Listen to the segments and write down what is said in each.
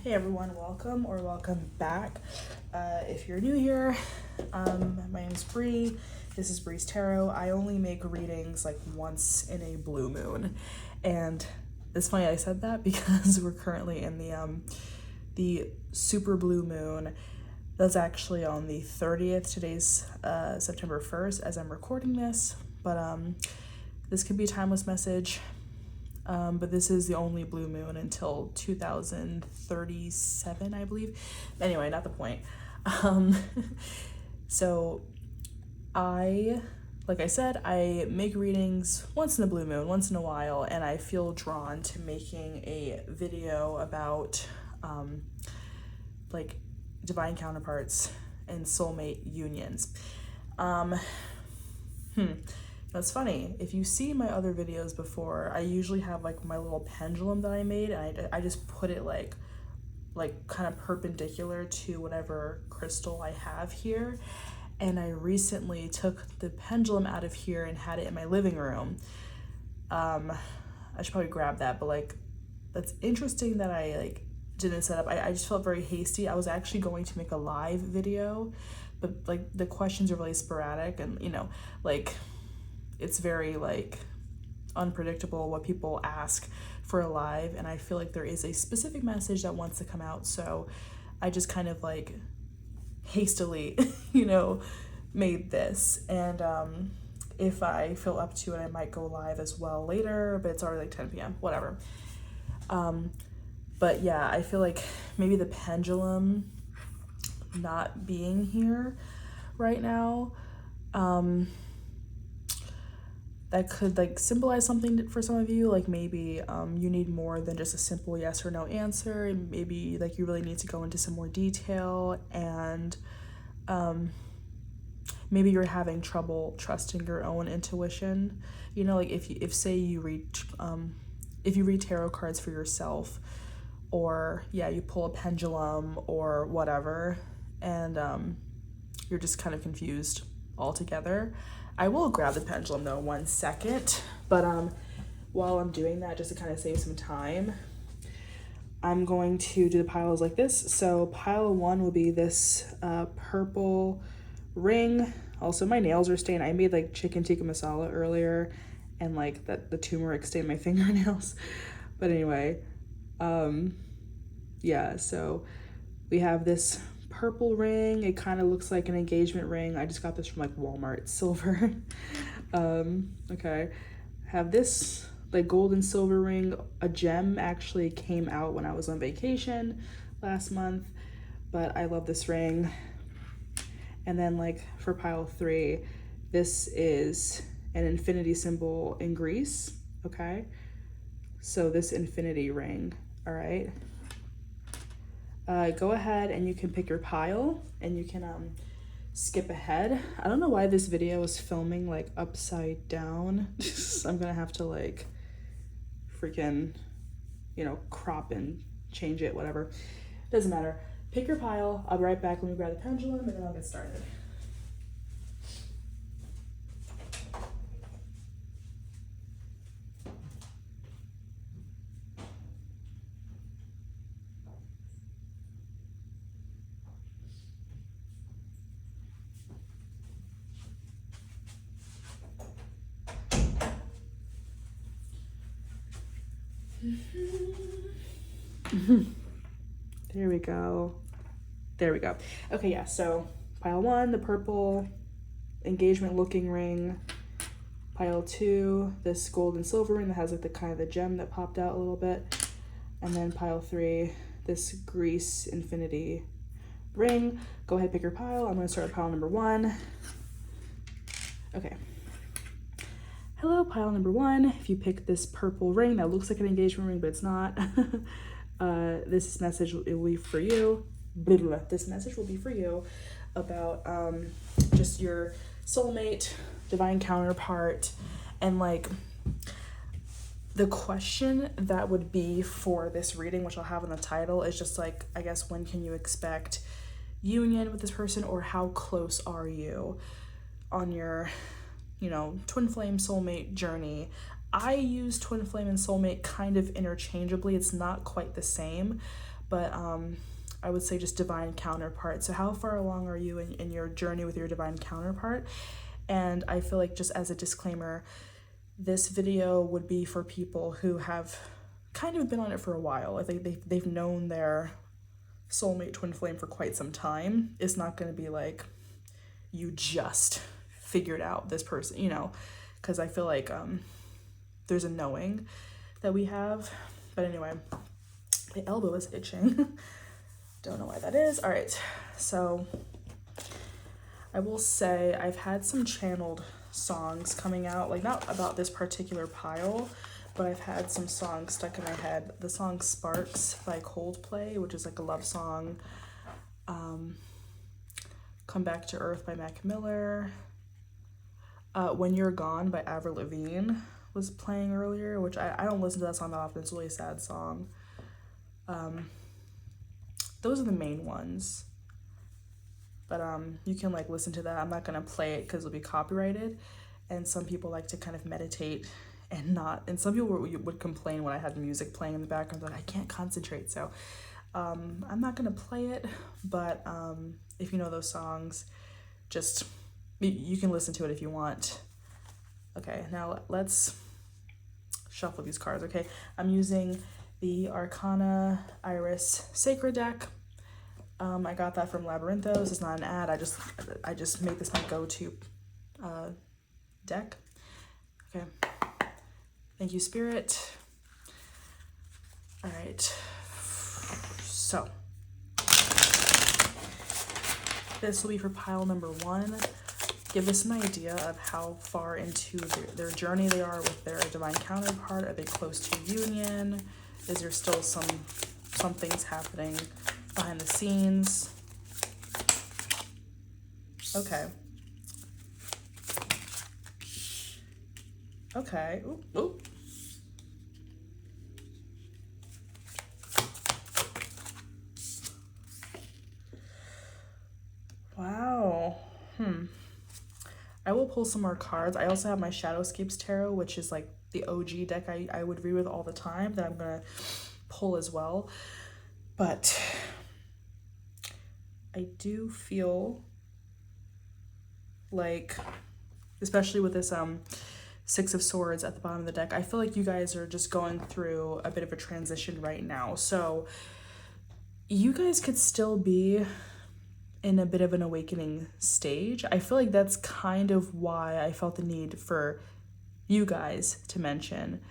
Hey everyone, welcome or welcome back. If you're new here, my name's Bree. This is Bree's Tarot. I only make readings like once in a blue moon. And it's funny I said that because we're currently in the super blue moon. That's actually on the 30th. Today's September 1st as I'm recording this. But this could be a timeless message. But this is the only blue moon until 2037, I believe. Anyway, not the point. So like I said, I make readings once in a blue moon, once in a while, and I feel drawn to making a video about like divine counterparts and soulmate unions. That's funny. If you see my other videos before, I usually have like my little pendulum that I made, and I just put it like kind of perpendicular to whatever crystal I have here. And I recently took the pendulum out of here and had it in my living room. I should probably grab that, but like that's interesting that I like didn't set up. I just felt very hasty. I was actually going to make a live video, but like the questions are really sporadic, and you know, like it's very like unpredictable what people ask for a live, and I feel like there is a specific message that wants to come out, so I just kind of like hastily you know, made this. And if I feel up to it, I might go live as well later, but it's already like 10 p.m. whatever. But yeah, I feel like maybe the pendulum not being here right now, that could like symbolize something for some of you. Like maybe you need more than just a simple yes or no answer. Maybe like you really need to go into some more detail, and maybe you're having trouble trusting your own intuition. You know, like if you read tarot cards for yourself, or yeah, you pull a pendulum or whatever, and you're just kind of confused altogether. I will grab the pendulum though, 1 second, but while I'm doing that, just to kind of save some time, I'm going to do the piles like this. So pile 1 will be this purple ring. Also, my nails are stained. I made like chicken tikka masala earlier, and like the turmeric stained my fingernails. But anyway, yeah, so we have this purple ring. It kind of looks like an engagement ring. I just got this from like Walmart. It's silver. Okay, have this like gold and silver ring. A gem actually came out when I was on vacation last month, but I love this ring. And then like for pile 3, this is an infinity symbol in Greece. Okay, so this infinity ring. All right, go ahead and you can pick your pile, and you can skip ahead. I don't know why this video is filming like upside down. I'm gonna have to like freaking, you know, crop and change it, whatever. Doesn't matter. Pick your pile. I'll be right back when we grab the pendulum, and then I'll get started. There we go. There we go. Okay, yeah, so pile 1, the purple engagement looking ring. Pile 2, this gold and silver ring that has like the kind of the gem that popped out a little bit. And then pile 3, this Greece infinity ring. Go ahead, pick your pile. I'm gonna start with pile number 1. Okay. Hello, pile number 1. If you pick this purple ring that looks like an engagement ring, but it's not, this message will be for you. This message will be for you about just your soulmate, divine counterpart, and like the question that would be for this reading, which I'll have in the title, is just like, I guess, when can you expect union with this person, or how close are you on your, you know, Twinflame soulmate journey. I use Twinflame and soulmate kind of interchangeably. It's not quite the same, but I would say just divine counterpart. So how far along are you in your journey with your divine counterpart? And I feel like, just as a disclaimer, this video would be for people who have kind of been on it for a while. Like they've known their soulmate twin flame for quite some time. It's not going to be like you just figured out this person, you know, because I feel like there's a knowing that we have. But anyway, the elbow is itching. Don't know why that is. All right, so I will say I've had some channeled songs coming out, like not about this particular pile, but I've had some songs stuck in my head. The song Sparks by Coldplay, which is like a love song. Come Back to Earth by Mac Miller. When You're Gone by Avril Lavigne was playing earlier, which I don't listen to that song that often. It's a really sad song. Those are the main ones. But you can like listen to that. I'm not gonna play it because it'll be copyrighted. And some people like to kind of meditate and not. And some people would complain when I had music playing in the background, like I can't concentrate. So I'm not gonna play it. But if you know those songs, just you can listen to it if you want. Okay, now let's shuffle these cards. Okay, I'm using the Arcana Iris Sacred deck. I got that from Labyrinthos. It's not an ad. I just made this my go-to deck. Okay. Thank you, Spirit. All right. So this will be for pile number 1. Give us an idea of how far into their journey they are with their divine counterpart. Are they close to union? Is there still some things happening behind the scenes? Okay. Okay. Ooh, ooh. Wow. I will pull some more cards. I also have my Shadowscapes Tarot, which is like the OG deck I would read with all the time, that I'm gonna pull as well. But I do feel like, especially with this Six of Swords at the bottom of the deck, I feel like you guys are just going through a bit of a transition right now. So you guys could still be in a bit of an awakening stage. I feel like that's kind of why I felt the need for you guys to mention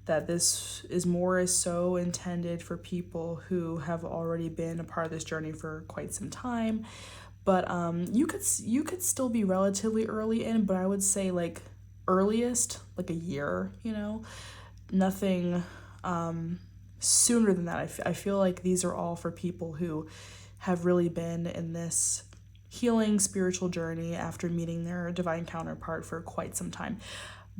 that this is more so intended for people who have already been a part of this journey for quite some time. But you could still be relatively early in, but I would say like earliest like a year, you know, nothing sooner than that. I feel like these are all for people who have really been in this healing spiritual journey after meeting their divine counterpart for quite some time.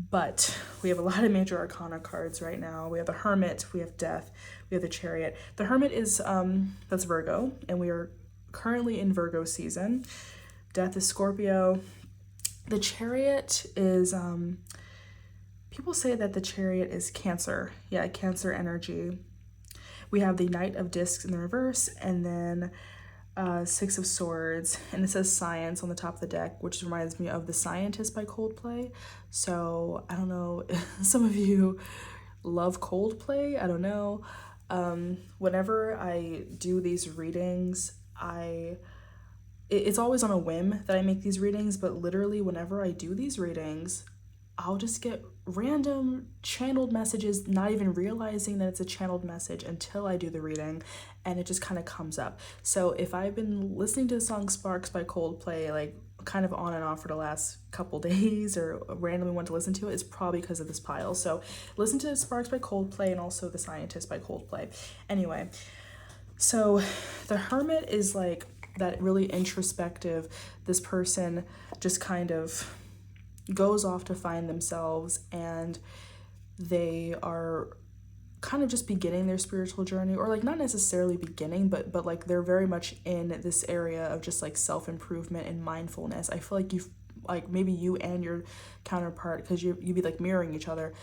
But we have a lot of major arcana cards right now. We have the Hermit, we have Death, we have the Chariot. The Hermit is that's Virgo, and we are currently in Virgo season. Death is Scorpio. The Chariot is people say that the Chariot is Cancer. Yeah, Cancer energy. We have the Knight of Discs in the reverse, and then Six of Swords, and it says Science on the top of the deck, which reminds me of The Scientist by Coldplay. So I don't know, some of you love Coldplay, I don't know. Whenever I do these readings, it's always on a whim that I make these readings, but literally whenever I do these readings, I'll just get random channeled messages, not even realizing that it's a channeled message until I do the reading, and it just kind of comes up. So if I've been listening to the song Sparks by Coldplay, like kind of on and off for the last couple days, or randomly want to listen to it, it's probably because of this pile. So listen to Sparks by Coldplay and also The Scientist by Coldplay. Anyway, so the Hermit is like that really introspective, this person just kind of goes off to find themselves, and they are kind of just beginning their spiritual journey, or like not necessarily beginning, but like they're very much in this area of just like self-improvement and mindfulness. I feel like maybe you and your counterpart, because you'd be like mirroring each other,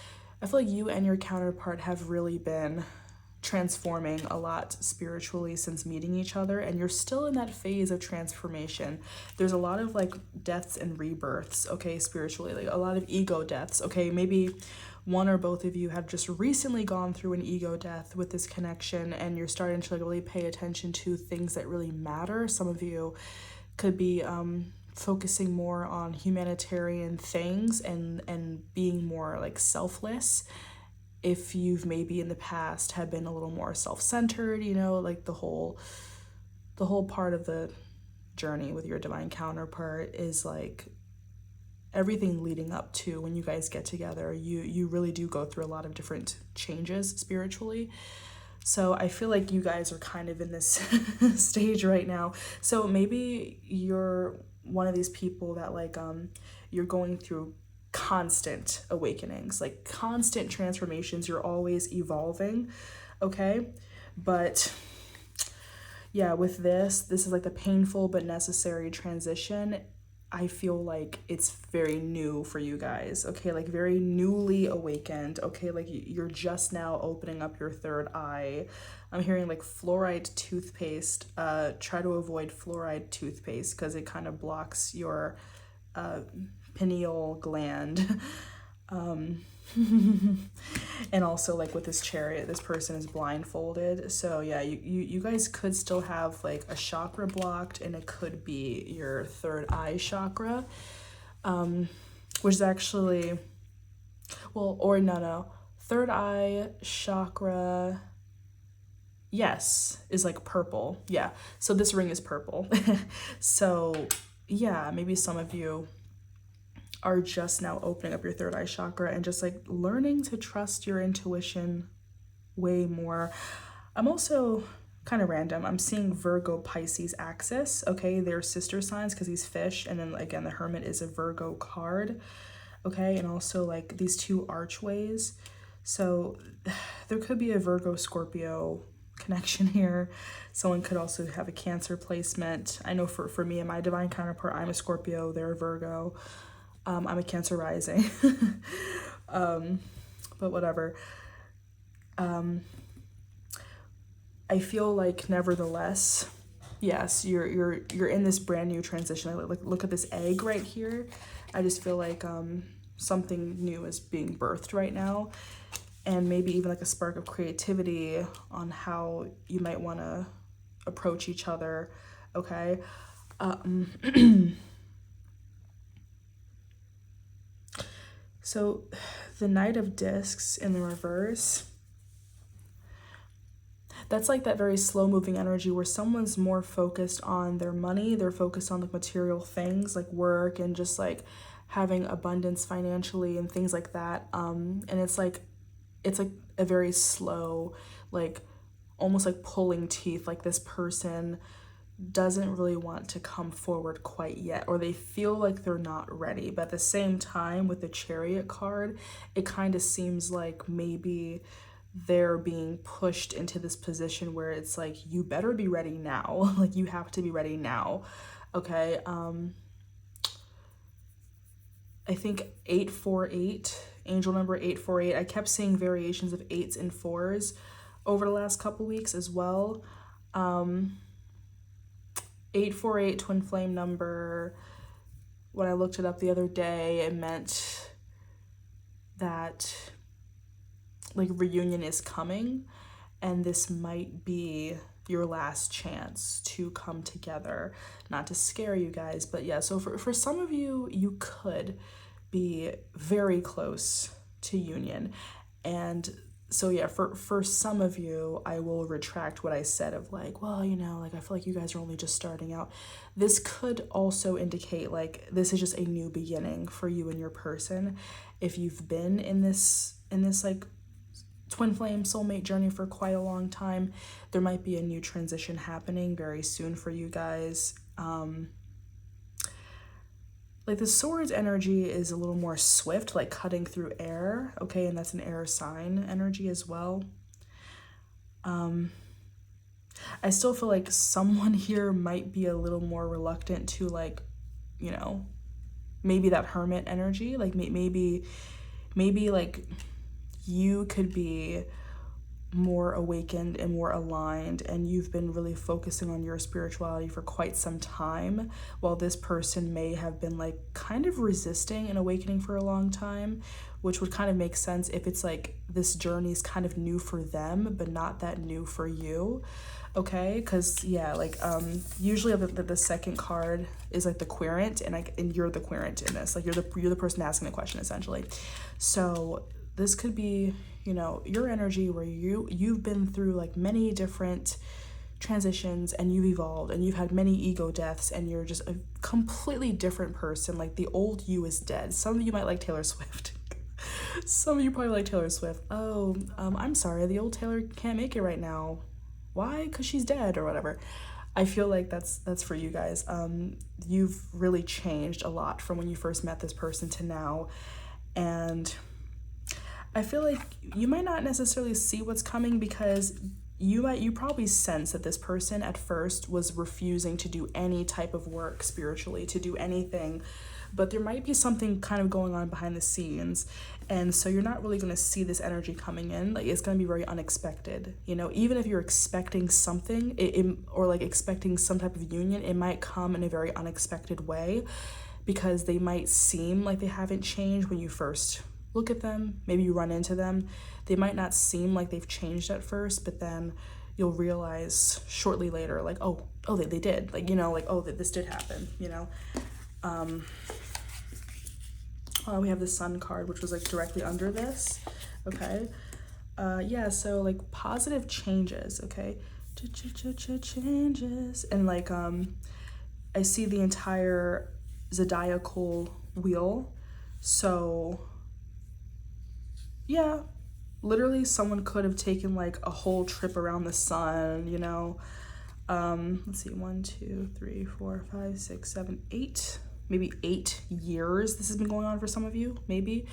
I feel like you and your counterpart have really been transforming a lot spiritually since meeting each other, and you're still in that phase of transformation. There's a lot of like deaths and rebirths, okay, spiritually, like a lot of ego deaths, okay? Maybe one or both of you have just recently gone through an ego death with this connection, and you're starting to like really pay attention to things that really matter. Some of you could be focusing more on humanitarian things and being more like selfless. If you've maybe in the past have been a little more self-centered, you know, like the whole part of the journey with your divine counterpart is like everything leading up to when you guys get together, you really do go through a lot of different changes spiritually. So I feel like you guys are kind of in this stage right now. So maybe you're one of these people that like you're going through constant awakenings, like constant transformations. You're always evolving, okay? But yeah, with this is like the painful but necessary transition. I feel like it's very new for you guys, okay? Like very newly awakened, okay? Like you're just now opening up your third eye. I'm hearing like fluoride toothpaste. Try to avoid fluoride toothpaste because it kind of blocks your pineal gland. And also like with this chariot, this person is blindfolded, so yeah, you guys could still have like a chakra blocked, and it could be your third eye chakra, which is actually, well, or no, third eye chakra, yes, is like purple. Yeah, so this ring is purple. So yeah, maybe some of you are just now opening up your third eye chakra and just like learning to trust your intuition way more. I'm also kind of random. I'm seeing Virgo Pisces axis. Okay, they're sister signs because he's fish, and then again the Hermit is a Virgo card. Okay, and also like these two archways. So there could be a Virgo Scorpio connection here. Someone could also have a Cancer placement. I know for me and my divine counterpart, I'm a Scorpio, they're a Virgo. I'm a Cancer rising. But whatever. I feel like nevertheless, yes, you're in this brand new transition. Like look at this egg right here. I just feel like something new is being birthed right now, and maybe even like a spark of creativity on how you might want to approach each other. Okay. So the Knight of Discs in the reverse, that's like that very slow moving energy where someone's more focused on their money. They're focused on like material things like work and just like having abundance financially and things like that. And it's like a very slow, like almost like pulling teeth. Like this person doesn't really want to come forward quite yet, or they feel like they're not ready. But at the same time, with the Chariot card, it kind of seems like maybe they're being pushed into this position where it's like, you better be ready now. Like you have to be ready now. Okay. I think 848, angel number 848. I kept seeing variations of 8s and 4s over the last couple weeks as well. 848 twin flame number, when I looked it up the other day, it meant that like reunion is coming, and this might be your last chance to come together. Not to scare you guys, but yeah, so for some of you, you could be very close to union. And so yeah, for some of you, I will retract what I said of like, well, you know, like I feel like you guys are only just starting out. This could also indicate like this is just a new beginning for you and your person. If you've been in this like twin flame soulmate journey for quite a long time, there might be a new transition happening very soon for you guys. Like the Swords energy is a little more swift, like cutting through air, okay, and that's an air sign energy as well. I still feel like someone here might be a little more reluctant to like, you know, maybe that Hermit energy, like maybe like you could be more awakened and more aligned, and you've been really focusing on your spirituality for quite some time, while this person may have been like kind of resisting an awakening for a long time, which would kind of make sense if it's like this journey is kind of new for them but not that new for you. Okay, because yeah, like usually the second card is like the querent, and you're the querent in this, like you're the person asking the question essentially. So this could be, you know, your energy where you've been through like many different transitions, and you've evolved, and you've had many ego deaths, and you're just a completely different person. Like the old you is dead. Some of you might like Taylor Swift. Some of you probably like Taylor Swift. Oh, I'm sorry, the old Taylor can't make it right now. Why? Because she's dead or whatever. I feel like that's for you guys. You've really changed a lot from when you first met this person to now, and I feel like you might not necessarily see what's coming, because you probably sense that this person at first was refusing to do any type of work spiritually, to do anything, but there might be something kind of going on behind the scenes, and so you're not really going to see this energy coming in. Like it's going to be very unexpected, you know. Even if you're expecting something, or like expecting some type of union, it might come in a very unexpected way, because they might seem like they haven't changed when you first look at them. Maybe you run into them, they might not seem like they've changed at first, but then you'll realize shortly later, like oh they did, like, you know, like oh this did happen, you know. We have the Sun card, which was like directly under this. Okay, yeah, so like positive changes. Okay, changes, and like I see the entire zodiacal wheel. So yeah, literally someone could have taken like a whole trip around the sun, you know. Let's see, 1 2 3 4 5 6 7 8, maybe 8 years this has been going on for some of you, maybe,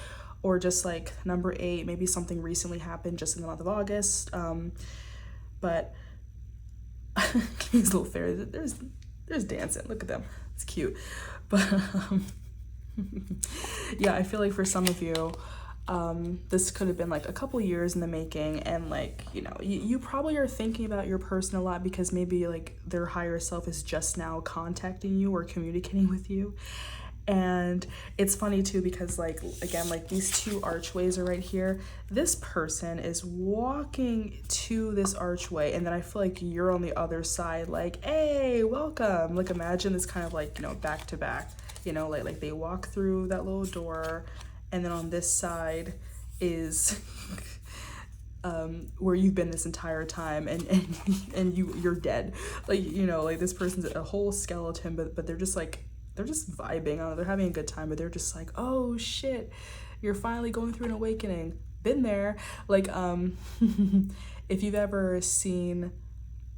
or just like number 8, maybe something recently happened just in the month of August. But these little fairies, there's dancing, look at them, it's cute. But yeah, I feel like for some of you, this could have been like a couple years in the making, and like, you know, you probably are thinking about your person a lot, because maybe like their higher self is just now contacting you or communicating with you. And it's funny too, because like, again, like these two archways are right here. This person is walking to this archway, and then I feel like you're on the other side, like, hey, welcome. Like imagine this kind of like, you know, back to back, you know, like they walk through that little door, and then on this side is where you've been this entire time, and you're dead. Like, you know, like this person's a whole skeleton, but they're just like, they're just vibing. I don't know, they're having a good time, but they're just like, oh shit, you're finally going through an awakening. Been there. Like if you've ever seen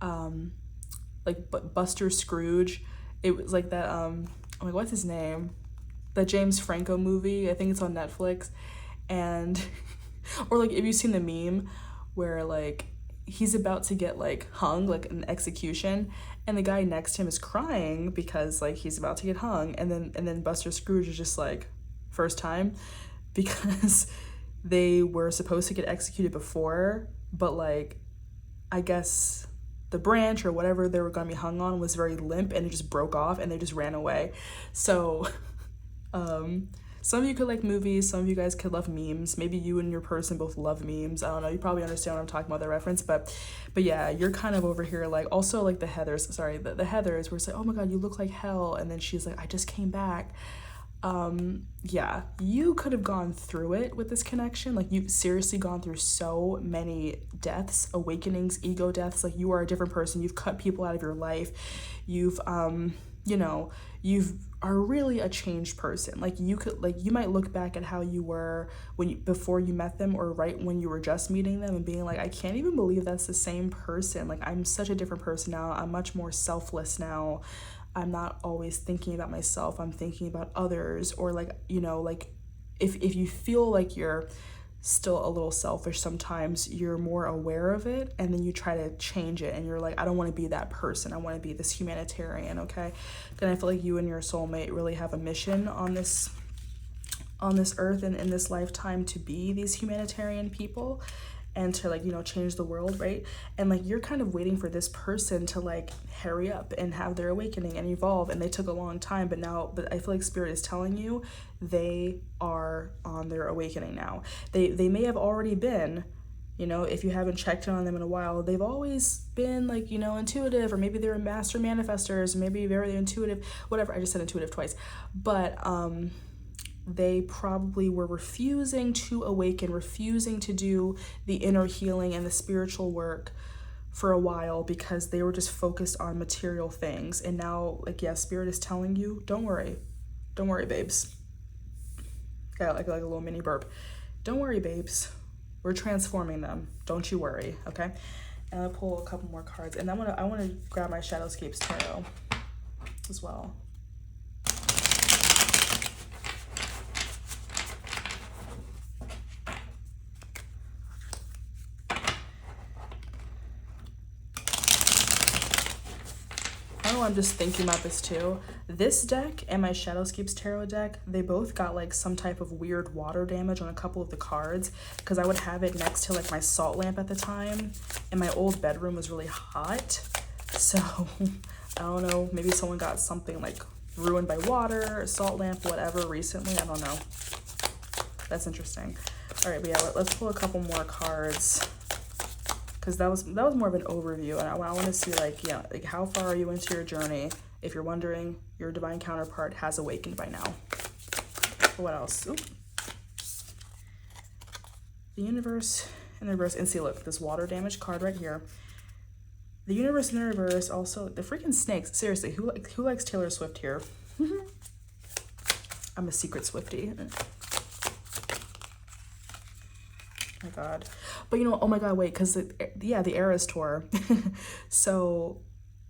like Buster Scrooge, it was like that oh my, what's his name? That James Franco movie, I think it's on Netflix. And or like if you've seen the meme where like he's about to get like hung, like an execution, and the guy next to him is crying because like he's about to get hung, and then Buster Scrooge is just like, first time, because they were supposed to get executed before, but like I guess the branch or whatever they were gonna be hung on was very limp, and it just broke off, and they just ran away. So some of you could like movies, some of you guys could love memes. Maybe you and your person both love memes. I don't know, you probably understand what I'm talking about, that reference. But yeah, you're kind of over here like, also like the Heathers, the Heathers, where it's like, oh my god, you look like hell, and then she's like, I just came back. Yeah, you could have gone through it with this connection. Like you've seriously gone through so many deaths, awakenings, ego deaths. Like you are a different person. You've cut people out of your life. You've you know, are really a changed person. Like you might look back at how you were before you met them, or right when you were just meeting them, and being like, I can't even believe that's the same person. Like I'm such a different person now. I'm much more selfless now. I'm not always thinking about myself, I'm thinking about others. Or like, you know, like if you feel like you're still a little selfish sometimes, you're more aware of it, and then you try to change it, and you're like, I don't want to be that person, I want to be this humanitarian. Okay, then I feel like you and your soulmate really have a mission on this earth and in this lifetime to be these humanitarian people. and to like, you know, change the world, right? And like you're kind of waiting for this person to like hurry up and have their awakening and evolve, and they took a long time, but I feel like Spirit is telling you they are on their awakening now. They may have already been, you know, if you haven't checked in on them in a while, they've always been like, you know, intuitive, or maybe they're master manifestors, maybe very intuitive, whatever. I just said intuitive twice. But they probably were refusing to awaken, refusing to do the inner healing and the spiritual work for a while because they were just focused on material things. And now, like, yeah, Spirit is telling you, don't worry, babes. Got like a little mini burp. Don't worry, babes. We're transforming them. Don't you worry, okay? And I'll pull a couple more cards, and I want to grab my Shadowscapes Tarot as well. I don't know, I'm just thinking about this too. This deck and my Shadowscapes Tarot deck, they both got like some type of weird water damage on a couple of the cards, because I would have it next to like my salt lamp at the time, and my old bedroom was really hot. So I don't know, maybe someone got something like ruined by water, or salt lamp, whatever recently. I don't know. That's interesting. All right, but yeah, let's pull a couple more cards, because that was more of an overview, and I want to see like, yeah, like how far are you into your journey? If you're wondering, your divine counterpart has awakened by now. What else? Ooh. The universe in the reverse, and see, look, this water damage card right here. The universe in the reverse, also the freaking snakes. Seriously, who likes Taylor Swift here? I'm a secret Swiftie. Oh my god. But you know, oh my god, wait, because the Eras tour. So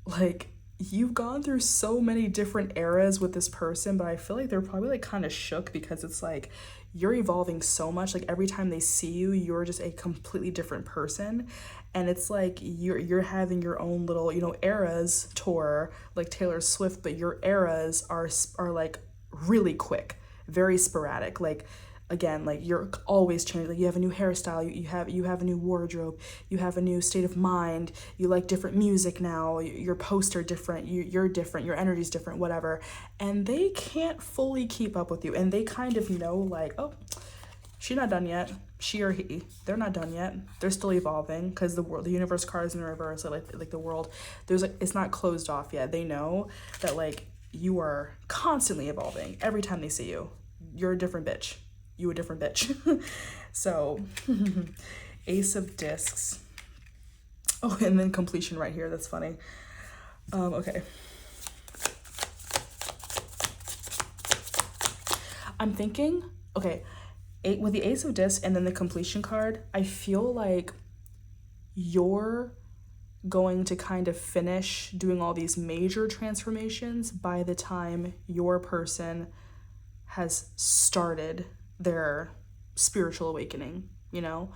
like, you've gone through so many different eras with this person, but I feel like they're probably like kind of shook, because it's like you're evolving so much. Like every time they see you, you're just a completely different person, and it's like you're having your own little, you know, Eras tour like Taylor Swift, but your eras are like really quick, very sporadic. Like, again, like you're always changing. Like you have a new hairstyle, you have a new wardrobe, you have a new state of mind, you like different music now, your posts are different, you're different, your energy's different, whatever. And they can't fully keep up with you, and they kind of know like, oh, she's not done yet. She or he, they're not done yet. They're still evolving, because the world, the universe card is in reverse. So like the world, there's like, it's not closed off yet. They know that like you are constantly evolving. Every time they see you, you're a different bitch. You a different bitch. So Ace of Discs. Oh, and then completion right here. That's funny. Okay. I'm thinking, okay, with the Ace of Discs and then the completion card, I feel like you're going to kind of finish doing all these major transformations by the time your person has started their spiritual awakening, you know?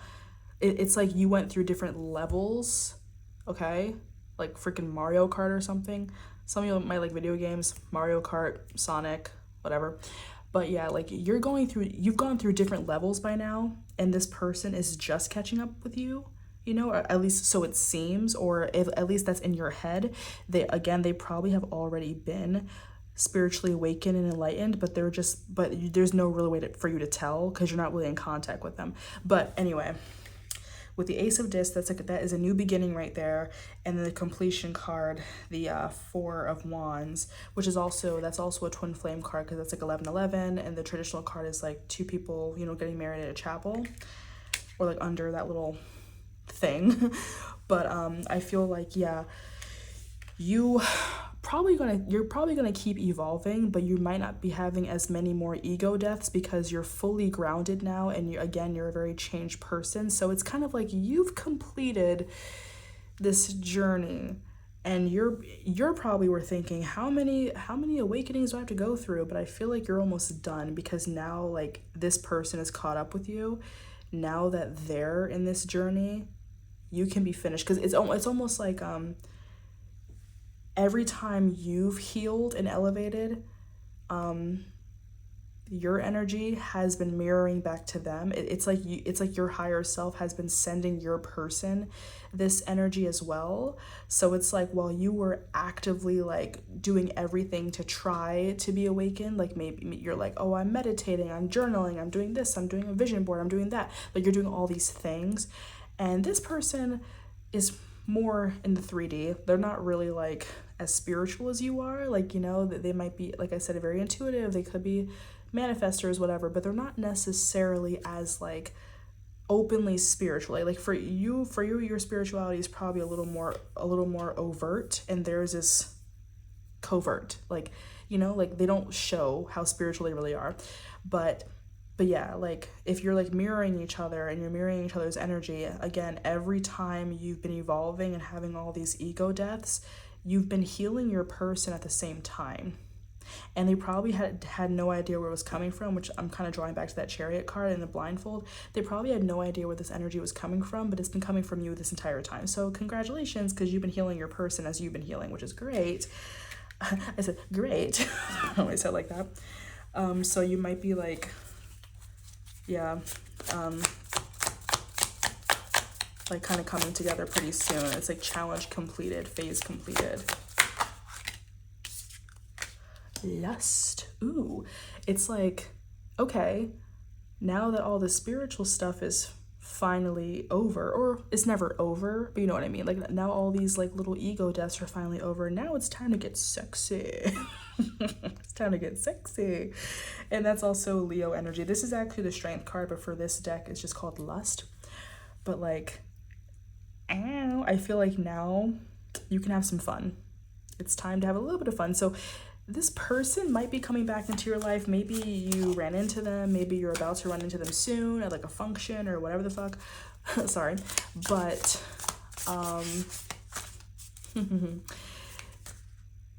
It's like you went through different levels, okay? Like freaking Mario Kart or something. Some of you might like video games, Mario Kart, Sonic, whatever. But yeah, like you've gone through different levels by now, and this person is just catching up with you, you know, or at least so it seems, or if, at least that's in your head. They probably have already been spiritually awakened and enlightened, but there's no real way for you to tell, because you're not really in contact with them. But anyway, with the Ace of Discs, that is a new beginning right there. And then the completion card, the Four of Wands, which is also a Twinflame card, because that's like 1111, and the traditional card is like two people, you know, getting married at a chapel, or like under that thing. But I feel like, yeah, you're probably gonna keep evolving, but you might not be having as many more ego deaths, because you're fully grounded now, and you're a very changed person. So it's kind of like you've completed this journey, and you're probably were thinking, how many awakenings do I have to go through? But I feel like you're almost done, because now like this person is caught up with you. Now that they're in this journey, you can be finished, because it's almost like every time you've healed and elevated, your energy has been mirroring back to them. It's like it's like your higher self has been sending your person this energy as well. So it's like while you were actively like doing everything to try to be awakened, like maybe you're like, oh, I'm meditating, I'm journaling, I'm doing this, I'm doing a vision board, I'm doing that, like you're doing all these things, and this person is more in the 3D. They're not really like as spiritual as you are, like, you know, that they might be, like I said, very intuitive, they could be manifestors, whatever, but they're not necessarily as like openly spiritually. Like for you your spirituality is probably a little more overt, and theirs is covert, like, you know, like they don't show how spiritual they really are. But yeah, like if you're like mirroring each other and you're mirroring each other's energy, again, every time you've been evolving and having all these ego deaths, you've been healing your person at the same time. And they probably had no idea where it was coming from, which I'm kind of drawing back to that Chariot card and the blindfold. They probably had no idea where this energy was coming from, but it's been coming from you this entire time. So congratulations, because you've been healing your person as you've been healing, which is great. I said great. I said like that. So you might be like, yeah, like kind of coming together pretty soon. It's like challenge completed, phase completed. Lust. Ooh, it's like, okay, now that all the spiritual stuff is finally over, or it's never over, but you know what I mean, like now all these like little ego deaths are finally over. Now it's time to get sexy. It's time to get sexy. And that's also Leo energy. This is actually the strength card, but for this deck it's just called lust. But like, ow, I feel like now you can have some fun. It's time to have a little bit of fun. So this person might be coming back into your life. Maybe you ran into them. Maybe you're about to run into them soon at like a function or whatever the fuck. Sorry. But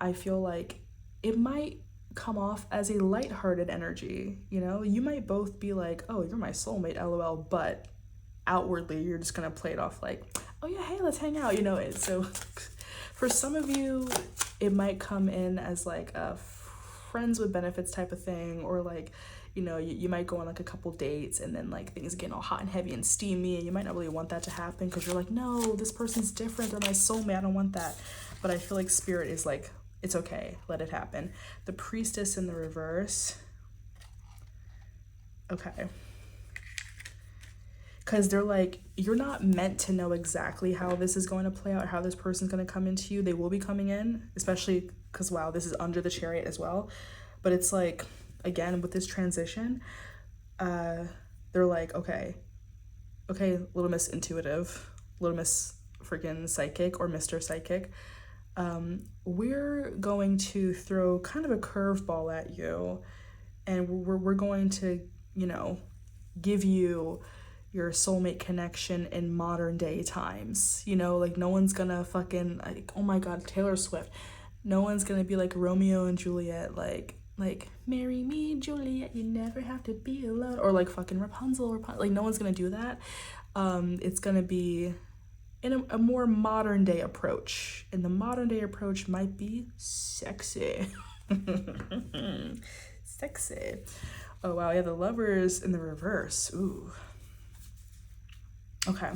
I feel like it might come off as a lighthearted energy. You know, you might both be like, oh, you're my soulmate, LOL, but outwardly you're just gonna play it off like, oh yeah, hey, let's hang out, you know. It so for some of you it might come in as like a friends with benefits type of thing, or like, you know, you might go on like a couple dates and then like things get all hot and heavy and steamy, and you might not really want that to happen because you're like, no, this person's different, they're my soulmate, I don't want that. But I feel like spirit is like, it's okay, let it happen. The priestess in the reverse. Okay. Because they're like, you're not meant to know exactly how this is going to play out, how this person's going to come into you. They will be coming in, especially because, wow, this is under the Chariot as well. But it's like, again, with this transition, they're like, okay, little Miss Intuitive, little Miss freaking Psychic, or Mr. Psychic, we're going to throw kind of a curveball at you, and we're going to, you know, give you your soulmate connection in modern day times. You know, like no one's gonna fucking like, oh my god, Taylor Swift, no one's gonna be like Romeo and Juliet, like marry me Juliet, you never have to be alone, or like fucking Rapunzel, like no one's gonna do that. It's gonna be in a more modern day approach, and the modern day approach might be sexy. Sexy. Oh wow, yeah, the Lovers in the reverse. Ooh. Okay,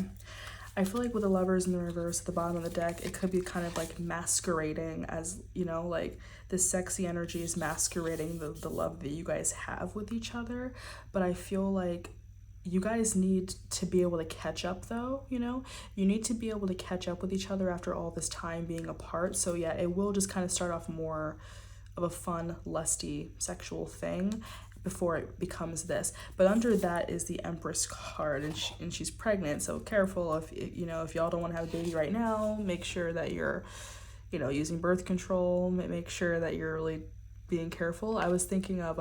I feel like with the Lovers in the reverse at the bottom of the deck, it could be kind of like masquerading as, you know, like this sexy energy is masquerading the love that you guys have with each other. But I feel like you guys need to be able to catch up though, you know? You need to be able to catch up with each other after all this time being apart. So yeah, it will just kind of start off more of a fun, lusty, sexual thing before it becomes this. But under that is the Empress card, and she's pregnant, so careful if, you know, if y'all don't want to have a baby right now, make sure that you're, you know, using birth control, make sure that you're really being careful. I was thinking of,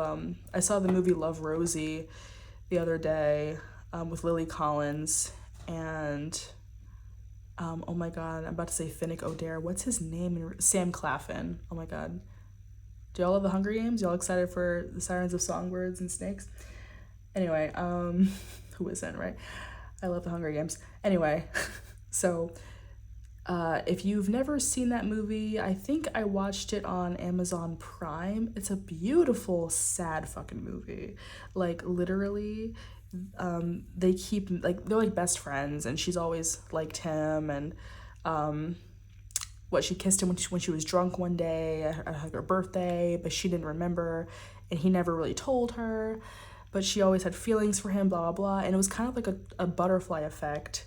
I saw the movie Love, Rosie the other day with Lily Collins and, oh my god, I'm about to say Finnick Odair. What's his name? Sam Claflin. Oh my god. Do y'all love the Hunger Games? Y'all excited for the Sirens of Songbirds and Snakes? Anyway, who isn't, right? I love the Hunger Games. Anyway, so If you've never seen that movie, I think I watched it on Amazon Prime. It's a beautiful, sad fucking movie. Like, literally, they keep, like, they're like best friends, and she's always liked him, and she kissed him when she was drunk one day at her birthday, but she didn't remember, and he never really told her, but she always had feelings for him, blah, blah, blah. And it was kind of like a butterfly effect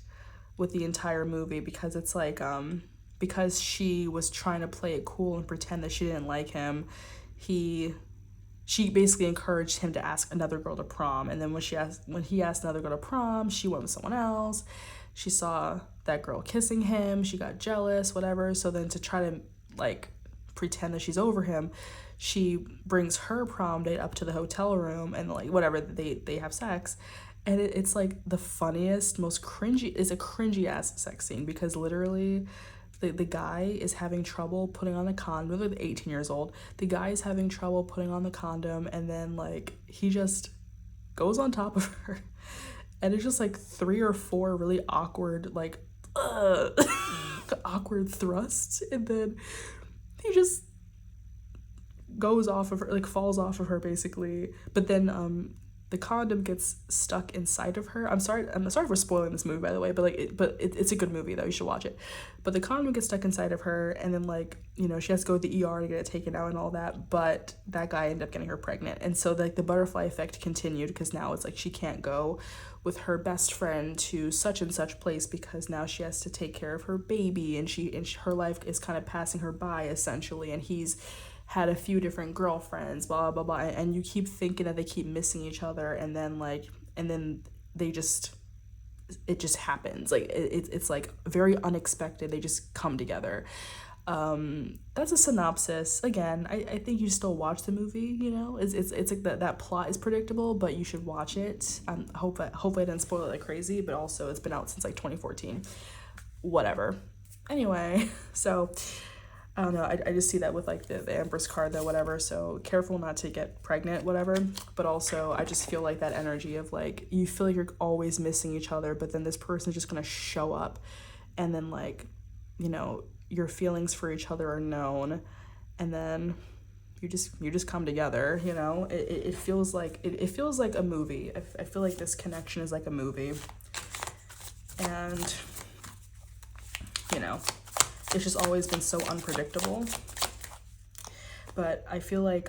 with the entire movie, because it's like, because she was trying to play it cool and pretend that she didn't like him, she basically encouraged him to ask another girl to prom. And then when he asked another girl to prom, she went with someone else. She saw that girl kissing him, she got jealous, whatever. So then to try to like pretend that she's over him, she brings her prom date up to the hotel room, and like whatever, they have sex. And it's like the funniest, most cringy, it's a cringy ass sex scene, because literally the guy is having trouble putting on the condom. They're like 18 years old. The guy is having trouble putting on the condom, and then like he just goes on top of her. And it's just like 3 or 4 really awkward, like, awkward thrusts. And then he just goes off of her, like falls off of her basically. But then the condom gets stuck inside of her. I'm sorry for spoiling this movie, by the way, but it's a good movie though, you should watch it. But the condom gets stuck inside of her, and then like, you know, she has to go to the ER to get it taken out and all that, but that guy ended up getting her pregnant. And so like the butterfly effect continued, because now it's like she can't go with her best friend to such and such place, because now she has to take care of her baby, and her life is kind of passing her by essentially, and he's had a few different girlfriends, blah, blah, blah. And you keep thinking that they keep missing each other, and then it just happens. Like, it's like very unexpected. They just come together. That's a synopsis. Again, I think you still watch the movie, you know? It's like that plot is predictable, but you should watch it. Hopefully I didn't spoil it like crazy, but also it's been out since like 2014. Whatever. Anyway, so I don't know, I just see that with like the Empress card though, whatever, so careful not to get pregnant, whatever. But also I just feel like that energy of like, you feel like you're always missing each other, but then this person is just gonna show up, and then like, you know, your feelings for each other are known, and then you just come together, you know. It feels like it feels like a movie. I feel like this connection is like a movie, and you know, it's just always been so unpredictable. But I feel like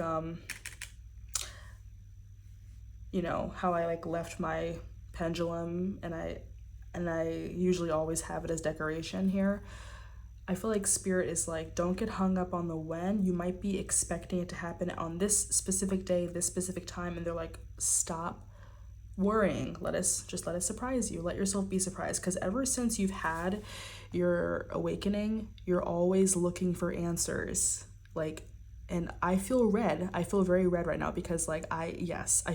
you know how I like left my pendulum, and I usually always have it as decoration here. I feel like spirit is like, don't get hung up on the when. You might be expecting it to happen on this specific day, this specific time, and they're like, stop worrying. Let us surprise you. Let yourself be surprised. Because ever since you've had your awakening, you're always looking for answers. Like, and I feel red. I feel very red right now, because like I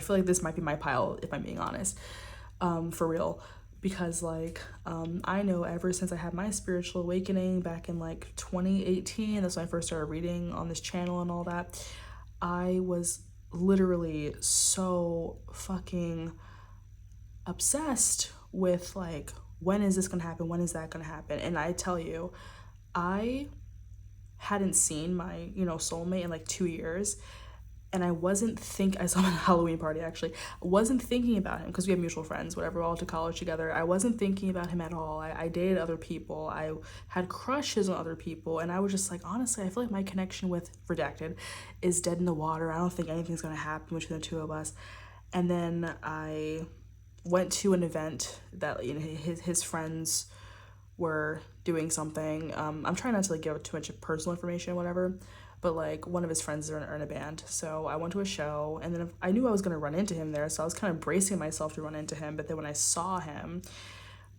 feel like this might be my pile, if I'm being honest, for real. Because like I know ever since I had my spiritual awakening back in like 2018, that's when I first started reading on this channel and all that, I was literally so fucking obsessed with like, when is this gonna happen, when is that gonna happen? And I tell you, I hadn't seen my, you know, soulmate in like 2 years, and I saw him at a Halloween party actually. I wasn't thinking about him, because we have mutual friends, whatever, we all went to college together. I wasn't thinking about him at all. I dated other people, I had crushes on other people, and I was just like, honestly, I feel like my connection with Redacted is dead in the water. I don't think anything's gonna happen between the two of us. And then I went to an event that, you know, his friends were doing something. I'm trying not to like give too much personal information or whatever, but like one of his friends are in a band. So I went to a show, and then I knew I was gonna run into him there, so I was kind of bracing myself to run into him. But then when I saw him,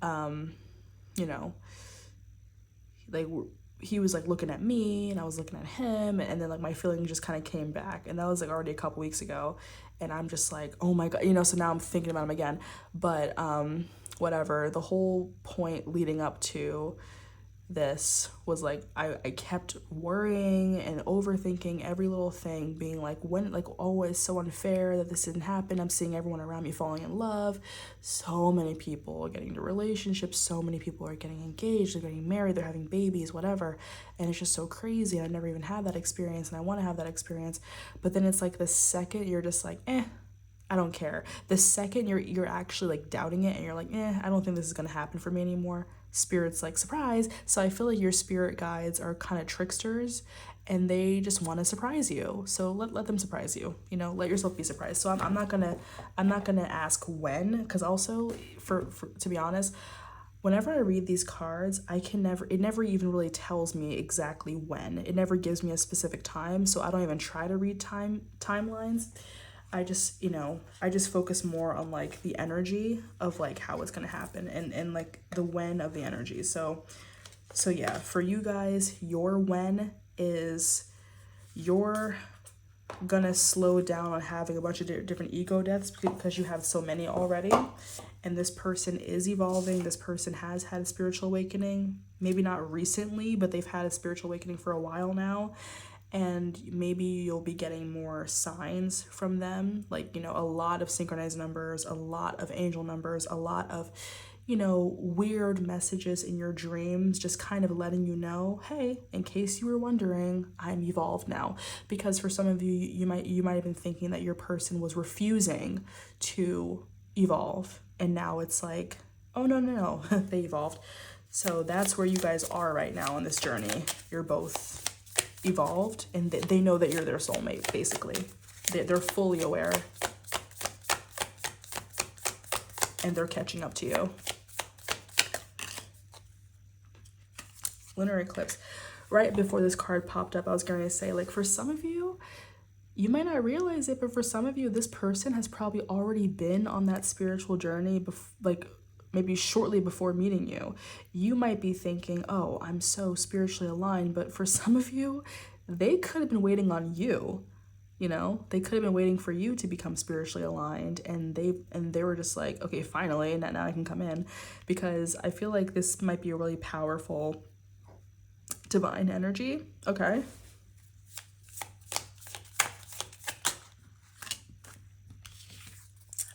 you know, like he was like looking at me, and I was looking at him, and then like my feelings just kind of came back, and that was like already a couple weeks ago. And I'm just like, oh my god, you know, so now I'm thinking about him again. But whatever, the whole point leading up to this was like I kept worrying and overthinking every little thing, being like, when, like, oh, it's so unfair that this didn't happen. I'm seeing everyone around me falling in love. So many people are getting into relationships, so many people are getting engaged, they're getting married, they're having babies, whatever. And it's just so crazy. I never even had that experience and I want to have that experience. But then it's like the second you're just like, I don't care. The second you're actually like doubting it and you're like, I don't think this is gonna happen for me anymore. Spirit's like, surprise. So I feel like your spirit guides are kind of tricksters and they just want to surprise you. So let them surprise you, you know, let yourself be surprised. So I'm not gonna ask when, because also for to be honest, whenever I read these cards, it never even really tells me exactly when. It never gives me a specific time, so I don't even try to read timelines. I just, you know, I just focus more on like the energy of like how it's gonna happen and like the when of the energy. So yeah, for you guys, your when is you're gonna slow down on having a bunch of different ego deaths because you have so many already. And this person is evolving. This person has had a spiritual awakening. Maybe not recently, but they've had a spiritual awakening for a while now. And maybe you'll be getting more signs from them, like, you know, a lot of synchronized numbers, a lot of angel numbers, a lot of, you know, weird messages in your dreams, just kind of letting you know, hey, in case you were wondering, I'm evolved now. Because for some of you, you might have been thinking that your person was refusing to evolve, and now it's like, oh no, they evolved. So that's where you guys are right now on this journey. You're both evolved and they know that you're their soulmate. Basically they're fully aware and they're catching up to you. Lunar eclipse. Right before this card popped up, I was going to say, like, for some of you, you might not realize it, but for some of you, this person has probably already been on that spiritual journey, like maybe shortly before meeting you. You might be thinking, oh, I'm so spiritually aligned, but for some of you, they could have been waiting on you. You know, they could have been waiting for you to become spiritually aligned, and they were just like, okay, finally, now I can come in. Because I feel like this might be a really powerful divine energy. Okay.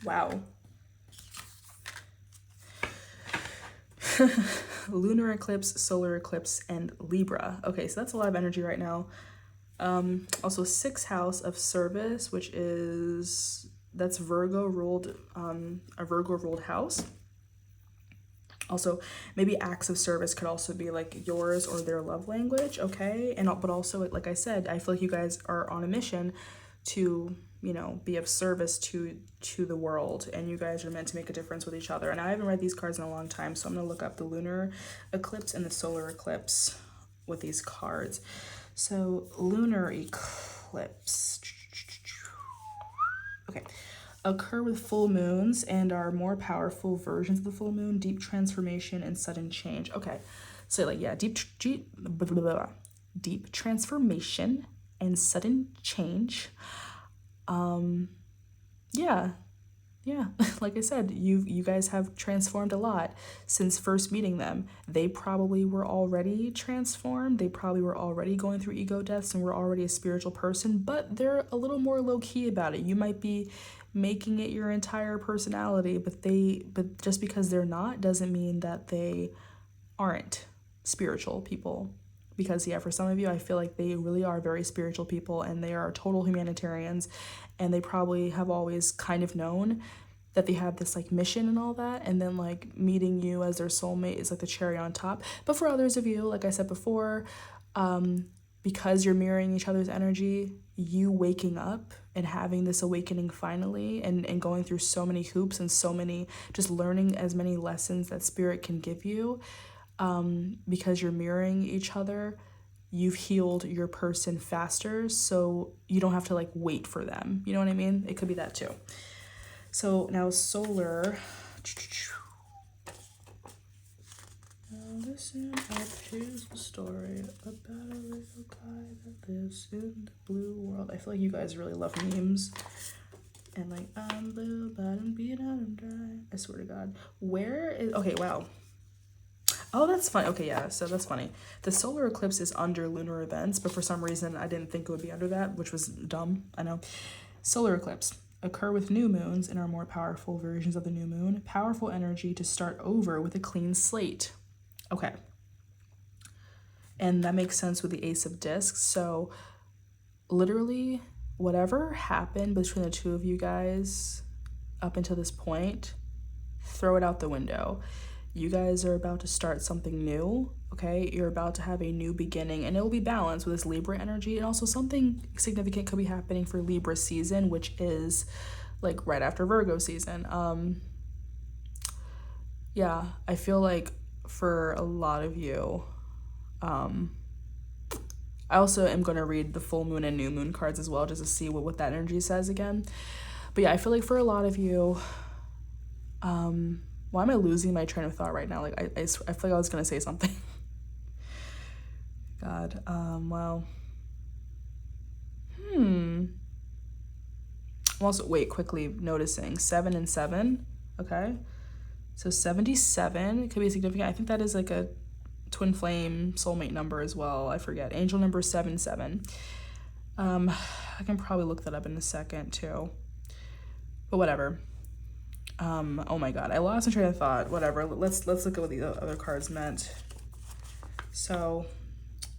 Wow. Lunar eclipse, solar eclipse, and Libra. Okay, so that's a lot of energy right now. Also 6th house of service, which is, that's Virgo ruled, a Virgo ruled house. Also, maybe acts of service could also be like yours or their love language, okay? And but also, like I said, I feel like you guys are on a mission to, you know, be of service to the world, and you guys are meant to make a difference with each other. And I haven't read these cards in a long time, so I'm gonna look up the lunar eclipse and the solar eclipse with these cards. So lunar eclipse, okay, occur with full moons and are more powerful versions of the full moon, deep transformation and sudden change. Okay, so like, yeah, deep transformation and sudden change. Yeah, like I said, you guys have transformed a lot since first meeting them. They probably were already transformed. They probably were already going through ego deaths and were already a spiritual person, but they're a little more low-key about it. You might be making it your entire personality, but just because they're not doesn't mean that they aren't spiritual people. Because yeah, for some of you, I feel like they really are very spiritual people, and they are total humanitarians, and they probably have always kind of known that they have this like mission and all that, and then like meeting you as their soulmate is like the cherry on top. But for others of you, like I said before, because you're mirroring each other's energy, you waking up and having this awakening finally, and going through so many hoops and so many, just learning as many lessons that spirit can give you, because you're mirroring each other, you've healed your person faster, so you don't have to like wait for them. You know what I mean? It could be that too. So now solar. Now listen up, here's the story about a little guy that lives in the blue world. I feel like you guys really love memes. And like, I'm blue, but I'm beat out and dry. I swear to God. Where is, okay, wow. Oh, that's fun. Okay, yeah, so that's funny. The solar eclipse is under lunar events, but for some reason I didn't think it would be under that, which was dumb, I know. Solar eclipse occur with new moons and are more powerful versions of the new moon. Powerful energy to start over with a clean slate. Okay. And that makes sense with the Ace of Discs. So literally whatever happened between the two of you guys up until this point, throw it out the window. You guys are about to start something new, okay? You're about to have a new beginning, and it will be balanced with this Libra energy. And also something significant could be happening for Libra season, which is like right after Virgo season. Yeah, I feel like for a lot of you, I also am going to read the full moon and new moon cards as well, just to see what that energy says again. But yeah, I feel like for a lot of you, why am I losing my train of thought right now? Like, I feel like I was going to say something. God, well. I'm also, wait, quickly noticing 7 and 7, okay? So 77 could be significant. I think that is like a twin flame soulmate number as well. I forget. Angel number 77. I can probably look that up in a second too. But whatever. Oh my god, I lost my train of thought. Whatever. Let's look at what the other cards meant. So,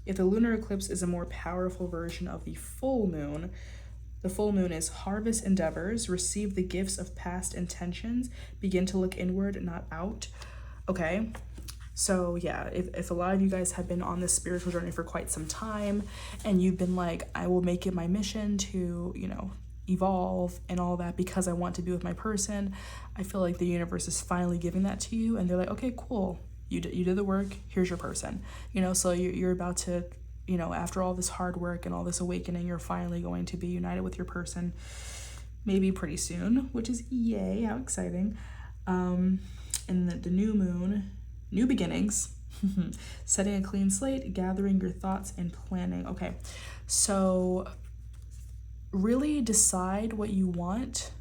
if the lunar eclipse is a more powerful version of the full moon is harvest endeavors, receive the gifts of past intentions, begin to look inward, not out. Okay. So yeah, if a lot of you guys have been on this spiritual journey for quite some time and you've been like, I will make it my mission to, you know, evolve and all that because I want to be with my person, I feel like the universe is finally giving that to you, and they're like, okay, cool, you did the work, here's your person, you know. So you're about to, you know, after all this hard work and all this awakening, you're finally going to be united with your person, maybe pretty soon, which is yay, how exciting. And the new moon, new beginnings, setting a clean slate, gathering your thoughts and planning. Okay, so really decide what you want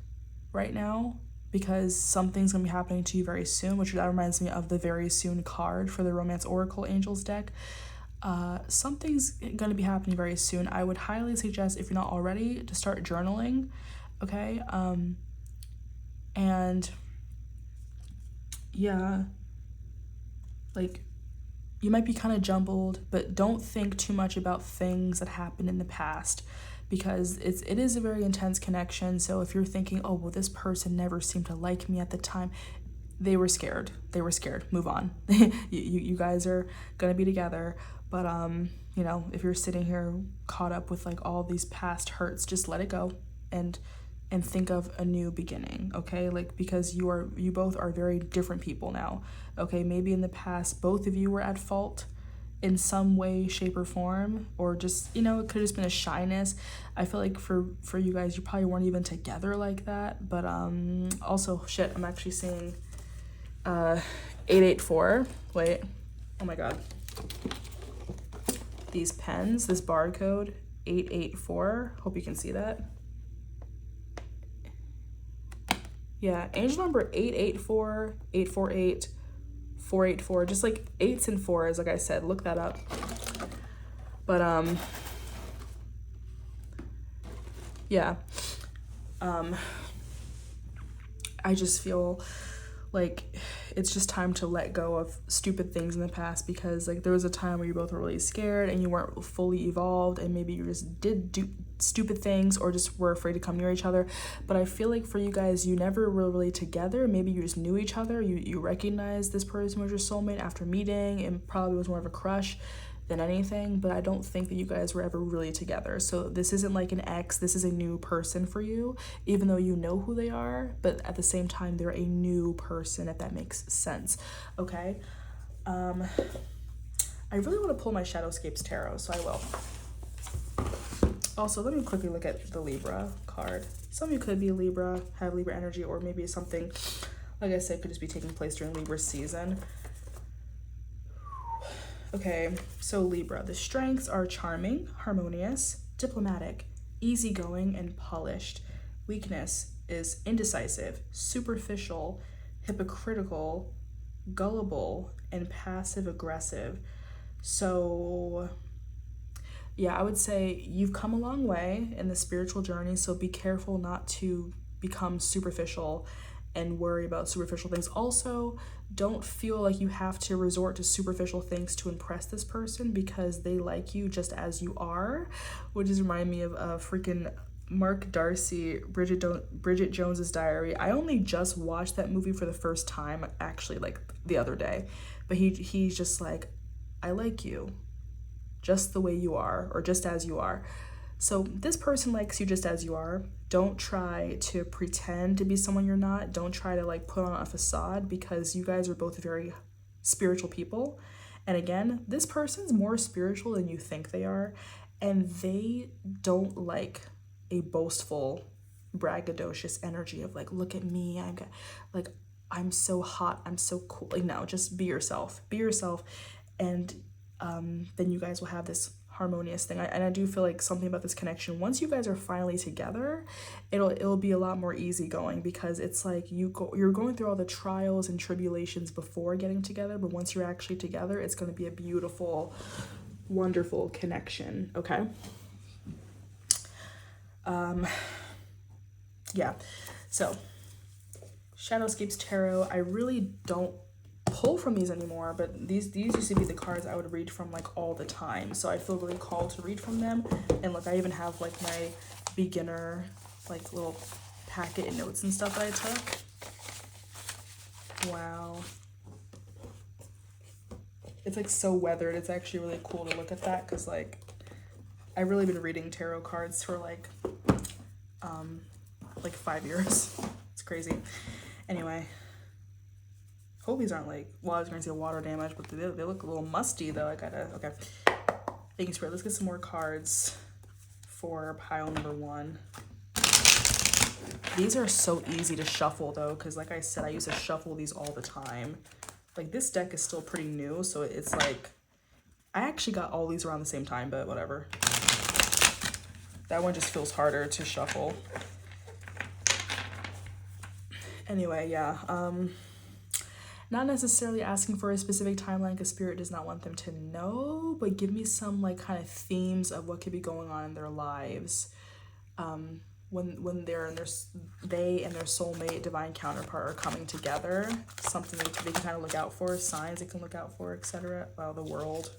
right now, because something's gonna be happening to you very soon, which that reminds me of the very soon card for the Romance Oracle Angels deck. Something's gonna be happening very soon. I would highly suggest, if you're not already, to start journaling, okay? And yeah, like, you might be kind of jumbled, but don't think too much about things that happened in the past, because it is a very intense connection. So if you're thinking, oh, well, this person never seemed to like me at the time, they were scared. Move on. you guys are gonna be together. But you know, if you're sitting here caught up with like all these past hurts, just let it go and think of a new beginning, okay? Like, because you both are very different people now, okay? Maybe in the past both of you were at fault in some way, shape, or form, or just, you know, it could have just been a shyness. I feel like for you guys, you probably weren't even together like that. But also, shit, I'm actually seeing 884. Wait, oh my god, these pens, this barcode 884, hope you can see that. Yeah, angel number 884, 848, 484, just like 8s and 4s, like I said, look that up. But yeah, I just feel like it's just time to let go of stupid things in the past, because like there was a time where you both were really scared and you weren't fully evolved, and maybe you just did do stupid things or just were afraid to come near each other. But I feel like for you guys, you never were really together. Maybe you just knew each other. You recognized this person was your soulmate after meeting, and probably was more of a crush than anything, but I don't think that you guys were ever really together. So this isn't like an ex, this is a new person for you, even though you know who they are, but at the same time they're a new person, if that makes sense. Okay, I really want to pull my Shadowscapes Tarot, so I will. Also, let me quickly look at the Libra card. Some of you could be Libra, have Libra energy, or maybe something, like I said, could just be taking place during Libra season. Okay, so Libra, the strengths are charming, harmonious, diplomatic, easygoing, and polished. Weakness is indecisive, superficial, hypocritical, gullible and passive aggressive. So yeah, I would say you've come a long way in the spiritual journey, so be careful not to become superficial and worry about superficial things. Also, don't feel like you have to resort to superficial things to impress this person, because they like you just as you are, which is remind me of freaking Mark Darcy, Bridget Jones's Diary. I only just watched that movie for the first time, actually, like the other day, but he's just like, I like you just the way you are, or just as you are. So this person likes you just as you are. Don't try to pretend to be someone you're not. Don't try to like put on a facade, because you guys are both very spiritual people. And again, this person's more spiritual than you think they are, and they don't like a boastful, braggadocious energy of like, look at me, I'm so hot, I'm so cool. Like, no, just be yourself. Be yourself, and then you guys will have this harmonious thing. And I do feel like something about this connection, once you guys are finally together, it'll be a lot more easygoing, because it's like you're going through all the trials and tribulations before getting together, but once you're actually together, it's going to be a beautiful, wonderful connection. Okay. Yeah, so Shadowscapes Tarot, I really don't pull from these anymore, but these used to be the cards I would read from like all the time, so I feel really called to read from them. And look, I even have like my beginner like little packet and notes and stuff that I took. Wow, it's like so weathered. It's actually really cool to look at that, because like I've really been reading tarot cards for like 5 years. It's crazy. Anyway, hope these aren't like, well, I was gonna say water damage, but they look a little musty though. Okay. Thanks, Spirit. Let's get some more cards for pile number 1. These are so easy to shuffle though, because like I said, I used to shuffle these all the time. Like this deck is still pretty new, so it's like, I actually got all these around the same time, but whatever. That one just feels harder to shuffle. Anyway, yeah, not necessarily asking for a specific timeline, because Spirit does not want them to know, but give me some like kind of themes of what could be going on in their lives when they and their soulmate divine counterpart are coming together. Something they can kind of look out for, signs they can look out for, etc. Wow, the World.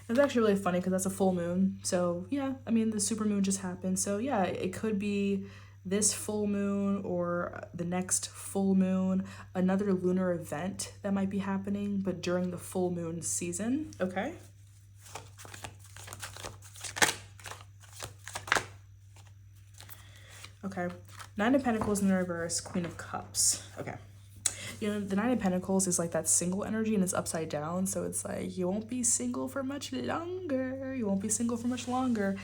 It's actually really funny because that's a full moon. So yeah, I mean, the super moon just happened. So yeah, it could be this full moon or the next full moon, another lunar event that might be happening, but during the full moon season. Okay. Okay. 9 of Pentacles in the reverse, Queen of Cups. Okay. You know, the 9 of Pentacles is like that single energy, and it's upside down. So it's like, you won't be single for much longer. You won't be single for much longer.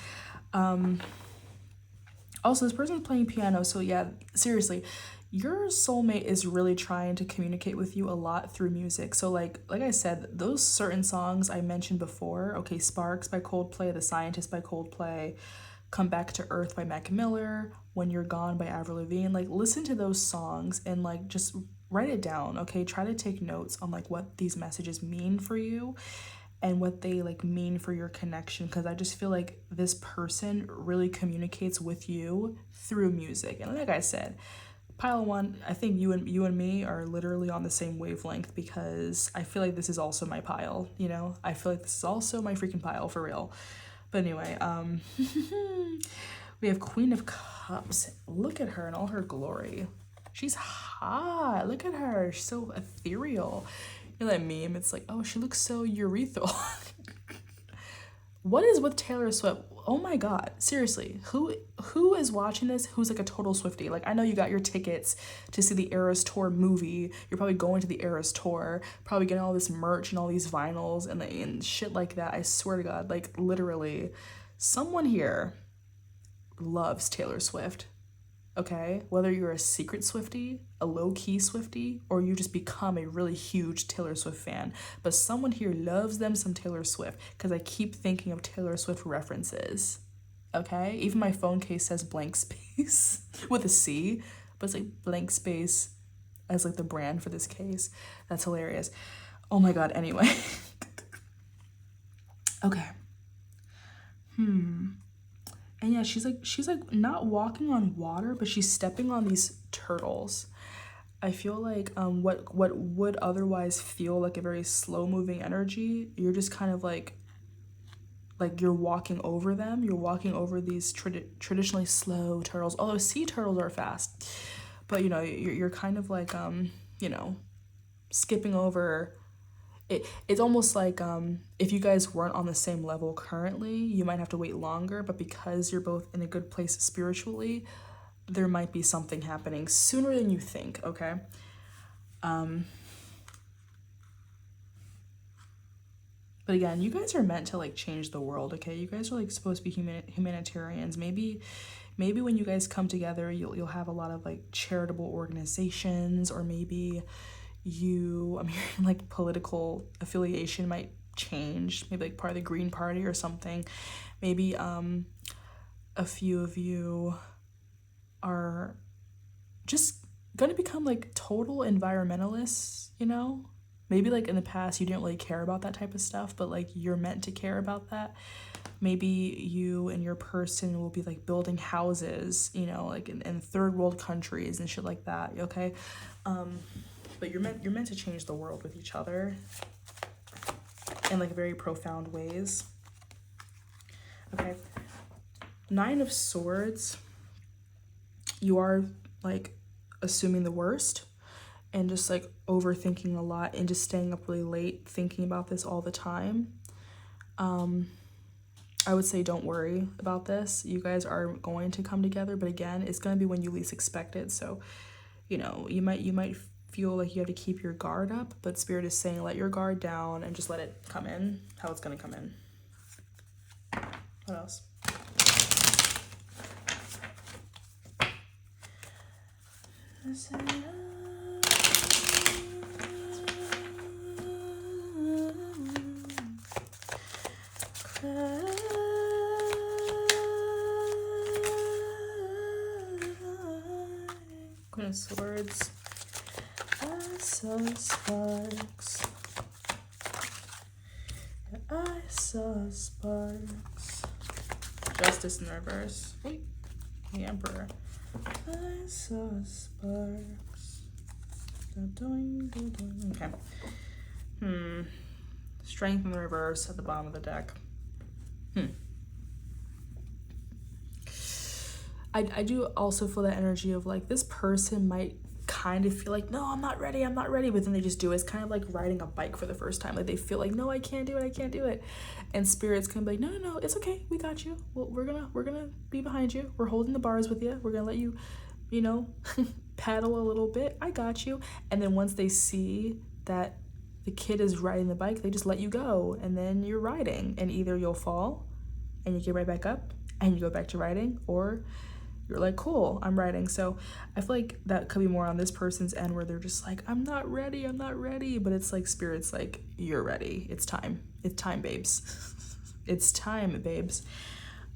Also, this person's playing piano. So yeah, seriously, your soulmate is really trying to communicate with you a lot through music. So like I said, those certain songs I mentioned before, okay, Sparks by Coldplay, The Scientist by Coldplay, Come Back to Earth by Mac Miller, When You're Gone by Avril Lavigne, like listen to those songs and like just write it down, okay? Try to take notes on like what these messages mean for you and what they like mean for your connection, because I just feel like this person really communicates with you through music. And like I said, pile 1, I think you and me are literally on the same wavelength, because I feel like this is also my pile, you know? I feel like this is also my freaking pile, for real. But anyway, we have Queen of Cups. Look at her in all her glory. She's hot. Look at her. She's so ethereal. You know that meme? It's like, oh, she looks so urethral. What is with Taylor Swift? Oh my God, seriously, who is watching this who's like a total Swiftie? Like, I know you got your tickets to see the Eras Tour movie. You're probably going to the Eras Tour, probably getting all this merch and all these vinyls and shit like that. I swear to God, like literally, someone here loves Taylor Swift. Okay, whether you're a secret Swiftie, a low-key Swiftie, or you just become a really huge Taylor Swift fan, but someone here loves them some Taylor Swift, because I keep thinking of Taylor Swift references. Okay, even my phone case says blank space with a C, but it's like blank space as like the brand for this case. That's hilarious. Oh my god, anyway. Okay. And yeah, she's like not walking on water, but she's stepping on these turtles. I feel like what would otherwise feel like a very slow moving energy, you're just kind of like you're walking over them. You're walking over these traditionally slow turtles, although sea turtles are fast. But you know, you're kind of like you know, skipping over it. It's almost like if you guys weren't on the same level currently, you might have to wait longer, but because you're both in a good place spiritually, there might be something happening sooner than you think, okay? But again, you guys are meant to like change the world, okay? You guys are like supposed to be humanitarians. Maybe when you guys come together, you'll have a lot of like charitable organizations, or maybe I'm hearing like political affiliation might change. Maybe like part of the Green Party or something. Maybe a few of you are just gonna become like total environmentalists, you know? Maybe like in the past you didn't really care about that type of stuff, but like you're meant to care about that. Maybe you and your person will be like building houses, you know, like in third world countries and shit like that, okay? But you're meant to change the world with each other in like very profound ways. Okay. 9 of Swords, you are like assuming the worst and just like overthinking a lot and just staying up really late thinking about this all the time. I would say don't worry about this. You guys are going to come together, but again, it's going to be when you least expect it. So, you know, you might feel like you have to keep your guard up, but Spirit is saying let your guard down and just let it come in how it's going to come in. What else? Queen of Swords. I saw sparks. I saw sparks. Justice in reverse. Wait. The Emperor. I saw sparks. Okay. Strength in the reverse at the bottom of the deck. I do also feel that energy of like this person might kind of feel like, no, I'm not ready, but then they just do it. It's kind of like riding a bike for the first time. Like they feel like, no, I can't do it. And Spirit's kind of like, no, it's okay, we got you. Well, we're gonna be behind you. We're holding the bars with you. We're gonna let you, you know, paddle a little bit. I got you. And then once they see that the kid is riding the bike, they just let you go, and then you're riding, and either you'll fall and you get right back up and you go back to riding, or you're like, cool, I'm riding. So I feel like that could be more on this person's end where they're just like, I'm not ready. But it's like Spirit's like, you're ready. It's time, babes. It's time, babes.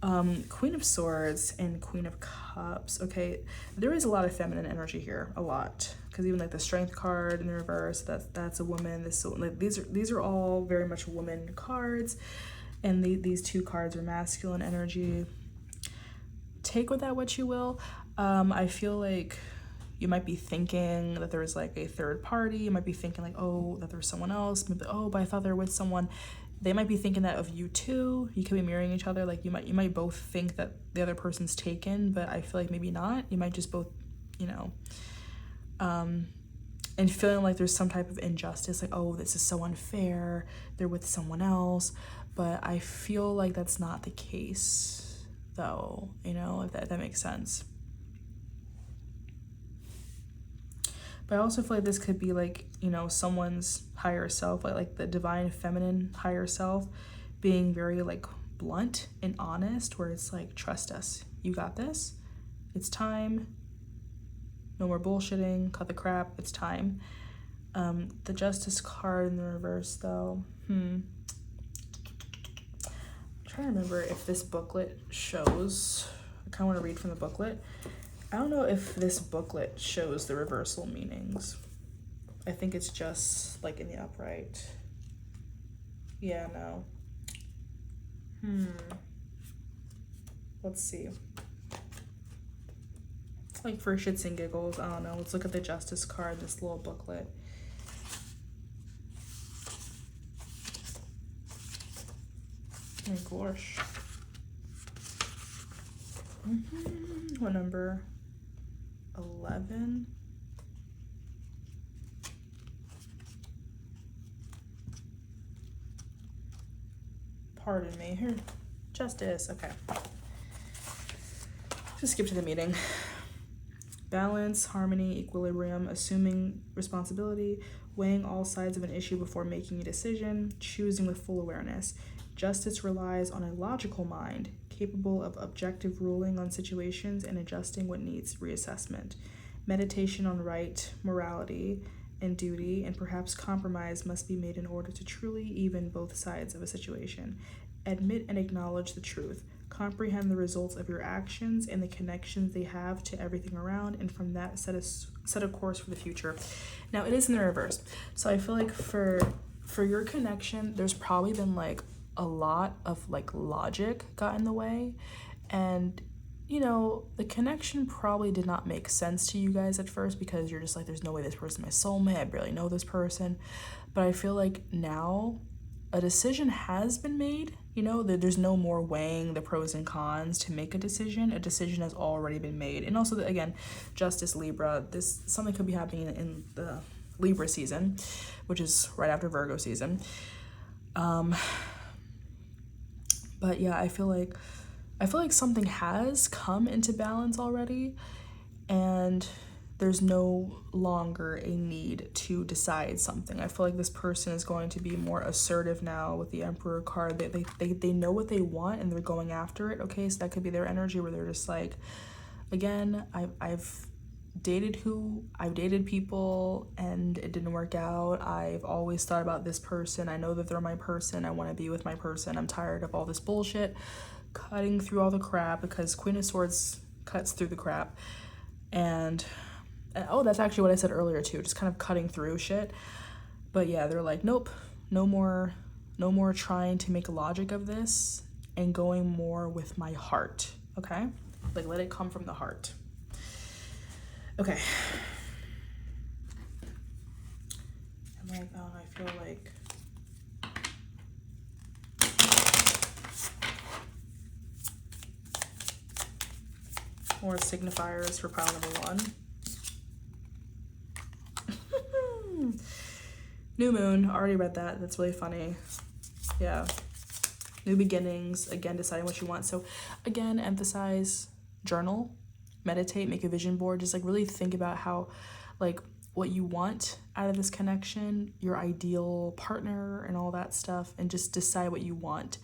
Queen of Swords and Queen of Cups. Okay, there is a lot of feminine energy here, a lot. Because even like the Strength card in the reverse, that's a woman. Like these are all very much woman cards, and these 2 cards are masculine energy. Take with that what you will. I feel like you might be thinking that there's like a third party. You might be thinking like, oh, that there's someone else. Maybe, oh, but I thought they're with someone. They might be thinking that of you too. You could be mirroring each other. Like you might both think that the other person's taken, but I feel like maybe not. You might just both, you know, and feeling like there's some type of injustice. Like, oh, this is so unfair. They're with someone else. But I feel like that's not the case. Though, you know, if that makes sense. But I also feel like this could be like, you know, someone's higher self, like the divine feminine higher self being very like blunt and honest, where it's like, trust us, you got this, it's time, no more bullshitting, cut the crap, it's time. The Justice card in the reverse though, trying to remember if this booklet shows. I kind of want to read from the booklet. I don't know if this booklet shows the reversal meanings. I think it's just like in the upright. Yeah, no. Let's see. Like for shits and giggles, I don't know. Let's look at the Justice card, this little booklet. Oh gosh. What number? 11? Pardon me. Here. Justice. Okay. Just skip to the meeting. Balance, harmony, equilibrium, assuming responsibility, weighing all sides of an issue before making a decision, choosing with full awareness. Justice relies on a logical mind, capable of objective ruling on situations and adjusting what needs reassessment. Meditation on right, morality, and duty, and perhaps compromise must be made in order to truly even both sides of a situation. Admit and acknowledge the truth. Comprehend the results of your actions and the connections they have to everything around, and from that set a course for the future. Now it is in the reverse, so I feel like for your connection, there's probably been like a lot of like logic got in the way, and you know, the connection probably did not make sense to you guys at first because you're just like, there's no way this person's my soulmate, I barely know this person. But I feel like now a decision has been made. You know, there's no more weighing the pros and cons to make a decision. A decision has already been made. And also, again, Justice, Libra, something could be happening in the Libra season, which is right after Virgo season. But yeah, I feel like something has come into balance already, and there's no longer a need to decide something. I feel like this person is going to be more assertive now with the Emperor card. They know what they want and they're going after it. Okay, so that could be their energy where they're just like, again, I've dated people and it didn't work out. I've always thought about this person. I know that they're my person. I want to be with my person. I'm tired of all this bullshit, cutting through all the crap, because Queen of Swords cuts through the crap. And oh, that's actually what I said earlier too, just kind of cutting through shit. But yeah, they're like, nope, no more trying to make logic of this and going more with my heart. Okay, like let it come from the heart. Okay. And like, I feel like more signifiers for pile number 1. New moon, already read that. That's really funny. Yeah. New beginnings, again, deciding what you want. So again, emphasize journal, meditate, make a vision board. Just like really think about how, like, what you want out of this connection, your ideal partner and all that stuff, and just decide what you want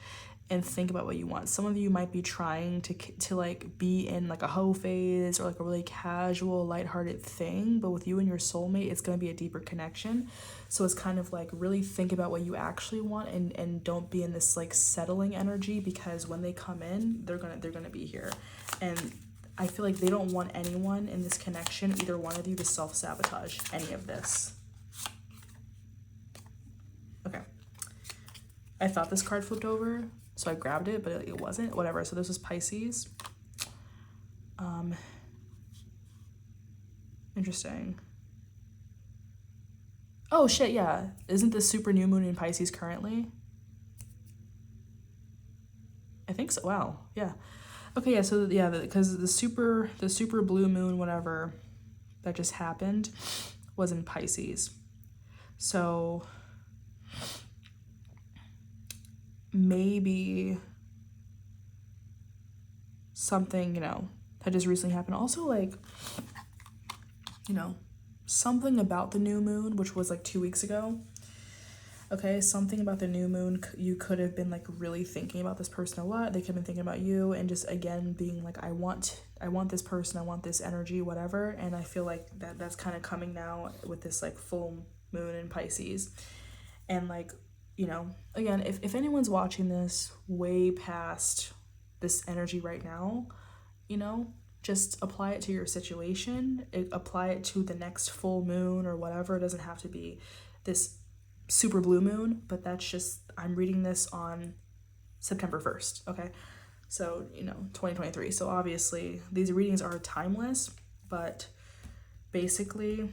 and think about what you want. Some of you might be trying to like be in like a hoe phase or like a really casual, lighthearted thing, but with you and your soulmate, it's going to be a deeper connection. So it's kind of like really think about what you actually want, and don't be in this like settling energy, because when they come in, they're gonna be here. And I feel like they don't want anyone in this connection, either one of you, to self-sabotage any of this. Okay. I thought this card flipped over, so I grabbed it, but it wasn't. Whatever. So this is Pisces. Interesting. Oh shit, yeah. Isn't this super new moon in Pisces currently? I think so. Wow. Yeah. Okay, yeah, so yeah, because the super blue moon, whatever, that just happened was in Pisces. So maybe something, you know, that just recently happened. Also, like, you know, something about the new moon, which was like 2 weeks ago. Okay, something about the new moon, you could have been like really thinking about this person a lot. They could have been thinking about you, and just again being like, I want this person, I want this energy, whatever. And I feel like that's kind of coming now with this like full moon in Pisces. And like, you know, again, if anyone's watching this way past this energy right now, you know, just apply it to your situation, apply it to the next full moon or whatever. It doesn't have to be this super blue moon, but that's just, I'm reading this on September 1st, okay? So, you know, 2023. So obviously these readings are timeless, but basically,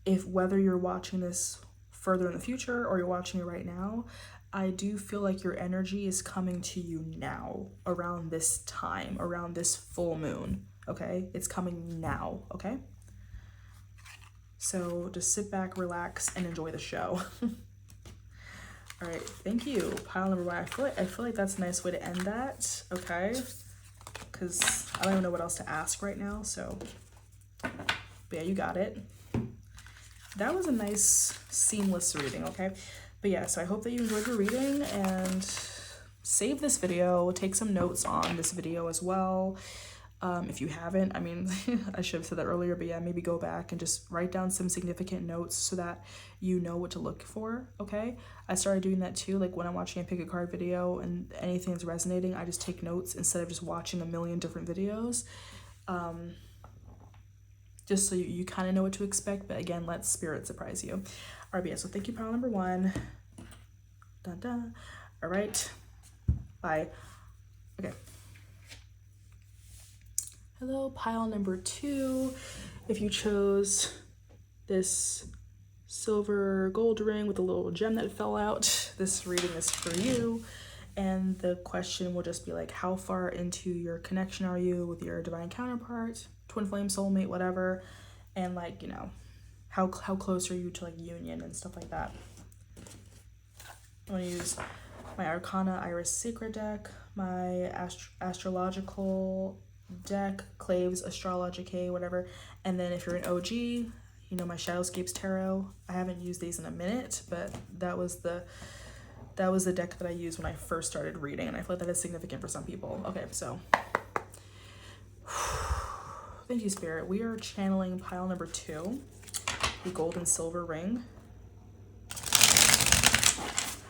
if whether you're watching this further in the future or you're watching it right now, I do feel like your energy is coming to you now, around this time, around this full moon, okay? It's coming now, okay? So just sit back, relax, and enjoy the show. All right, thank you. Pile number one. I feel like that's a nice way to end that, okay? Because I don't even know what else to ask right now, so. But yeah, you got it. That was a nice, seamless reading, okay? But yeah, so I hope that you enjoyed your reading, and save this video, take some notes on this video as well. If you haven't, I mean, I should have said that earlier, but yeah, maybe go back and just write down some significant notes so that you know what to look for, okay? I started doing that too, like when I'm watching a pick a card video and anything that's resonating, I just take notes instead of just watching a million different videos. Just so you kind of know what to expect, but again, let spirit surprise you. All right, yeah, so thank you, pile number one. Dun, dun. All right, bye. Okay. Hello, pile number two. If you chose this silver gold ring with a little gem that fell out, this reading is for you. And the question will just be like, how far into your connection are you with your divine counterpart, twin flame, soulmate, whatever, and like, you know, how close are you to like union and stuff like that. I'm gonna use my Arcana Iris Sacred deck, my astrological deck, Claves Astrologica, whatever, and then if you're an OG, you know, my Shadowscapes Tarot. I haven't used these in a minute, but that was the deck that I used when I first started reading, and I feel like that is significant for some people. Okay, so thank you, Spirit. We are channeling pile number two, the gold and silver ring.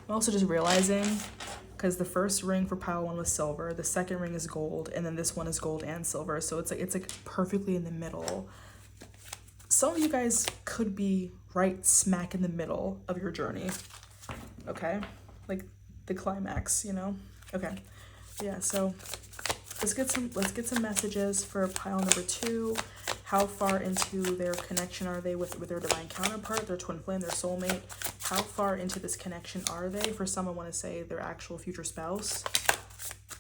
I'm also just realizing, because the first ring for pile one was silver, the second ring is gold, and then this one is gold and silver, so it's like perfectly in the middle. Some of you guys could be right smack in the middle of your journey, okay? Like the climax, you know? Okay, yeah, so let's get some messages for pile number two. How far into their connection are they with their divine counterpart, their twin flame, their soulmate? How far into this connection are they? For some, I want to say their actual future spouse.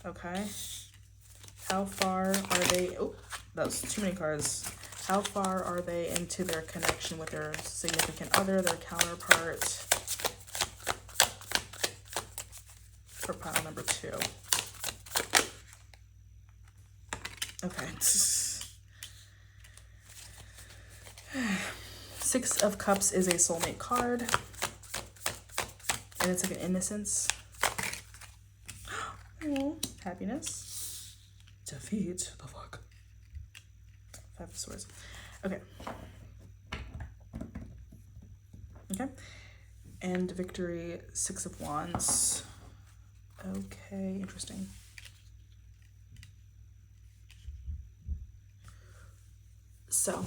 Okay. How far are they? Oh, that was too many cards. How far are they into their connection with their significant other, their counterpart? For pile number two. Okay. Six of Cups is a soulmate card. And it's like an innocence. Oh, happiness. Defeat. The fuck. Five of Swords. Okay. Okay. And victory, Six of Wands. Okay, interesting. So,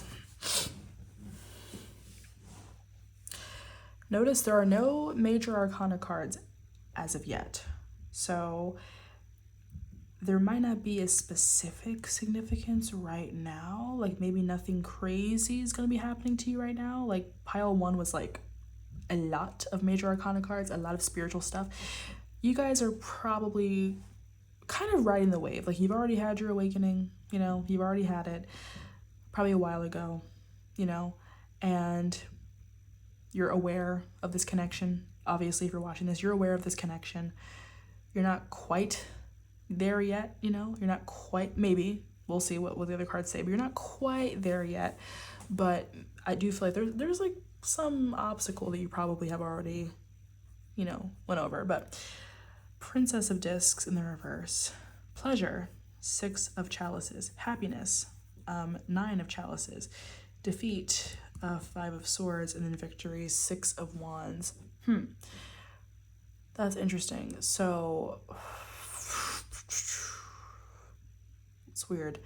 notice there are no major arcana cards as of yet. So there might not be a specific significance right now. Like maybe nothing crazy is going to be happening to you right now. Like pile one was like a lot of major arcana cards, a lot of spiritual stuff. You guys are probably kind of riding the wave. Like you've already had your awakening, you know, you've already had it probably a while ago, you know, and you're aware of this connection. Obviously, if you're watching this, you're aware of this connection. You're not quite there yet, you know, you're not quite, maybe, we'll see what the other cards say, but you're not quite there yet. But I do feel like there's like some obstacle that you probably have already, you know, went over. But Princess of Discs in the reverse. Pleasure, Six of Chalices. Happiness, Nine of Chalices. Defeat, Five of Swords. And then victory, Six of Wands. That's interesting. So It's weird.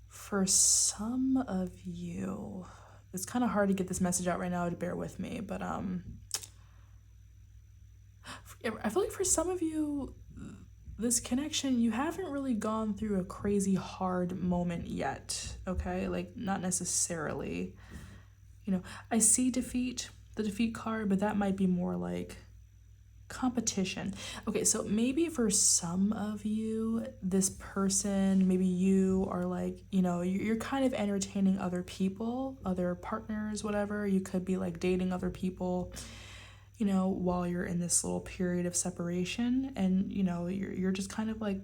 For some of you, it's kind of hard to get this message out right now, to bear with me, but I feel like for some of you, this connection, you haven't really gone through a crazy hard moment yet, okay? Like, not necessarily. You know, I see defeat, the defeat card, but that might be more like competition. Okay, so maybe for some of you, this person, maybe you are like, you know, you're kind of entertaining other people, other partners, whatever. You could be like dating other people, you know, while you're in this little period of separation, and you know, you're just kind of like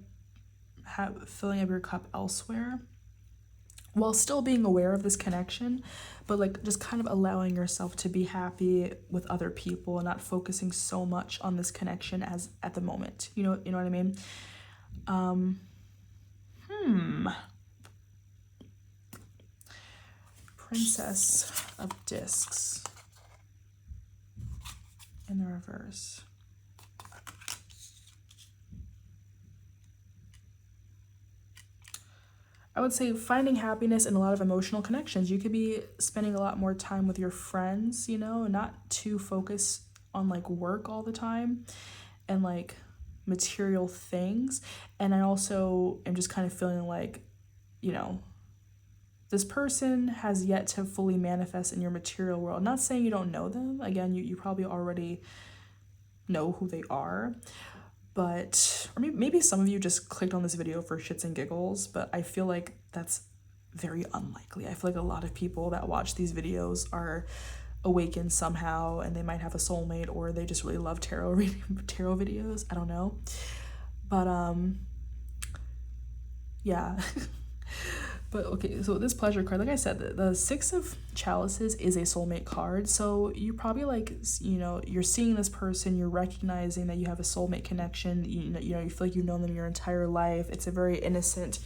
filling up your cup elsewhere while still being aware of this connection, but like just kind of allowing yourself to be happy with other people and not focusing so much on this connection as at the moment. You know what I mean? Princess of Discs in the reverse. I would say finding happiness in a lot of emotional connections. You could be spending a lot more time with your friends, you know, not too focused on like work all the time and like material things. And I also am just kind of feeling like, you know, this person has yet to fully manifest in your material world. Not saying you don't know them. Again, you probably already know who they are. But, or maybe some of you just clicked on this video for shits and giggles, but I feel like that's very unlikely. I feel like a lot of people that watch these videos are awakened somehow, and they might have a soulmate, or they just really love tarot videos. I don't know. But, yeah. But okay, so this pleasure card, like I said, the Six of Chalices is a soulmate card. So you probably like, you know, you're seeing this person, you're recognizing that you have a soulmate connection. You know, you feel like you've known them your entire life. It's a very innocent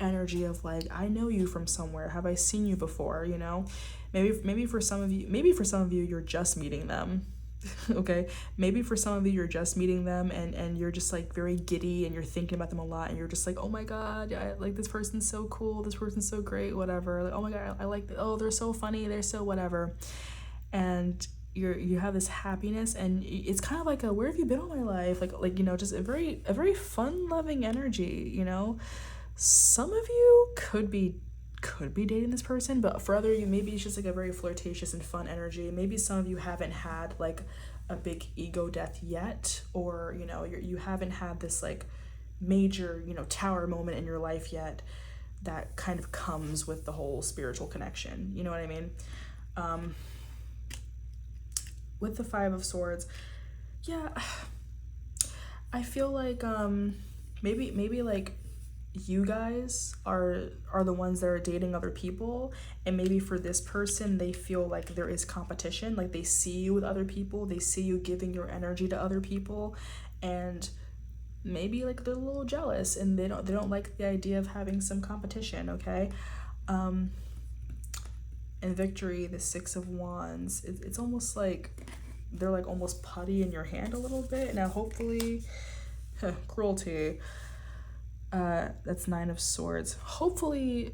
energy of like, I know you from somewhere. Have I seen you before? You know, maybe for some of you, you're just meeting them. Okay, maybe for some of you, you're just meeting them and you're just like very giddy and you're thinking about them a lot and you're just like, oh my god, I like this person's so cool, this person's so great, whatever, like, oh my god, I like oh, they're so funny, they're so whatever. And you have this happiness, and it's kind of like a, where have you been all my life, like you know, just a very fun loving energy. You know, some of you could be dating this person, but for other you, maybe it's just like a very flirtatious and fun energy. Maybe some of you haven't had like a big ego death yet, or you know, you haven't had this like major, you know, tower moment in your life yet that kind of comes with the whole spiritual connection. You know what I mean? With the Five of Swords, yeah, I feel like maybe like you guys are the ones that are dating other people, and maybe for this person they feel like there is competition, like they see you with other people, they see you giving your energy to other people, and maybe like they're a little jealous and they don't like the idea of having some competition. Okay, and Victory, the Six of Wands, it's almost like they're like almost putty in your hand a little bit. Now hopefully cruelty, that's Nine of Swords. Hopefully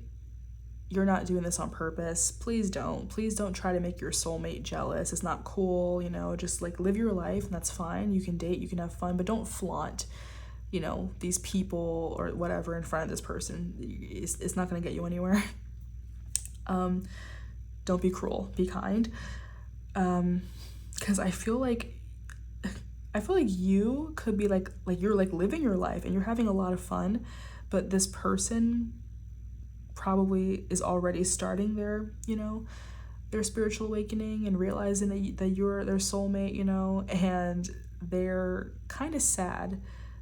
you're not doing this on purpose. Please don't try to make your soulmate jealous. It's not cool, you know. Just like live your life, and that's fine. You can date, you can have fun, but don't flaunt, you know, these people or whatever in front of this person. It's not going to get you anywhere. Don't be cruel, be kind. Because I feel like you could be like you're like living your life and you're having a lot of fun, but this person probably is already starting their, you know, their spiritual awakening and realizing that you're their soulmate, you know, and they're kind of sad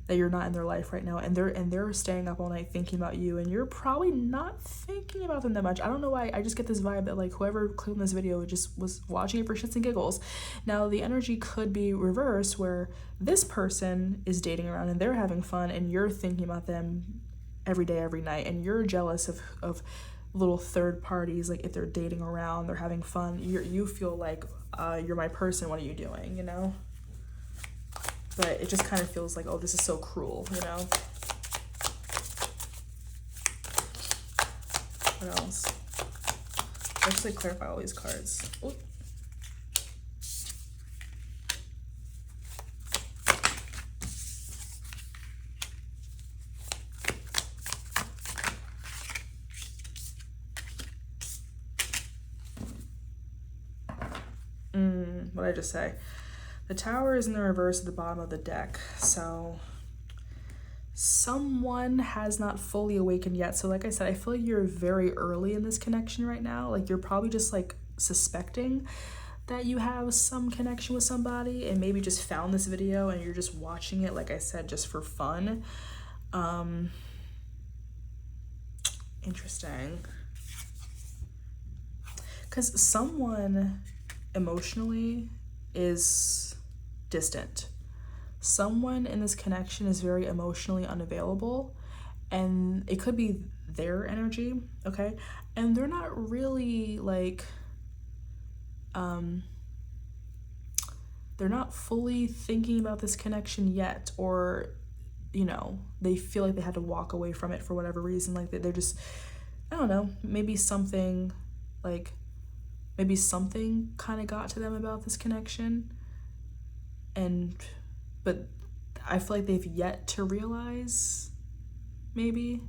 that you're not in their life right now, and they're staying up all night thinking about you, and you're probably not thinking about them that much. I don't know why, I just get this vibe that like whoever clicked on this video just was watching it for shits and giggles. Now the energy could be reversed, where this person is dating around and they're having fun, and you're thinking about them every day, every night, and you're jealous of little third parties. Like if they're dating around, they're having fun, you feel like you're my person, what are you doing, you know? But it just kind of feels like, oh, this is so cruel, you know? What else? Let's like clarify all these cards. Ooh. What did I just say? The Tower is in the reverse at the bottom of the deck. So someone has not fully awakened yet. So like I said, I feel like you're very early in this connection right now. Like you're probably just like suspecting that you have some connection with somebody and maybe just found this video and you're just watching it, like I said, just for fun. Interesting. Because someone emotionally is distant. Someone in this connection is very emotionally unavailable, and it could be their energy, okay? And they're not really like, they're not fully thinking about this connection yet, or, you know, they feel like they had to walk away from it for whatever reason. Like they're just, I don't know, maybe something kind of got to them about this connection, but I feel like they've yet to realize, maybe.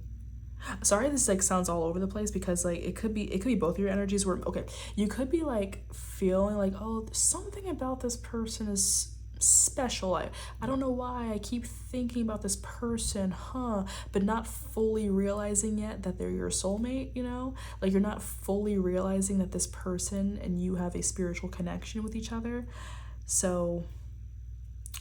Sorry, this like sounds all over the place because like it could be both your energies where, okay, you could be like feeling like, oh, something about this person is special. I don't know why I keep thinking about this person, but not fully realizing yet that they're your soulmate, you know? Like you're not fully realizing that this person and you have a spiritual connection with each other. So,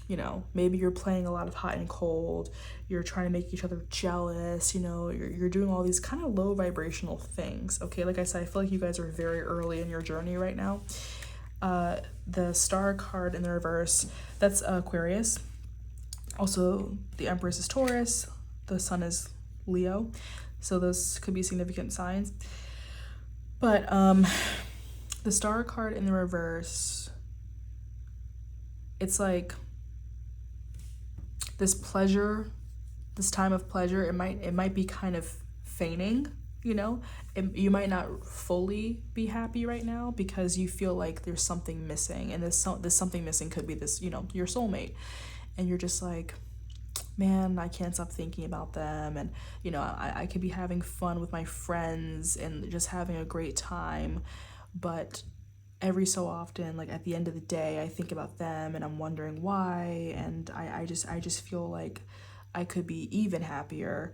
you know, maybe you're playing a lot of hot and cold, you're trying to make each other jealous, you know, you're doing all these kind of low vibrational things, okay? Like I said, I feel like you guys are very early in your journey right now. The Star card in the reverse, that's Aquarius. Also, the Empress is Taurus, the Sun is Leo, so those could be significant signs. But the Star card in the reverse, it's like this pleasure, this time of pleasure, it might be kind of feigning, you know? You might not fully be happy right now because you feel like there's something missing, and this something missing could be this, you know, your soulmate, and you're just like, man, I can't stop thinking about them, and you know, I could be having fun with my friends and just having a great time, but every so often, like at the end of the day, I think about them and I'm wondering why, and I just feel like I could be even happier,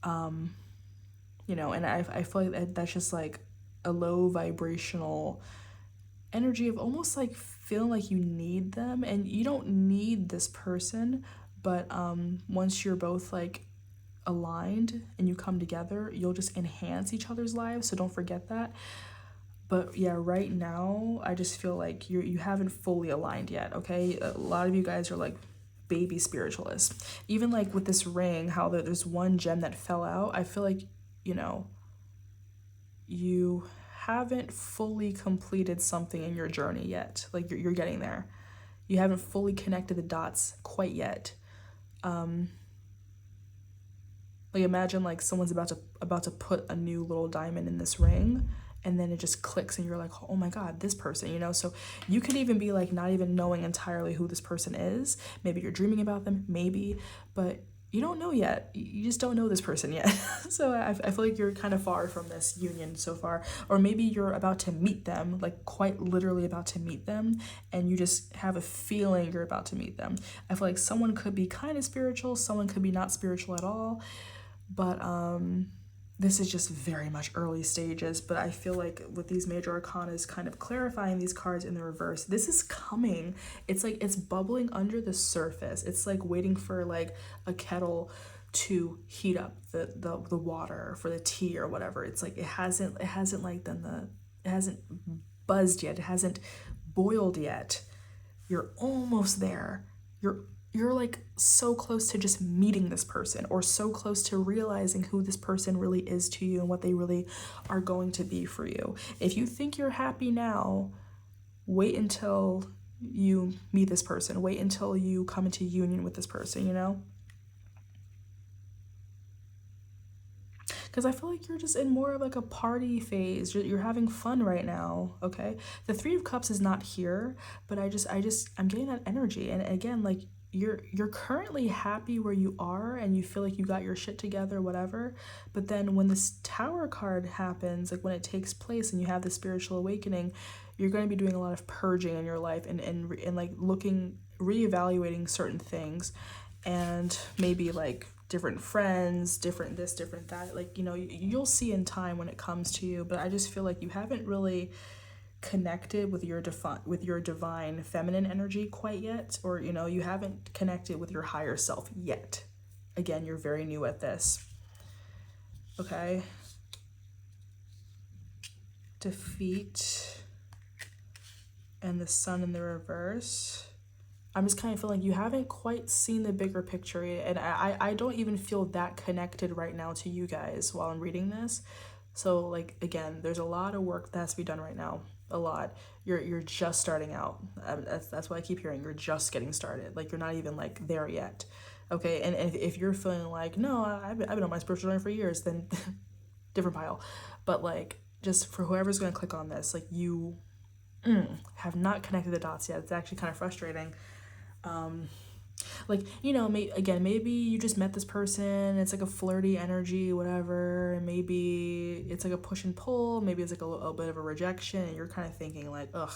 you know, and I feel like that's just like a low vibrational energy of almost like feeling like you need them, and you don't need this person, but once you're both like aligned and you come together, you'll just enhance each other's lives, so don't forget that. But yeah, right now, I just feel like you haven't fully aligned yet, okay? A lot of you guys are like baby spiritualists. Even like with this ring, how there's one gem that fell out, I feel like, you know, you haven't fully completed something in your journey yet. Like you're getting there. You haven't fully connected the dots quite yet. Like imagine like someone's about to put a new little diamond in this ring, and then it just clicks and you're like, oh my God, this person, you know? So you could even be like not even knowing entirely who this person is. Maybe you're dreaming about them, maybe, but you don't know yet. You just don't know this person yet. So I feel like you're kind of far from this union so far. Or maybe you're about to meet them, like quite literally about to meet them, and you just have a feeling you're about to meet them. I feel like someone could be kind of spiritual, someone could be not spiritual at all, but this is just very much early stages. But I feel like with these major arcana is kind of clarifying these cards in the reverse, this is coming. It's like it's bubbling under the surface. It's like waiting for like a kettle to heat up the water for the tea or whatever. It's like it hasn't buzzed yet, it hasn't boiled yet. You're almost there. You're like so close to just meeting this person, or so close to realizing who this person really is to you and what they really are going to be for you. If you think you're happy now, wait until you meet this person. Wait until you come into union with this person, you know? because I feel like you're just in more of like a party phase. You're having fun right now, okay? The Three of Cups is not here, but I'm getting that energy. And again, like you're currently happy where you are and you feel like you got your shit together, whatever. But then when this Tower card happens, like when it takes place and you have the spiritual awakening, you're going to be doing a lot of purging in your life and like reevaluating certain things, and maybe like different friends, different this, different that. Like, you know, you'll see in time when it comes to you, but I just feel like you haven't really connected with your divine feminine energy quite yet, or you know, you haven't connected with your higher self yet. Again, you're very new at this. Okay. Defeat and the Sun in the reverse. I'm just kind of feeling you haven't quite seen the bigger picture, and I don't even feel that connected right now to you guys while I'm reading this. So like, again, there's a lot of work that has to be done right now. A lot. You're just starting out. That's what I keep hearing. You're just getting started. Like you're not even like there yet. Okay, and if you're feeling like, no, I've been on my spiritual journey for years, then different pile. But like, just for whoever's gonna click on this, like you have not connected the dots yet. It's actually kind of frustrating. Like, you know, maybe you just met this person, it's like a flirty energy, whatever, and maybe it's like a push and pull, maybe it's like a bit of a rejection, and you're kind of thinking like, ugh,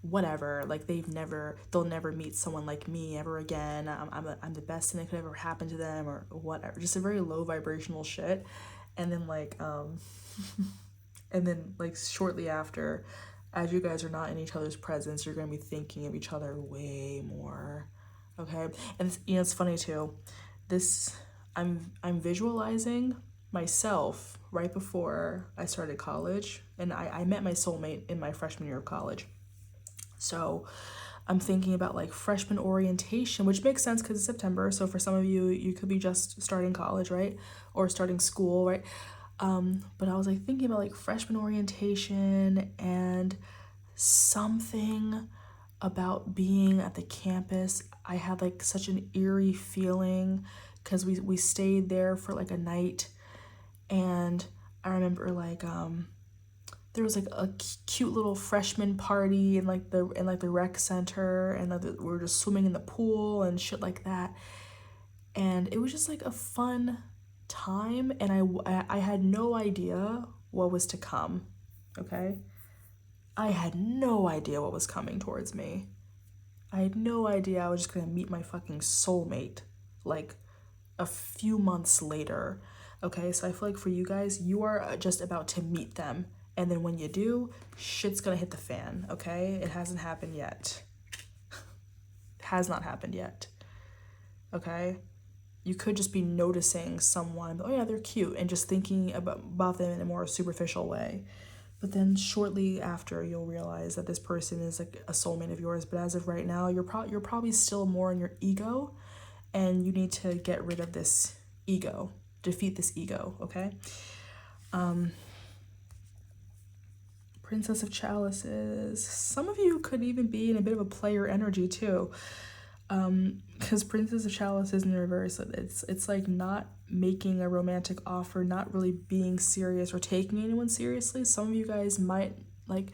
whatever, like they'll never meet someone like me ever again, I'm the best thing that could ever happen to them, or whatever, just a very low vibrational shit. And then like and then like shortly after, as you guys are not in each other's presence, you're going to be thinking of each other way more. Okay. And you know, it's funny too, I'm visualizing myself right before I started college, and I met my soulmate in my freshman year of college. So I'm thinking about like freshman orientation, which makes sense because it's September. So for some of you, you could be just starting college, right? Or starting school, right? But I was like thinking about like freshman orientation and something about being at the campus. I had like such an eerie feeling because we stayed there for like a night, and I remember like there was like a cute little freshman party in like the rec center, and like we were just swimming in the pool and shit like that, and it was just like a fun time, and I had no idea what was to come. Okay, I had no idea what was coming towards me. I had no idea I was just gonna meet my fucking soulmate like a few months later. Okay, so I feel like for you guys, you are just about to meet them, and then when you do, shit's gonna hit the fan. Okay, it hasn't happened yet. It has not happened yet. Okay, you could just be noticing someone, oh yeah, they're cute, and just thinking about them in a more superficial way. But then shortly after, you'll realize that this person is like a soulmate of yours. But as of right now, you're probably still more in your ego, and you need to get rid of this ego, defeat this ego, okay? Princess of Chalices. Some of you could even be in a bit of a player energy too. Because Princess of Chalices in the reverse, it's like not making a romantic offer, not really being serious or taking anyone seriously. Some of you guys might like,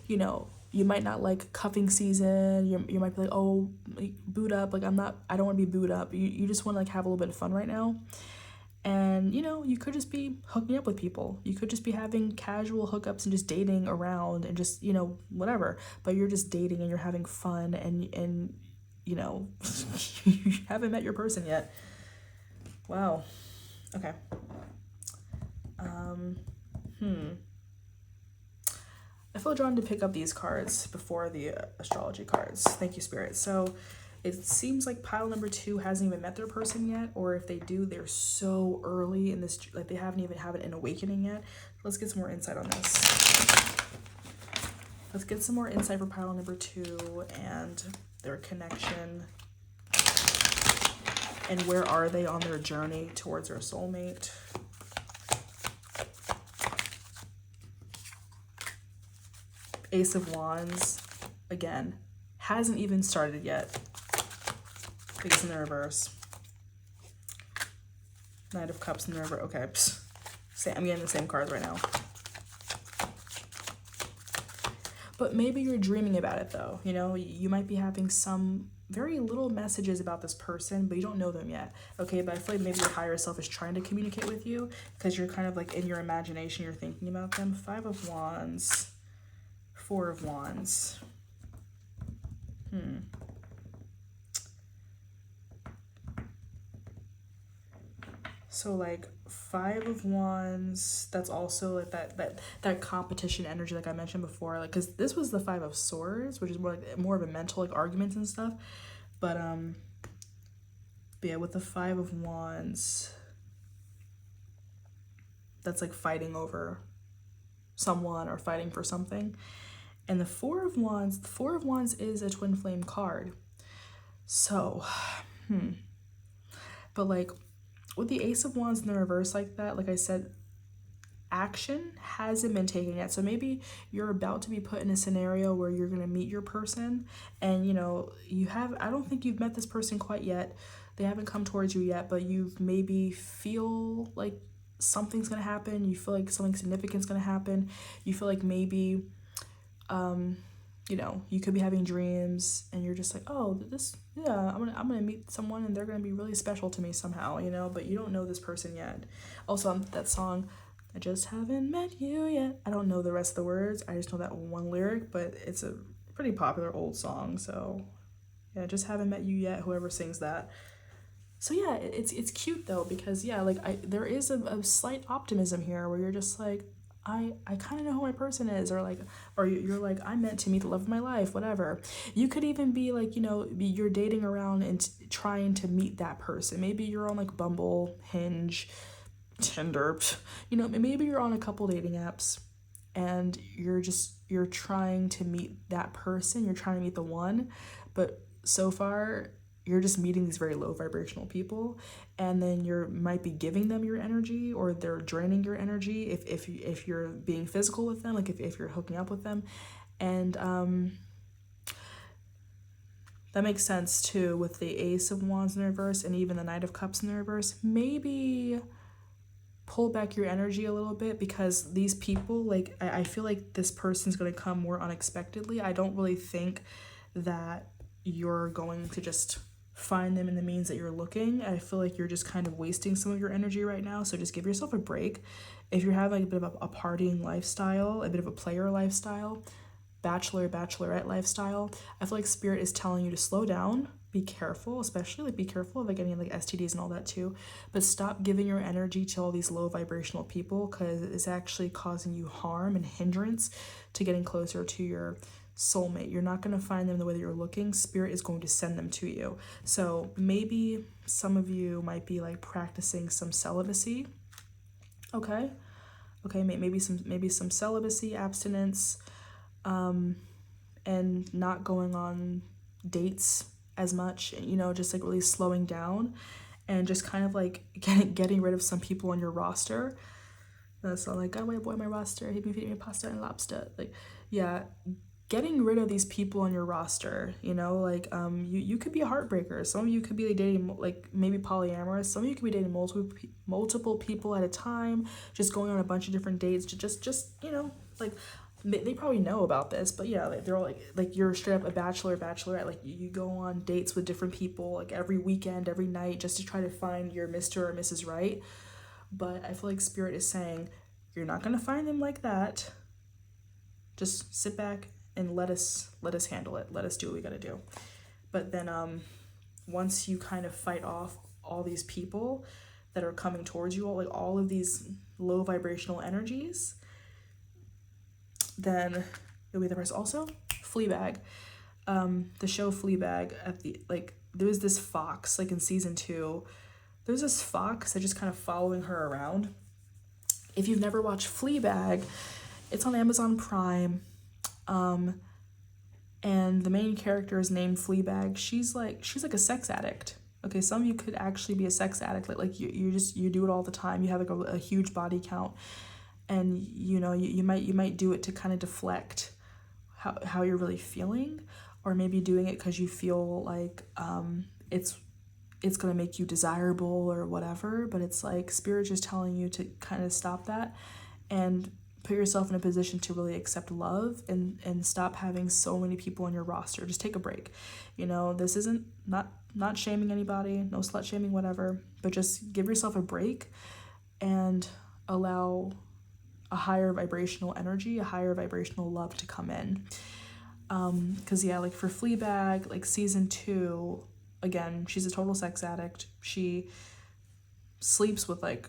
you know, you might not like cuffing season. You might be like, oh, like, boot up. Like I don't want to be boot up. You just want to like have a little bit of fun right now. And, you know, you could just be hooking up with people. You could just be having casual hookups and just dating around and just, you know, whatever. But you're just dating and you're having fun, and you know, you haven't met your person yet. Wow. Okay. I feel drawn to pick up these cards before the astrology cards. Thank you, Spirit. So it seems like pile number 2 hasn't even met their person yet, or if they do, they're so early in this, like they haven't even had an awakening yet. Let's get some more insight on this. Let's get some more insight for pile number 2 and their connection. And where are they on their journey towards their soulmate? Ace of Wands, again, hasn't even started yet. Because in the reverse. Knight of Cups in the reverse. Okay. I'm getting the same cards right now. But maybe you're dreaming about it though. You know, you might be having some very little messages about this person, but you don't know them yet. Okay, but I feel like maybe your higher self is trying to communicate with you because you're kind of like in your imagination, you're thinking about them. 5 of Wands, 4 of Wands. So like 5 of Wands, that's also like that competition energy, like I mentioned before, like because this was the 5 of Swords, which is more of a mental like arguments and stuff, but yeah, with the 5 of Wands, that's like fighting over someone or fighting for something. And the 4 of Wands is a twin flame card. So, but like with the Ace of Wands in the reverse like that, like I said, action hasn't been taken yet. So maybe you're about to be put in a scenario where you're going to meet your person and, you know, I don't think you've met this person quite yet. They haven't come towards you yet, but you maybe feel like something's going to happen. You feel like something significant's going to happen. You feel like maybe, you know, you could be having dreams and you're just like, oh, I'm gonna meet someone and they're gonna be really special to me somehow, you know, but you don't know this person yet. Also, that song, I just haven't met you yet. I don't know the rest of the words. I just know that one lyric, but it's a pretty popular old song. So yeah, just haven't met you yet, whoever sings that. So yeah, it's cute though, because yeah, like there is a slight optimism here where you're just like, I kind of know who my person is, or you're like, I'm meant to meet the love of my life, whatever. You could even be like, you know, you're dating around and trying to meet that person. Maybe you're on like Bumble, Hinge, Tinder, you know, maybe you're on a couple dating apps and you're trying to meet that person. You're trying to meet the one, but so far you're just meeting these very low vibrational people, and then you might be giving them your energy, or they're draining your energy if you're being physical with them, like if you're hooking up with them. And that makes sense too with the Ace of Wands in the reverse and even the Knight of Cups in the reverse. Maybe pull back your energy a little bit, because these people, like I feel like this person's going to come more unexpectedly. I don't really think that you're going to just find them in the means that you're looking. I feel like you're just kind of wasting some of your energy right now, so just give yourself a break. If you're having a bit of a partying lifestyle, a bit of a player lifestyle, bachelorette lifestyle, I feel like Spirit is telling you to slow down, be careful, especially like be careful of like any like STDs and all that too, but stop giving your energy to all these low vibrational people, because it's actually causing you harm and hindrance to getting closer to your soulmate. You're not going to find them the way that you're looking. Spirit is going to send them to you. So maybe some of you might be like practicing some celibacy. Okay, maybe some celibacy, abstinence, and not going on dates as much, you know, just like really slowing down and just kind of like getting rid of some people on your roster. That's all like, got a white boy on my roster, he feeding me pasta and lobster. Like, yeah, getting rid of these people on your roster, you know, like you could be a heartbreaker. Some of you could be like dating like maybe polyamorous. Some of you could be dating multiple people at a time, just going on a bunch of different dates, just you know, like they probably know about this, but yeah, like they're all like you're straight up a bachelorette, like you go on dates with different people like every weekend, every night, just to try to find your Mr. or Mrs. Right. But I feel like Spirit is saying you're not gonna find them like that. Just sit back and let us handle it. Let us do what we gotta do. But then once you kind of fight off all these people that are coming towards you, all of these low vibrational energies, then you'll be the person. Also, Fleabag, the show Fleabag, there was this fox, like in season 2, there's this fox that just kind of following her around. If you've never watched Fleabag, it's on Amazon Prime, and the main character is named Fleabag. She's like a sex addict. Okay, some of you could actually be a sex addict, like you do it all the time. You have like a huge body count, and you know you might do it to kind of deflect how you're really feeling, or maybe doing it because you feel like it's going to make you desirable or whatever, but it's like Spirit just telling you to kind of stop that and put yourself in a position to really accept love and stop having so many people on your roster. Just take a break. You know, this isn't not shaming anybody, no slut shaming, whatever, but just give yourself a break and allow a higher vibrational energy, a higher vibrational love to come in. Because yeah, like for Fleabag, like season 2, again, she's a total sex addict. She sleeps with like,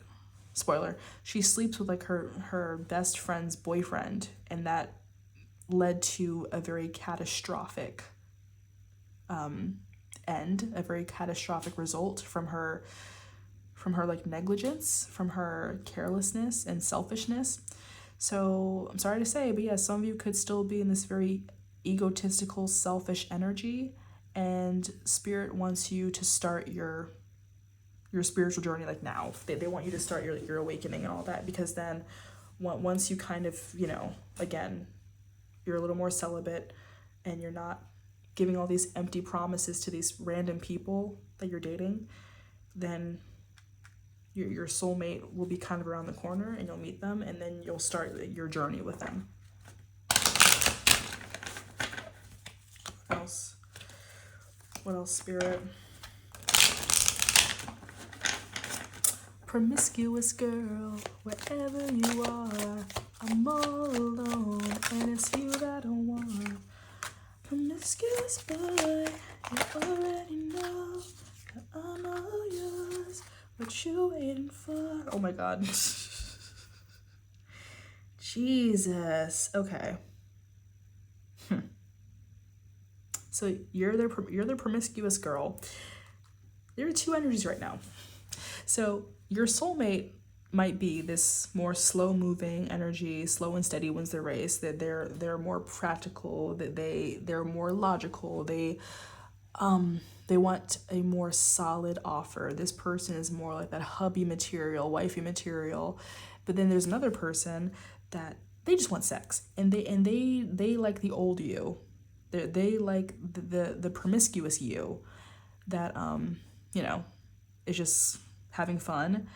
spoiler, she sleeps with like her best friend's boyfriend, and that led to a very catastrophic end, a very catastrophic result from her like negligence, from her carelessness and selfishness. So I'm sorry to say, but yeah, some of you could still be in this very egotistical, selfish energy, and Spirit wants you to start your spiritual journey like now. They want you to start your awakening and all that, because then once you kind of, you know, again, you're a little more celibate and you're not giving all these empty promises to these random people that you're dating, then your soulmate will be kind of around the corner and you'll meet them, and then you'll start your journey with them. What else, Spirit? Promiscuous girl, wherever you are, I'm all alone, and it's you that I want. Promiscuous boy, you already know that I'm all yours. What you waiting for? Oh my God. Jesus. Okay. So you're their promiscuous girl. There are two energies right now. So your soulmate might be this more slow moving energy, slow and steady wins the race, that they're more practical, that they're more logical, they want a more solid offer. This person is more like that hubby material, wifey material. But then there's another person that they just want sex, and they like the old you. They like the promiscuous you that you know, is just having fun.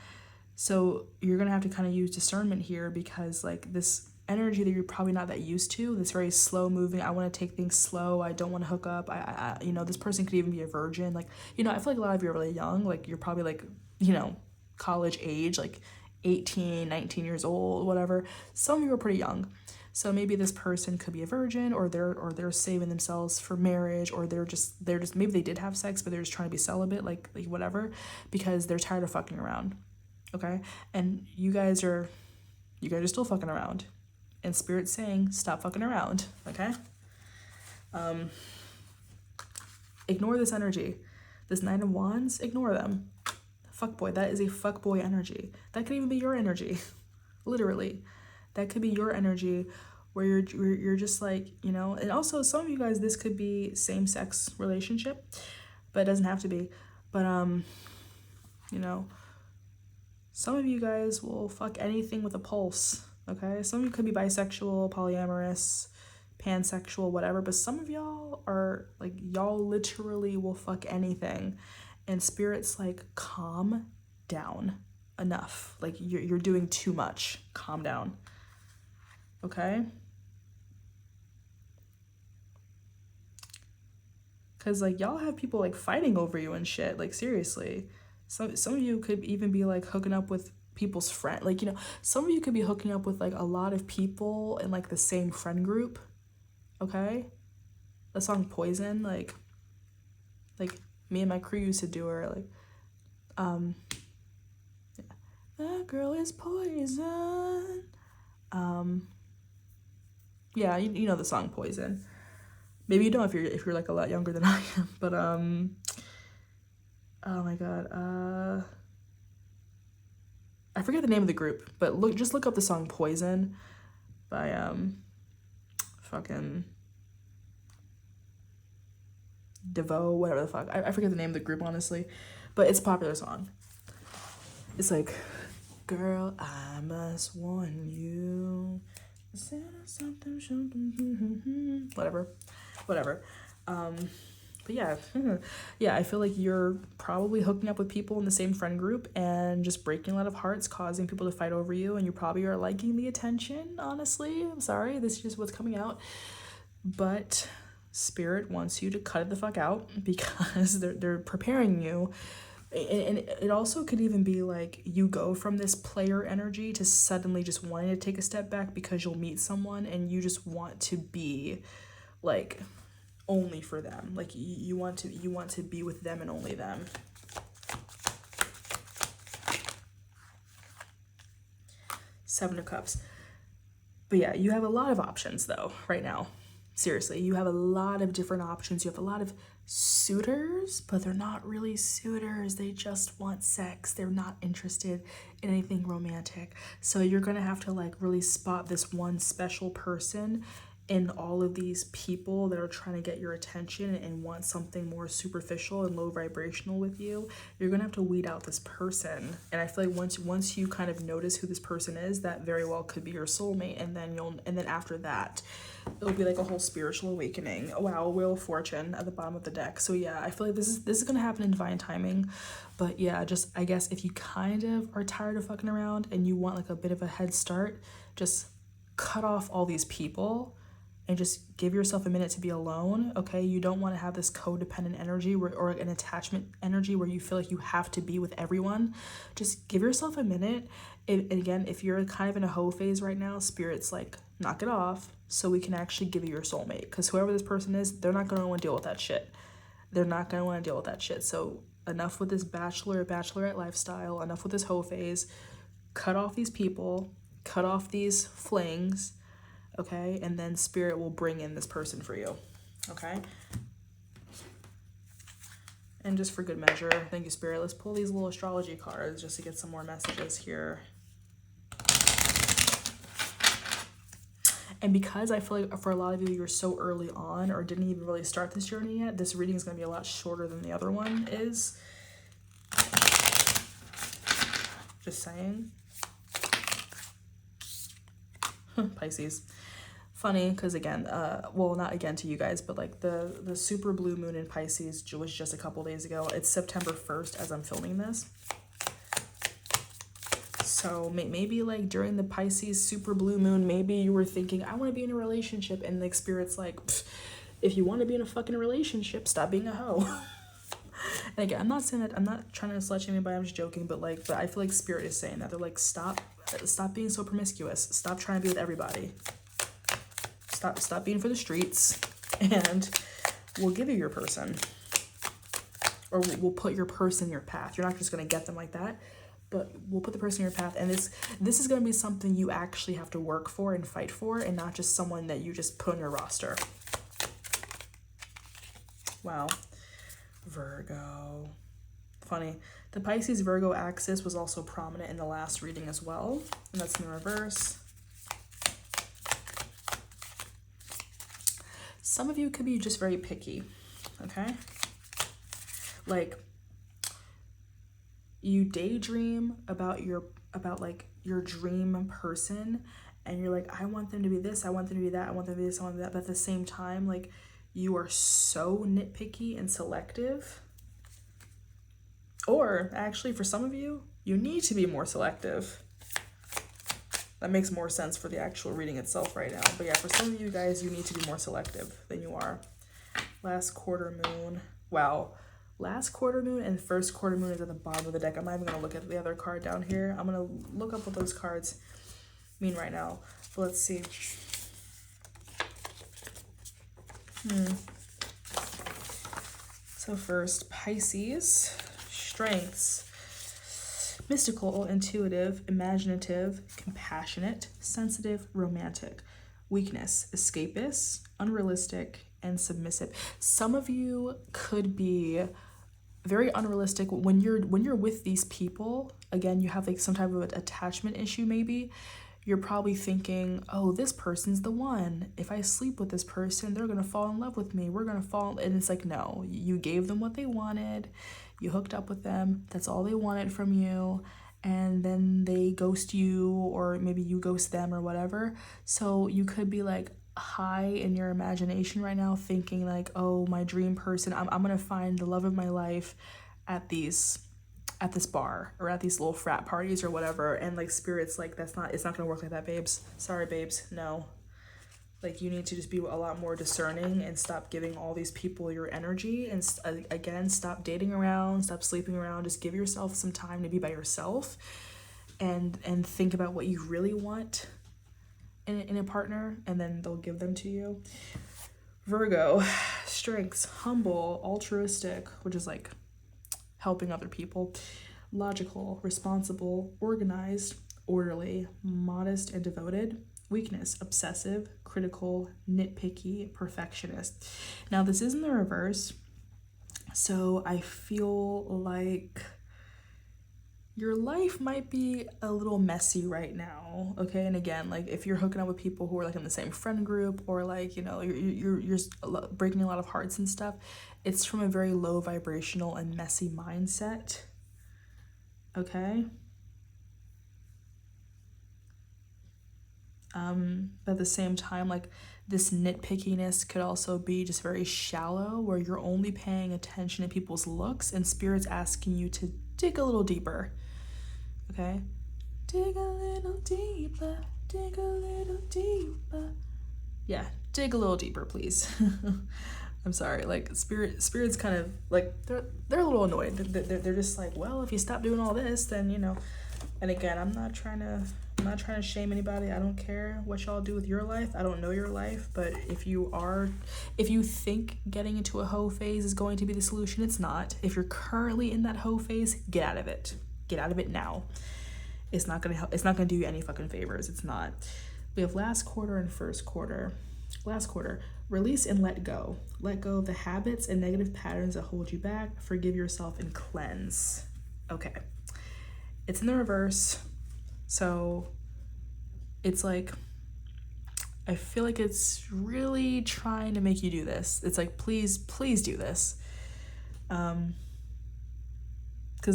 So you're gonna have to kind of use discernment here, because like this energy that you're probably not that used to, this very slow moving, I want to take things slow, I don't want to hook up, I you know, this person could even be a virgin. Like, you know, I feel like a lot of you are really young, like you're probably like, you know, college age, like 18, 19 years old, whatever. Some of you are pretty young. So maybe this person could be a virgin, or they're saving themselves for marriage, or they're just maybe they did have sex but they're just trying to be celibate, like whatever, because they're tired of fucking around. Okay? And you guys are still fucking around. And Spirit's saying, stop fucking around. Okay? Ignore this energy. This Nine of Wands, ignore them. Fuckboy, that is a fuckboy energy. That could even be your energy. Literally. That could be your energy, where you're just like, you know, and also some of you guys, this could be same-sex relationship, but it doesn't have to be. But you know, some of you guys will fuck anything with a pulse. Okay, some of you could be bisexual, polyamorous, pansexual, whatever, but some of y'all are like, y'all literally will fuck anything. And Spirit's like, calm down. Enough. Like, you're doing too much. Calm down. Okay? Because like, y'all have people like fighting over you and shit. Like, seriously. Some of you could even be like hooking up with people's friend, like, you know, some of you could be hooking up with like a lot of people in like the same friend group. Okay? The song Poison, like me and my crew used to do her, like yeah. That girl is poison. Yeah, you know the song Poison. Maybe you don't if you're like a lot younger than I am, but oh my God, I forget the name of the group, but just look up the song Poison by fucking DeVoe, whatever the fuck. I forget the name of the group, honestly, but it's a popular song. It's like, girl, I must warn you, whatever. But But yeah, yeah, I feel like you're probably hooking up with people in the same friend group and just breaking a lot of hearts, causing people to fight over you, and you probably are liking the attention, honestly. I'm sorry, this is just what's coming out. But Spirit wants you to cut it the fuck out because they're preparing you. And it also could even be like you go from this player energy to suddenly just wanting to take a step back because you'll meet someone and you just want to be like only for them. Like you want to be with them and only them. Seven of Cups. But yeah, you have a lot of options though right now. Seriously, you have a lot of different options. You have a lot of suitors, but they're not really suitors. They just want sex. They're not interested in anything romantic. So you're gonna have to like really spot this one special person in all of these people that are trying to get your attention and want something more superficial and low vibrational with you. You're gonna have to weed out this person. And I feel like once you kind of notice who this person is, that very well could be your soulmate. And then after that, it'll be like a whole spiritual awakening. Wow, Wheel of Fortune at the bottom of the deck. So yeah, I feel like this is gonna happen in divine timing. But yeah, just I guess if you kind of are tired of fucking around and you want like a bit of a head start, just cut off all these people and just give yourself a minute to be alone, okay? You don't want to have this codependent energy or an attachment energy where you feel like you have to be with everyone. Just give yourself a minute. And again, if you're kind of in a hoe phase right now, Spirit's like, knock it off so we can actually give you your soulmate. Because whoever this person is, they're not going to want to deal with that shit. They're not going to want to deal with that shit. So enough with this bachelor or bachelorette lifestyle. Enough with this hoe phase. Cut off these people. Cut off these flings. Okay, and then Spirit will bring in this person for you, okay? And just for good measure, thank you, Spirit, let's pull these little astrology cards just to get some more messages here. And because I feel like for a lot of you, you're so early on or didn't even really start this journey yet, this reading is going to be a lot shorter than the other one is. Just saying. Pisces. Funny because again, well, not again to you guys, but like the super blue moon in Pisces was just a couple days ago. It's September 1st as I'm filming this. So maybe like during the Pisces super blue moon, maybe you were thinking, I want to be in a relationship, and the Spirit's like, if you want to be in a fucking relationship, stop being a hoe. And again, I'm not saying that, I'm not trying to slut shame anybody, I'm just joking, but I feel like Spirit is saying that. They're like, stop being so promiscuous. Stop trying to be with everybody. Stop being for the streets, and we'll give you your person. Or we'll put your person in your path. You're not just going to get them like that, but we'll put the person in your path. And this is going to be something you actually have to work for and fight for, and not just someone that you just put on your roster. Wow. Virgo. Funny. The Pisces Virgo axis was also prominent in the last reading as well, and that's in the reverse. Some of you could be just very picky, okay? Like, you daydream about your dream person, and you're like, I want them to be this, I want them to be that, I want them to be this, I want them to be that, but at the same time, like, you are so nitpicky and selective. Or actually, for some of you, you need to be more selective. That makes more sense for the actual reading itself right now. But yeah, for some of you guys, you need to be more selective than you are. Last quarter moon. Wow. Last quarter moon and first quarter moon is at the bottom of the deck. I'm not even going to look at the other card down here. I'm going to look up what those cards mean right now. But let's see. So first, Pisces. Strengths. Mystical, intuitive, imaginative, compassionate, sensitive, romantic. Weakness, escapist, unrealistic, and submissive. Some of you could be very unrealistic when you're with these people. Again, you have like some type of an attachment issue maybe. You're probably thinking, oh, this person's the one. If I sleep with this person, they're gonna fall in love with me. We're gonna fall. And it's like, no, you gave them what they wanted. You hooked up with them. That's all they wanted from you. And then they ghost you, or maybe you ghost them or whatever. So you could be like, high in your imagination right now, thinking like, oh, my dream person, I'm gonna find the love of my life at this bar or at these little frat parties or whatever, and like spirit's like, it's not gonna work like that, babes. Sorry, babes, no. Like, you need to just be a lot more discerning and stop giving all these people your energy, and again, stop dating around, stop sleeping around. Just give yourself some time to be by yourself and think about what you really want in a partner, and then they'll give them to you. Virgo, strengths: humble, altruistic, which is like helping other people, logical, responsible, organized, orderly, modest, and devoted. Weakness: obsessive, critical, nitpicky, perfectionist. Now, this is in the reverse, so I feel like your life might be a little messy right now, okay? And again, like, if you're hooking up with people who are like in the same friend group, or like, you know, you're breaking a lot of hearts and stuff, it's from a very low vibrational and messy mindset, okay? But at the same time, like, this nitpickiness could also be just very shallow, where you're only paying attention to people's looks, and spirit's asking you to dig a little deeper, okay? Dig a little deeper, dig a little deeper. Yeah, dig a little deeper, please. I'm sorry, like, spirit's kind of like, they're a little annoyed. They're just like, well, if you stop doing all this, then, you know. And again, I'm not trying to shame anybody. I don't care what y'all do with your life. I don't know your life, but if you think getting into a hoe phase is going to be the solution, it's not. If you're currently in that hoe phase, get out of it. Get out of it now. It's not gonna help. It's not gonna do you any fucking favors. It's not. We have last quarter and first quarter. Last quarter: release and let go. Let go of the habits and negative patterns that hold you back. Forgive yourself and cleanse. Okay. It's in the reverse. So it's like, I feel like it's really trying to make you do this. It's like, please do this. Because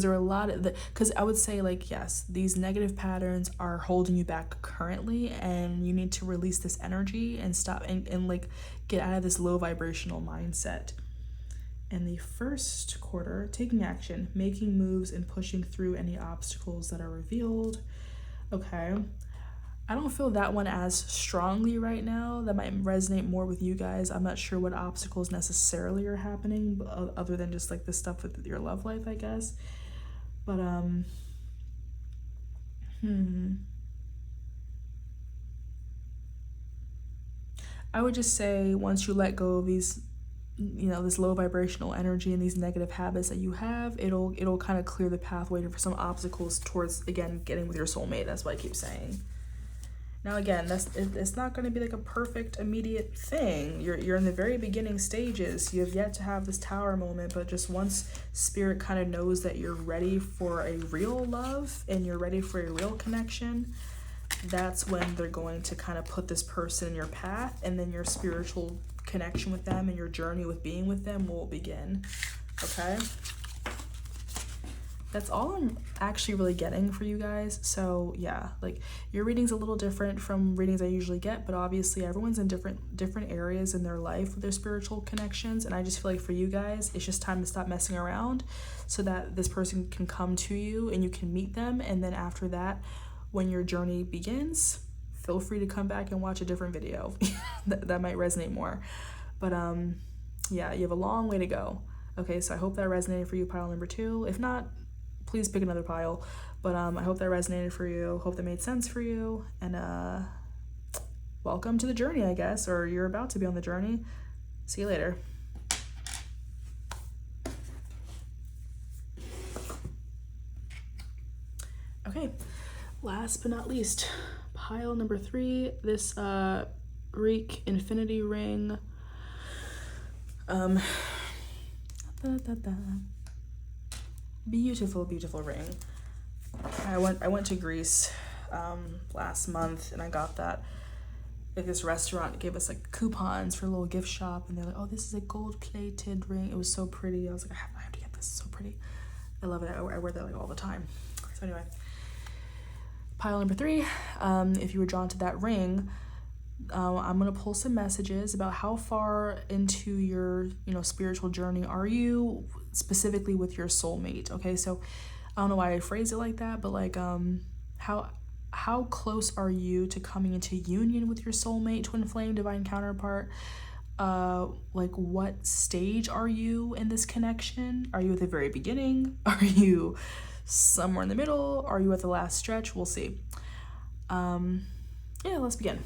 there are a lot of because I would say, like, yes, these negative patterns are holding you back currently, and you need to release this energy and stop and like get out of this low vibrational mindset. In the first quarter: taking action, making moves, and pushing through any obstacles that are revealed. Okay, I don't feel that one as strongly right now. That might resonate more with you guys. I'm not sure what obstacles necessarily are happening, other than just like the stuff with your love life, I guess. But I would just say, once you let go of these, you know, this low vibrational energy and these negative habits that you have, it'll kind of clear the pathway for some obstacles towards, again, getting with your soulmate. That's what I keep saying. Now, again, it's not going to be like a perfect immediate thing. You're in the very beginning stages. You have yet to have this tower moment, but just once spirit kind of knows that you're ready for a real love and you're ready for a real connection, that's when they're going to kind of put this person in your path, and then your spiritual connection with them and your journey with being with them will begin. Okay? That's all I'm actually really getting for you guys. So yeah, like, your reading's a little different from readings I usually get, but obviously everyone's in different areas in their life with their spiritual connections, and I just feel like for you guys, it's just time to stop messing around so that this person can come to you and you can meet them. And then after that, when your journey begins, feel free to come back and watch a different video. that might resonate more. But yeah, you have a long way to go. Okay, so I hope that resonated for you, pile number 2. If not, please pick another pile. But I hope that resonated for you. Hope that made sense for you. And welcome to the journey, I guess, or you're about to be on the journey. See you later. Okay, last but not least, pile number 3, this Greek infinity ring. Beautiful ring. I went to Greece last month, and I got that. Like, this restaurant gave us like coupons for a little gift shop, and they're like, oh, this is a gold plated ring. It was so pretty. I was like, I have to get this. It's so pretty. I love it. I wear that like all the time. So anyway, pile number 3, if you were drawn to that ring, I'm gonna pull some messages about how far into your, spiritual journey are you, specifically with your soulmate. Okay, so I don't know why I phrase it like that, but like how close are you to coming into union with your soulmate, twin flame, divine counterpart? Like what stage are you in this connection? Are you at the very beginning? Are you somewhere in the middle? Are you at the last stretch? We'll see. Yeah, let's begin.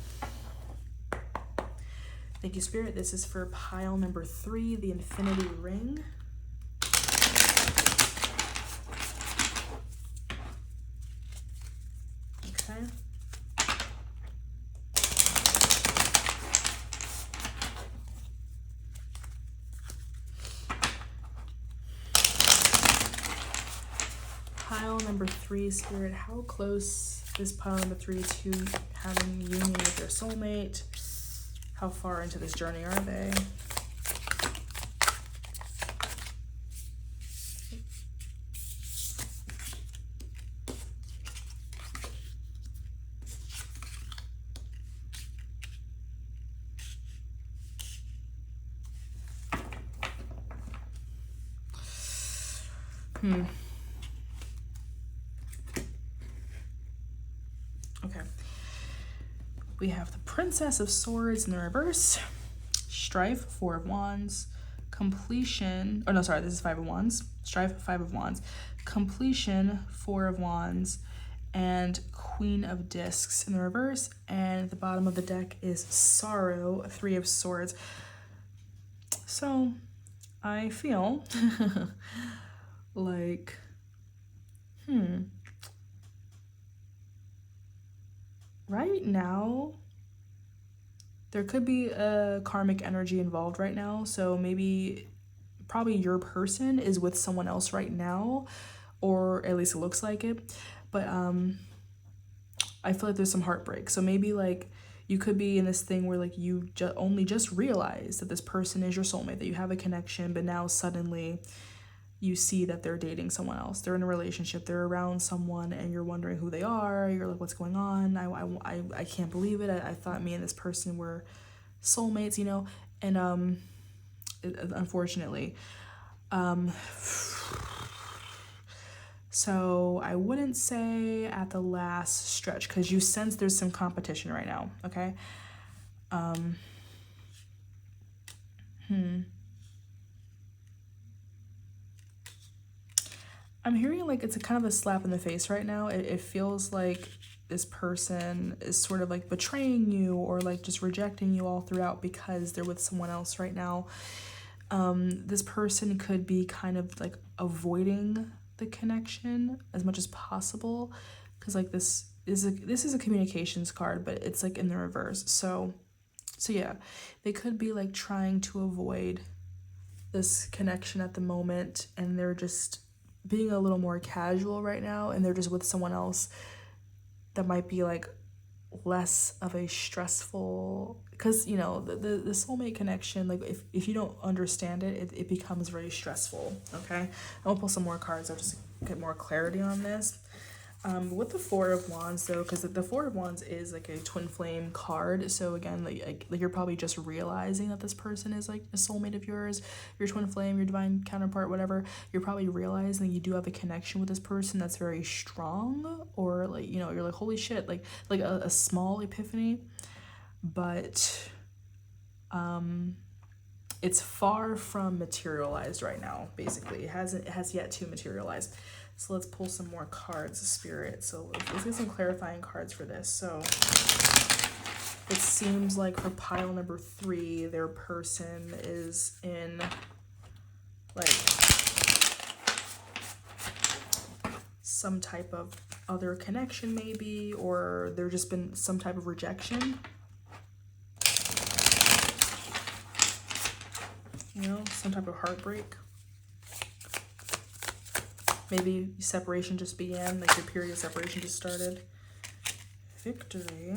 Thank you, Spirit. This is for pile number 3, the Infinity Ring. Okay. Pile number 3, Spirit. How close is pile number 3 to having union with your soulmate? How far into this journey are they? Okay. We have the Princess of Swords in the reverse, Strife, 4 of Wands, Completion, oh no, sorry, this is 5 of Wands, Strife, 5 of Wands, Completion, 4 of Wands, and Queen of Discs in the reverse, and at the bottom of the deck is Sorrow, 3 of Swords. So, I feel like, right now, there could be a karmic energy involved right now. So maybe, probably your person is with someone else right now, or at least it looks like it. But I feel like there's some heartbreak. So maybe like you could be in this thing where like you only just realize that this person is your soulmate, that you have a connection, but now suddenly you see that they're dating someone else. They're in a relationship, they're around someone, and you're wondering who they are. You're like, what's going on? I can't believe it. I thought me and this person were soulmates, and unfortunately. So I wouldn't say at the last stretch, because you sense there's some competition right now, okay? I'm hearing like it's a kind of a slap in the face right now. It feels like this person is sort of like betraying you or like just rejecting you all throughout because they're with someone else right now. This person could be kind of like avoiding the connection as much as possible, because like this is a communications card, but it's like in the reverse. So yeah, they could be like trying to avoid this connection at the moment, and they're just being a little more casual right now, and they're just with someone else that might be like less of a stressful, because the soulmate connection, like if you don't understand it becomes very stressful. Okay, I'll pull some more cards. I'll just get more clarity on this. With the 4 of Wands though, because the 4 of Wands is like a twin flame card, so again, like you're probably just realizing that this person is like a soulmate of yours, your twin flame, your divine counterpart, whatever. You're probably realizing that you do have a connection with this person that's very strong, or like you're like, holy shit, like a small epiphany, but it's far from materialized right now. Basically, it has yet to materialize. So let's pull some more cards, Spirit. So let's get some clarifying cards for this. So it seems like for pile number 3, their person is in like some type of other connection maybe, or there just been some type of rejection. Some type of heartbreak. Maybe separation just began, like your period of separation just started. Victory.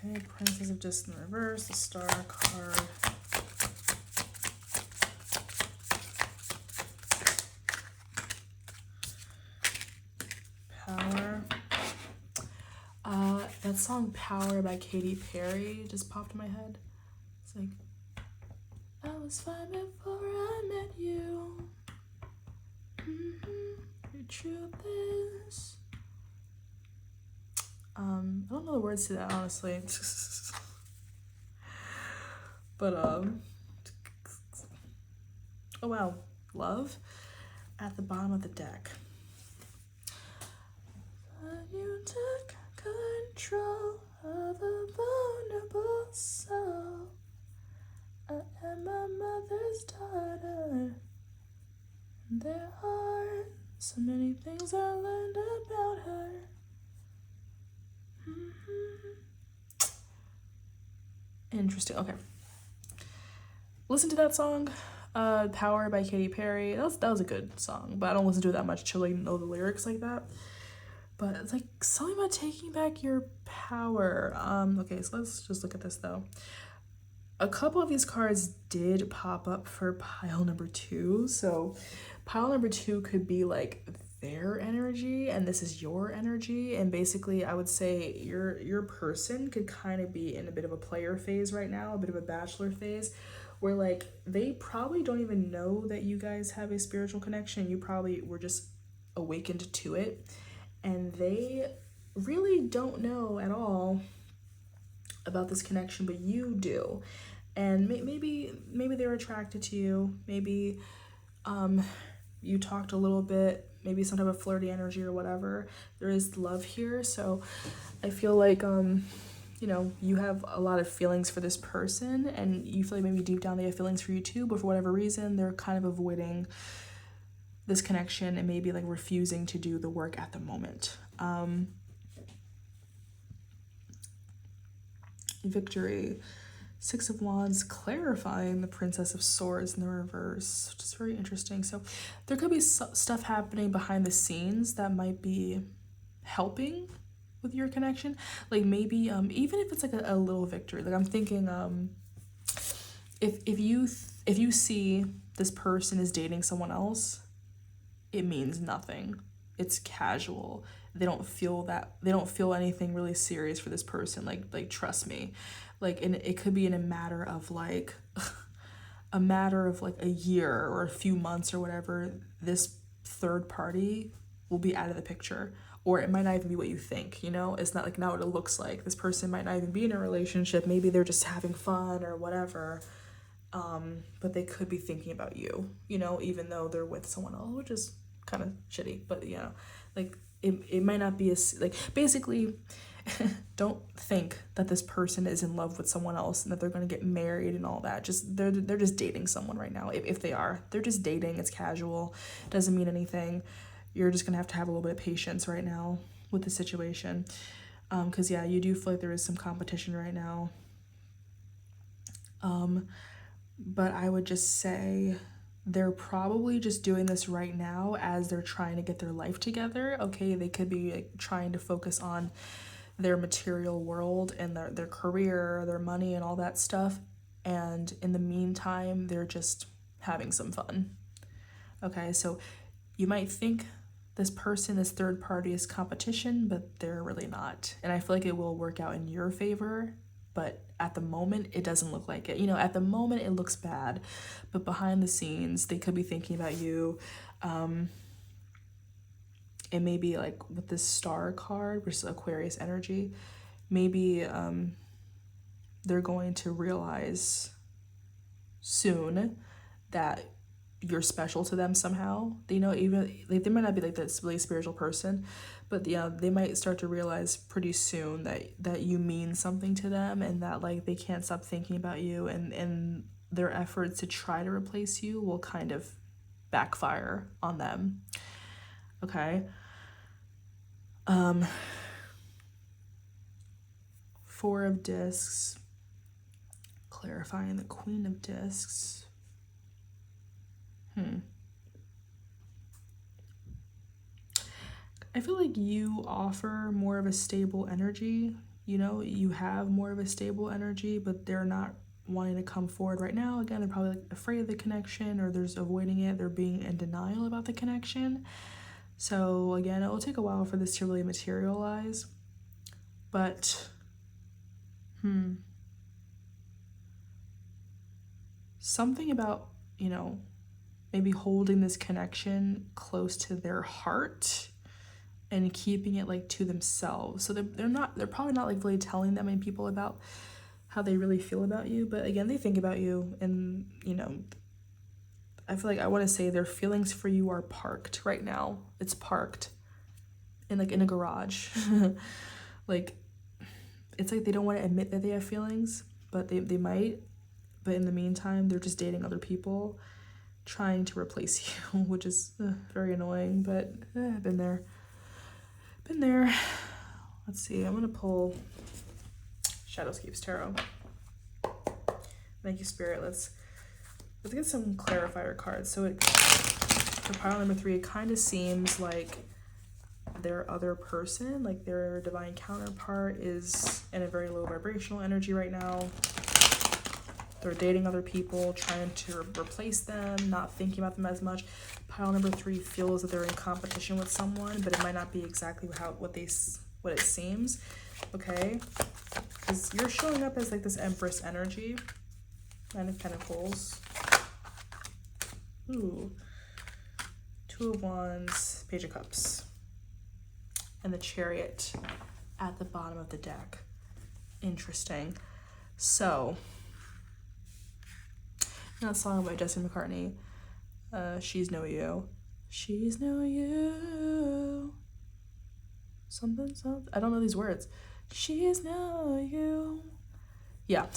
Okay, Princess of Discs in the reverse, the Star card. That song Power by Katy Perry just popped in my head. It's like, I was fine before I met you. The truth is, I don't know the words to that, honestly. But oh wow, Love at the bottom of the deck. You took control of a vulnerable soul. I am my mother's daughter. There are so many things I learned about her. Interesting. Okay. Listen to that song, Power by Katy Perry. That was a good song, but I don't listen to it that much to like know the lyrics like that. But it's like something about taking back your power. Okay, so let's just look at this though. A couple of these cards did pop up for pile number 2. So pile number 2 could be like their energy and this is your energy. And basically I would say your person could kind of be in a bit of a player phase right now, a bit of a bachelor phase, where like they probably don't even know that you guys have a spiritual connection. You probably were just awakened to it. And they really don't know at all about this connection, but you do. And maybe they're attracted to you. Maybe you talked a little bit, maybe some type of flirty energy or whatever. There is love here. So I feel like, you know, you have a lot of feelings for this person and you feel like maybe deep down they have feelings for you too, but for whatever reason, they're kind of avoiding this connection and maybe like refusing to do the work at the moment. Victory. 6 of Wands, clarifying the Princess of Swords in the reverse, which is very interesting. So there could be stuff happening behind the scenes that might be helping with your connection. Like maybe even if it's like a little victory. Like I'm thinking if you see this person is dating someone else, it means nothing. It's casual. They don't feel anything really serious for this person. Like trust me. Like, and it could be in a matter of like a year or a few months or whatever, this third party will be out of the picture. Or it might not even be what you think, you know? It's not what it looks like. This person might not even be in a relationship. Maybe they're just having fun or whatever. But they could be thinking about you, you know, even though they're with someone else, which is kind of shitty. But, you know, like it might not be like, basically, don't think that this person is in love with someone else and that they're going to get married and all that. Just they're just dating someone right now. If they are, they're just dating. It's casual. It doesn't mean anything. You're just going to have a little bit of patience right now with the situation. Because yeah, you do feel like there is some competition right now. But I would just say they're probably just doing this right now as they're trying to get their life together. Okay, they could be like trying to focus on their material world and their career, their money and all that stuff. And in the meantime, they're just having some fun. Okay, so you might think this person, this third party is competition, but they're really not. And I feel like it will work out in your favor, but at the moment, it doesn't look like it. You know, at the moment, it looks bad, but behind the scenes, they could be thinking about you. And maybe like with this star card, which is Aquarius energy, maybe they're going to realize soon that you're special to them somehow. You know, even like they might not be like this really spiritual person, but yeah, they might start to realize pretty soon that you mean something to them and that like they can't stop thinking about you, and their efforts to try to replace you will kind of backfire on them. Okay. 4 of Discs, clarifying the Queen of Discs. I feel like you offer more of a stable energy. You know, you have more of a stable energy, but they're not wanting to come forward right now. Again, they're probably like afraid of the connection, or they're just avoiding it. They're being in denial about the connection. So again, it will take a while for this to really materialize. But something about, you know, maybe holding this connection close to their heart and keeping it like to themselves. So they're probably not like really telling that many people about how they really feel about you, but again, they think about you, and you know, I feel like I want to say their feelings for you are parked right now. It's parked in like in a garage. Like, it's like they don't want to admit that they have feelings, but they might. But in the meantime, they're just dating other people, trying to replace you, which is very annoying, but I've been there. Been there. Let's see, I'm gonna pull Shadowscapes Tarot. Thank you, Spirit. Let's get some clarifier cards. So for pile number 3, it kind of seems like their other person, like their divine counterpart, is in a very low vibrational energy right now. They're dating other people, trying to replace them, not thinking about them as much. Pile number 3 feels that they're in competition with someone, but it might not be exactly what it seems. Okay, because you're showing up as like this Empress energy. 9 of Pentacles. Ooh. 2 of Wands, Page of Cups, and the Chariot at the bottom of the deck. Interesting. So, that song by Jesse McCartney, She's No You. She's no you. Something. I don't know these words. She's no you. Yeah.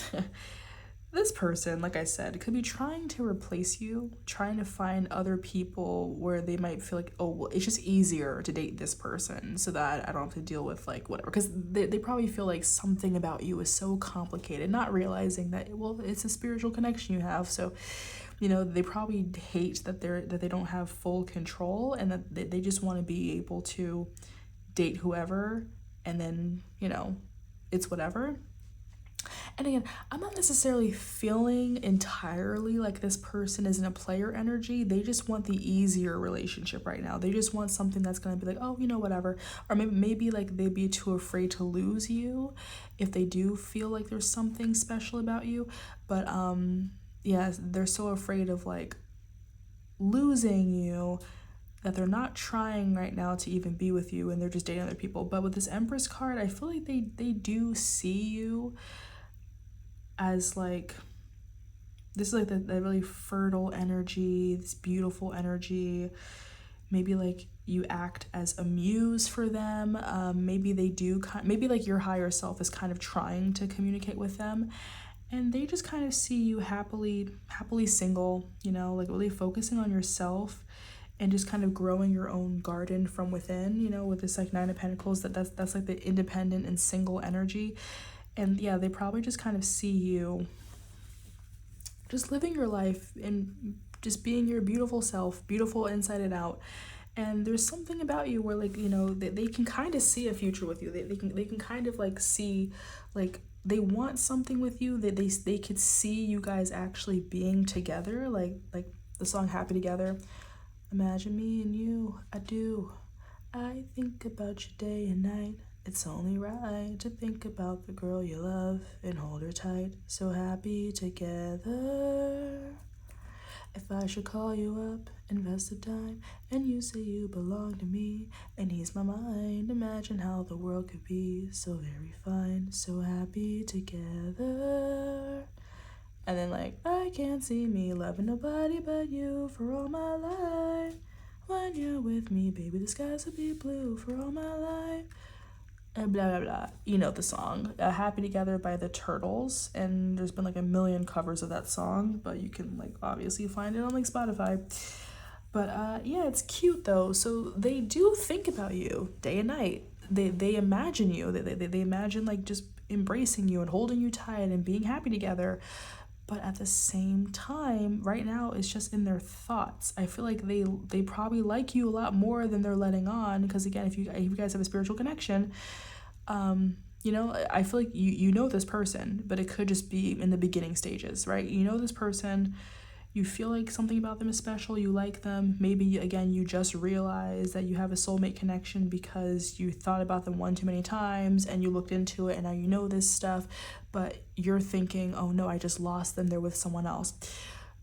This person, like I said, could be trying to replace you, trying to find other people where they might feel like, oh, well, it's just easier to date this person so that I don't have to deal with like whatever. Because they probably feel like something about you is so complicated, not realizing that, well, it's a spiritual connection you have. So, you know, they probably hate that they don't have full control, and that they just want to be able to date whoever, and then, you know, it's whatever. And again, I'm not necessarily feeling entirely like this person is in a player energy. They just want the easier relationship right now. They just want something that's going to be like, oh, you know, whatever. Or maybe like they'd be too afraid to lose you if they do feel like there's something special about you. But yeah, they're so afraid of like losing you that they're not trying right now to even be with you, and they're just dating other people. But with this Empress card, I feel like they do see you as like, this is like the really fertile energy, this beautiful energy. Maybe like you act as a muse for them. Maybe they do maybe like your higher self is kind of trying to communicate with them, and they just kind of see you happily single, you know, like really focusing on yourself and just kind of growing your own garden from within, you know, with this like 9 of Pentacles, that's like the independent and single energy. And yeah, they probably just kind of see you just living your life and just being your beautiful self, beautiful inside and out. And there's something about you where, like, you know, they can kind of see a future with you. They can kind of like see, like, they want something with you. They could see you guys actually being together, like the song Happy Together. Imagine me and you, I do. I think about you day and night. It's only right to think about the girl you love and hold her tight. So happy together. If I should call you up, invest a dime, and you say you belong to me, and ease my mind, imagine how the world could be so very fine. So happy together. And then like, I can't see me loving nobody but you for all my life. When you're with me, baby, the skies will be blue for all my life. And blah, blah, blah. You know the song. Happy Together by the Turtles. And there's been like a million covers of that song, but you can like obviously find it on like Spotify. But yeah, it's cute though. So they do think about you day and night. They imagine you. They imagine like just embracing you and holding you tight and being happy together. But at the same time, right now, it's just in their thoughts. I feel like they probably like you a lot more than they're letting on. Because again, if you guys have a spiritual connection, you know, I feel like you know this person, but it could just be in the beginning stages, right? You know this person, you feel like something about them is special, you like them. Maybe, again, you just realize that you have a soulmate connection because you thought about them one too many times and you looked into it and now you know this stuff, but you're thinking, oh no, I just lost them, they're with someone else.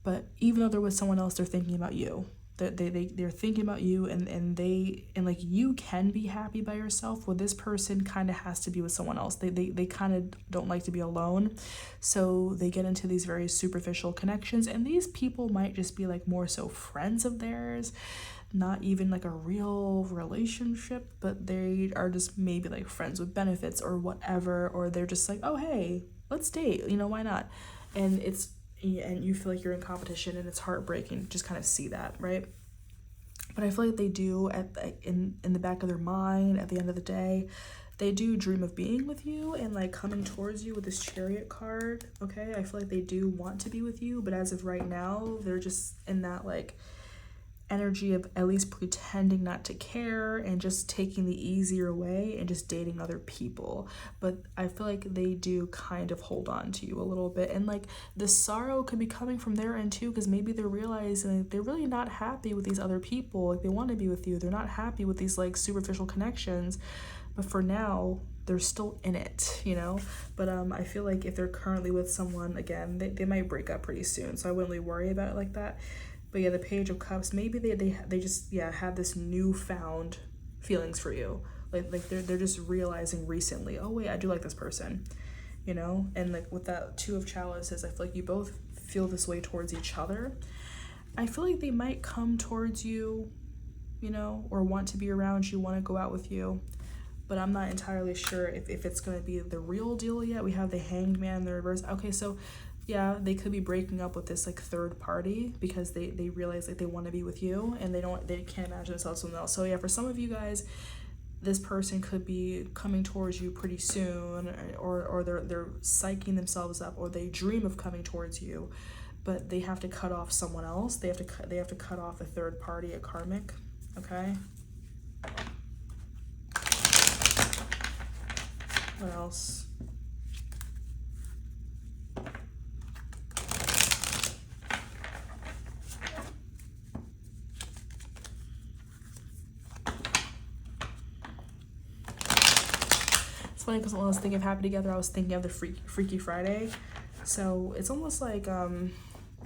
But even though they're with someone else, they're thinking about you. They're thinking about you, and like, you can be happy by yourself. Well, this person kind of has to be with someone else. They kind of don't like to be alone, so they get into these very superficial connections, and these people might just be like more so friends of theirs, not even like a real relationship, but they are just maybe like friends with benefits or whatever, or they're just like, oh hey, let's date, you know, why not? And you feel like you're in competition, and it's heartbreaking to just kind of see that, right? But I feel like they do, in the back of their mind, at the end of the day, they do dream of being with you and like coming towards you with this Chariot card, okay? I feel like they do want to be with you, but as of right now, they're just in that like energy of at least pretending not to care and just taking the easier way and just dating other people. But I feel like they do kind of hold on to you a little bit, and like the sorrow could be coming from their end too, because maybe they're realizing they're really not happy with these other people. Like, they want to be with you, they're not happy with these like superficial connections, but for now they're still in it, you know? But I feel like if they're currently with someone, again, they might break up pretty soon, so I wouldn't really worry about it like that. But yeah, the Page of Cups, maybe they just, yeah, have this newfound feelings for you. Like they're just realizing recently, oh wait, I do like this person, you know? And like with that Two of Chalices, I feel like you both feel this way towards each other. I feel like they might come towards you, you know, or want to be around you, want to go out with you. But I'm not entirely sure if it's going to be the real deal yet. We have the Hanged Man in the reverse. Okay, so yeah, they could be breaking up with this like third party because they realize like they want to be with you, and they can't imagine themselves with someone else. So yeah, for some of you guys, this person could be coming towards you pretty soon, or they're psyching themselves up, or they dream of coming towards you, but they have to cut off someone else. They have to cut off a third party, a karmic. Okay. What else? It's funny because when I was thinking of Happy Together, I was thinking of the Freaky Friday. So it's almost like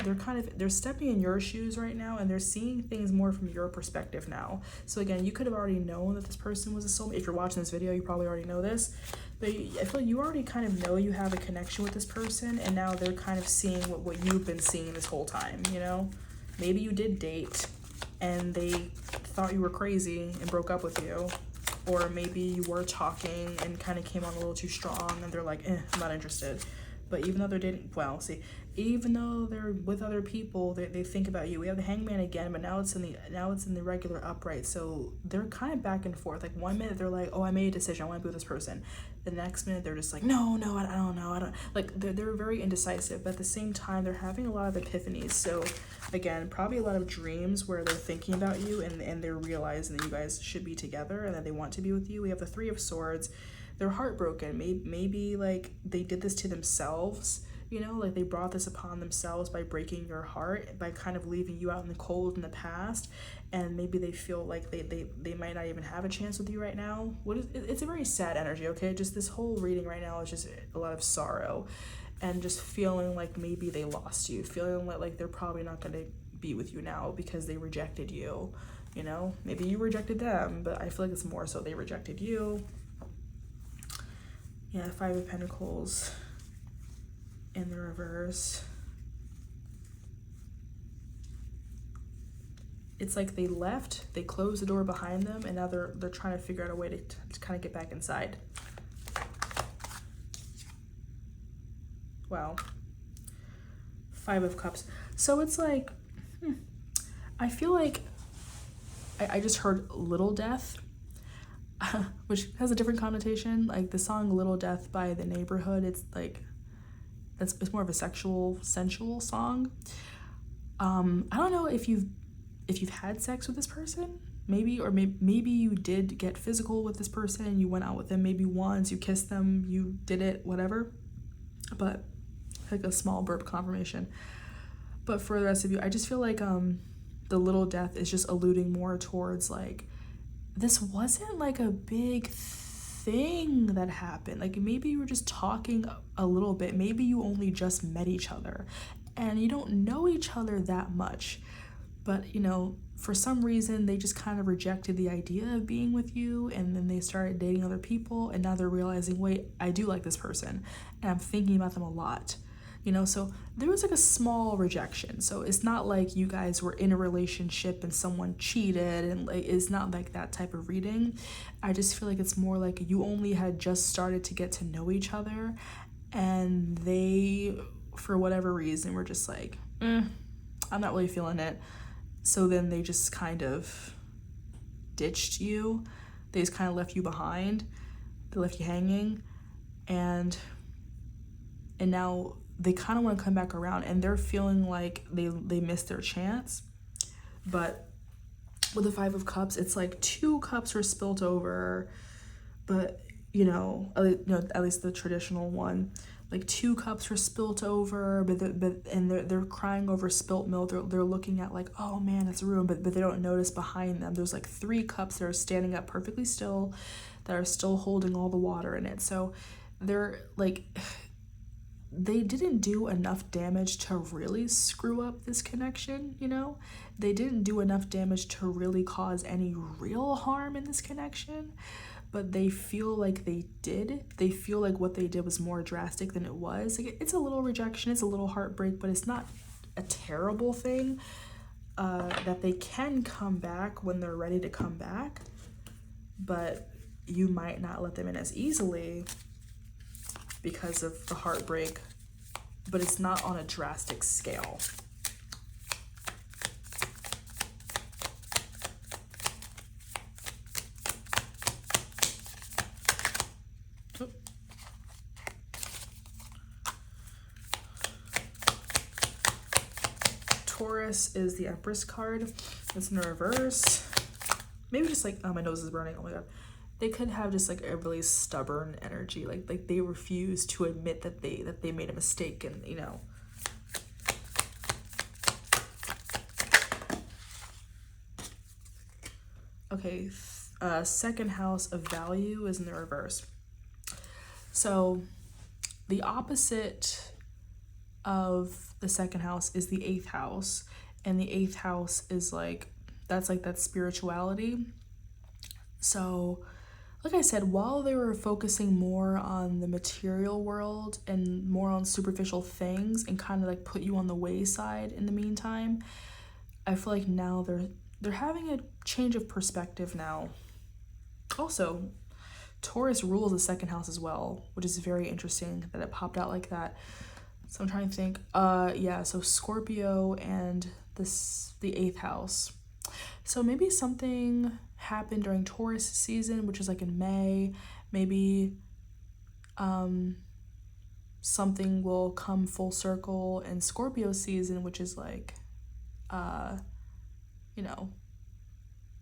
they're stepping in your shoes right now, and they're seeing things more from your perspective now. So again, you could have already known that this person was a soulmate. If you're watching this video, you probably already know this. But I feel like you already kind of know you have a connection with this person, and now they're kind of seeing what you've been seeing this whole time, you know? Maybe you did date, and they thought you were crazy and broke up with you. Or maybe you were talking and kind of came on a little too strong, and they're like, I'm not interested. But even though they're dating, even though they're with other people, they think about you. We have the Hangman again, but now it's in the regular upright. So they're kind of back and forth. Like, 1 minute they're like, oh, I made a decision, I want to be with this person. The next minute they're just like, no, I don't know. Like, they're very indecisive, but at the same time they're having a lot of epiphanies. So again, probably a lot of dreams where they're thinking about you, and they're realizing that you guys should be together and that they want to be with you. We have the Three of Swords. They're heartbroken. Maybe like they did this to themselves, you know, like they brought this upon themselves by breaking your heart, by kind of leaving you out in the cold in the past, and maybe they feel like they might not even have a chance with you right now. It's a very sad energy, okay? Just this whole reading right now is just a lot of sorrow, and just feeling like maybe they lost you, feeling like they're probably not going to be with you now because they rejected you, you know? Maybe you rejected them, but I feel like it's more so they rejected you. Yeah, Five of Pentacles in the reverse. It's like they left, they closed the door behind them, and now they're trying to figure out a way to kind of get back inside. Wow. Five of Cups. So it's like, I feel like I just heard Little Death, which has a different connotation. Like the song Little Death by The Neighborhood, it's like, it's more of a sensual song. I don't know if you've had sex with this person, maybe you did get physical with this person, you went out with them maybe once, you kissed them, you did it, whatever. But like a small burp confirmation. But for the rest of you, I just feel like the little death is just alluding more towards like, this wasn't like a big thing that happened. Like maybe you were just talking a little bit. Maybe you only just met each other and you don't know each other that much. But, you know, for some reason, they just kind of rejected the idea of being with you, and then they started dating other people, and now they're realizing, wait, I do like this person, and I'm thinking about them a lot. You know, so there was like a small rejection. So it's not like you guys were in a relationship and someone cheated, and like it's not like that type of reading. I just feel like it's more like you only had just started to get to know each other, and they, for whatever reason, were just like, I'm not really feeling it. So then they just kind of ditched you. They just kind of left you behind. They left you hanging. And now they kind of want to come back around, and they're feeling like they missed their chance. But with the Five of Cups, it's like 2 cups were spilt over, but you know, at least the traditional one, like 2 cups were spilt over, but they're crying over spilt milk. They're looking at like, oh man, it's ruined, but they don't notice behind them there's like 3 cups that are standing up perfectly still, that are still holding all the water in it. So they're like, they didn't do enough damage to really screw up this connection, you know? They didn't do enough damage to really cause any real harm in this connection, but they feel like they did. They feel like what they did was more drastic than it was. Like, it's a little rejection, it's a little heartbreak, but it's not a terrible thing. That they can come back when they're ready to come back, but you might not let them in as easily because of the heartbreak, but it's not on a drastic scale. Taurus is the Empress card. It's in reverse. Maybe just like, oh, my nose is burning. Oh my god. They could have just like a really stubborn energy. Like they refuse to admit that they made a mistake, and you know. Okay, second house of value is in the reverse. So the opposite of the second house is the 8th house, and the 8th house is like, that's like that spirituality. So like I said, while they were focusing more on the material world and more on superficial things and kind of like put you on the wayside in the meantime, I feel like now they're having a change of perspective now. Also, Taurus rules the second house as well, which is very interesting that it popped out like that. So I'm trying to think. Yeah, so Scorpio and the 8th house. So maybe something happened during Taurus season, which is like in May. Maybe something will come full circle in Scorpio season, which is like, you know,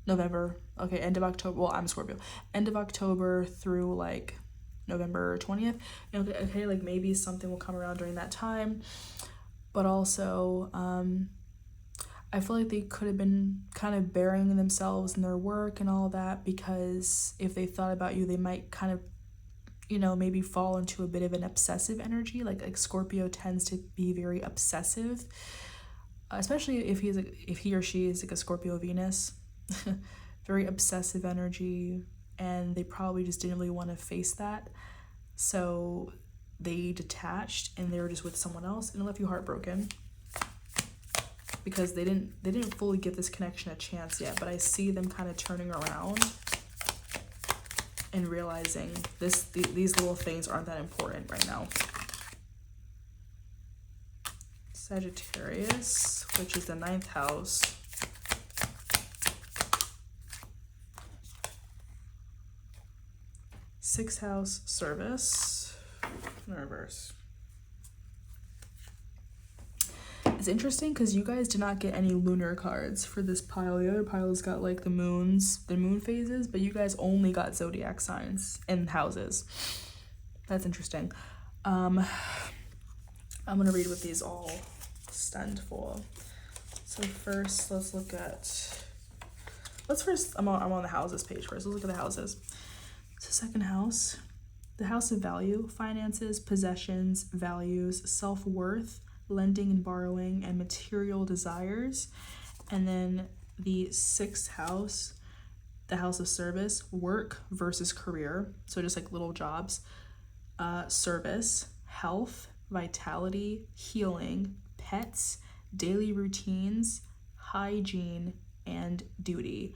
November. Okay, end of October. Well, I'm Scorpio. End of October through like November 20th. Okay, like maybe something will come around during that time. But also, I feel like they could have been kind of burying themselves in their work and all that, because if they thought about you, they might kind of, you know, maybe fall into a bit of an obsessive energy. Like Scorpio tends to be very obsessive, especially if he or she is like a Scorpio Venus. Very obsessive energy, and they probably just didn't really want to face that, so they detached and they were just with someone else, and it left you heartbroken because they didn't fully give this connection a chance yet. But I see them kind of turning around and realizing these little things aren't that important right now. Sagittarius, which is the 9th house. Sixth house, service, in reverse. It's interesting because you guys did not get any lunar cards for this pile. The other pile's got like the moon phases, but you guys only got zodiac signs and houses. That's interesting. I'm gonna read what these all Standful. So first, let's look at, I'm on the houses page first. Let's look at the houses. So second house, the house of value, finances, possessions, values, self-worth, lending and borrowing, and material desires. And then the sixth house, the house of service, work versus career. So just like little jobs, service, health, vitality, healing, pets, daily routines, hygiene, and duty.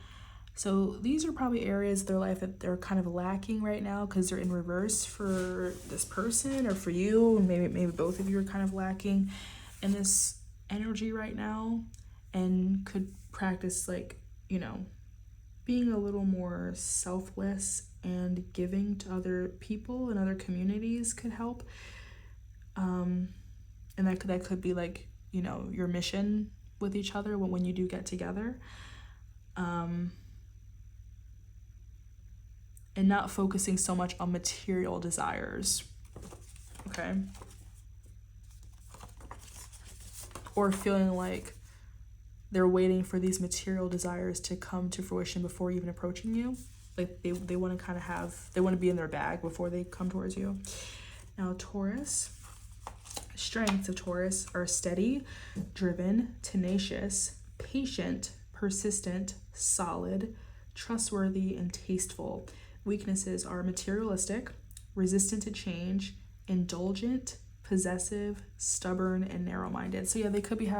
So these are probably areas of their life that they're kind of lacking right now because they're in reverse for this person or for you. Maybe both of you are kind of lacking in this energy right now, and could practice, like, you know, being a little more selfless and giving to other people and other communities could help. And that could be like, you know, your mission with each other when you do get together. And not focusing so much on material desires, okay? Or feeling like they're waiting for these material desires to come to fruition before even approaching you. Like they want to kind of they want to be in their bag before they come towards you. Now Taurus, strengths of Taurus are steady, driven, tenacious, patient, persistent, solid, trustworthy, and tasteful. Weaknesses are materialistic, resistant to change, indulgent, possessive, stubborn, and narrow-minded. So yeah, they could be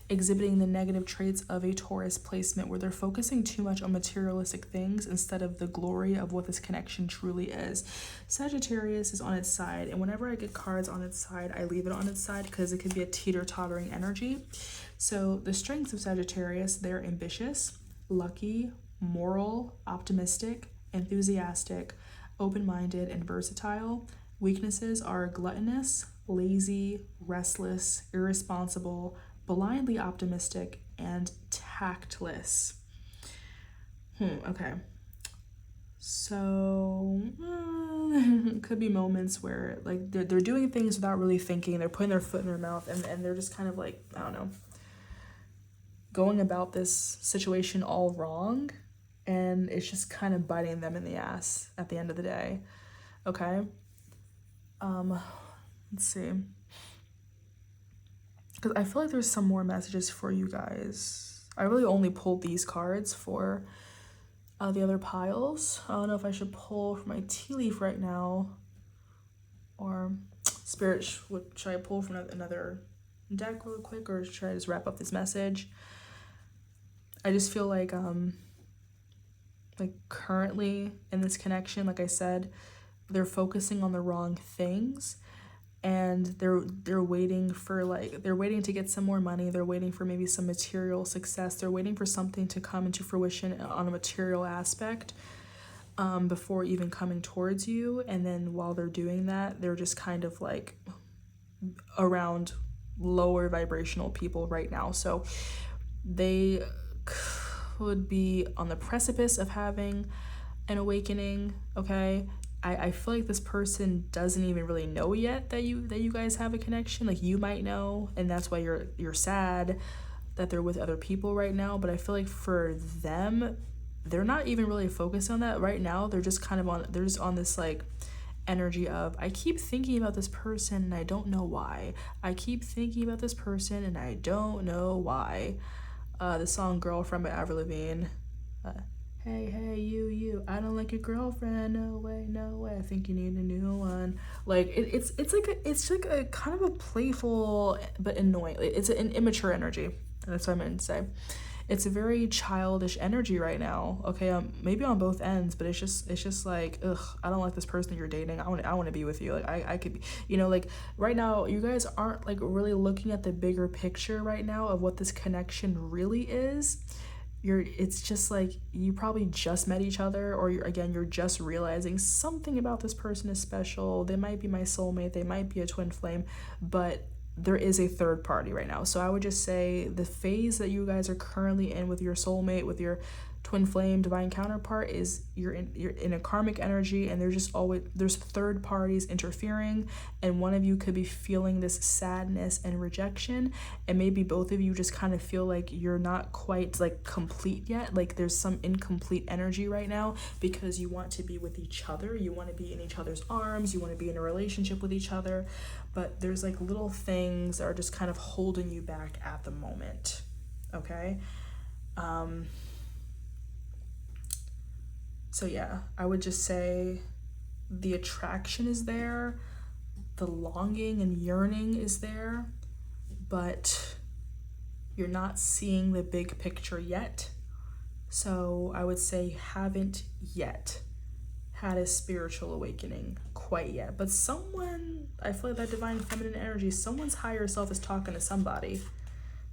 exhibiting the negative traits of a Taurus placement where they're focusing too much on materialistic things instead of the glory of what this connection truly is. Sagittarius is on its side, and whenever I get cards on its side, I leave it on its side because it could be a teeter-tottering energy. So the strengths of Sagittarius, they're ambitious, lucky, moral, optimistic, enthusiastic, open-minded, and versatile. Weaknesses are gluttonous, lazy, restless, irresponsible, blindly optimistic, and tactless. Okay. So could be moments where like they're doing things without really thinking. They're putting their foot in their mouth, and they're just kind of like, I don't know, going about this situation all wrong, and it's just kind of biting them in the ass at the end of the day. Okay. Let's see. Because I feel like there's some more messages for you guys. I really only pulled these cards for the other piles. I don't know if I should pull for my tea leaf right now, or Spirit, should I pull from another deck real quick, or should I just wrap up this message? I just feel like currently in this connection, like I said, they're focusing on the wrong things, and they're waiting to get some more money. They're waiting for maybe some material success. They're waiting for something to come into fruition on a material aspect before even coming towards you. And then while they're doing that, they're just kind of like around lower vibrational people right now. So they could be on the precipice of having an awakening, okay? I feel like this person doesn't even really know yet that you guys have a connection. Like, you might know, and that's why you're sad that they're with other people right now. But I feel like for them, they're not even really focused on that right now. They're just kind of on this like energy of, I keep thinking about this person and I don't know why. I keep thinking about this person and I don't know why. The song Girlfriend by Avril Lavigne. Hey, you, I don't like your girlfriend, no way, I think you need a new one. Like, it's like a kind of a playful but annoying, it's an immature energy. That's what I meant to say. It's a very childish energy right now, okay? Maybe on both ends, but it's just like, ugh, I don't like this person that you're dating. I want to be with you. Like, I could be, you know, like right now, you guys aren't like really looking at the bigger picture right now of what this connection really is. It's just like you probably just met each other, or you're just realizing something about this person is special. They might be my soulmate, they might be a twin flame, but there is a third party right now. So I would just say the phase that you guys are currently in with your soulmate, with your twin flame, divine counterpart is you're in a karmic energy, and there's third parties interfering, and one of you could be feeling this sadness and rejection, and maybe both of you just kind of feel like you're not quite like complete yet, like there's some incomplete energy right now, because you want to be with each other, you want to be in each other's arms, you want to be in a relationship with each other, but there's like little things that are just kind of holding you back at the moment. Okay. So yeah, I would just say the attraction is there, the longing and yearning is there, but you're not seeing the big picture yet. So I would say haven't yet had a spiritual awakening quite yet. But someone, I feel like that divine feminine energy, someone's higher self is talking to somebody.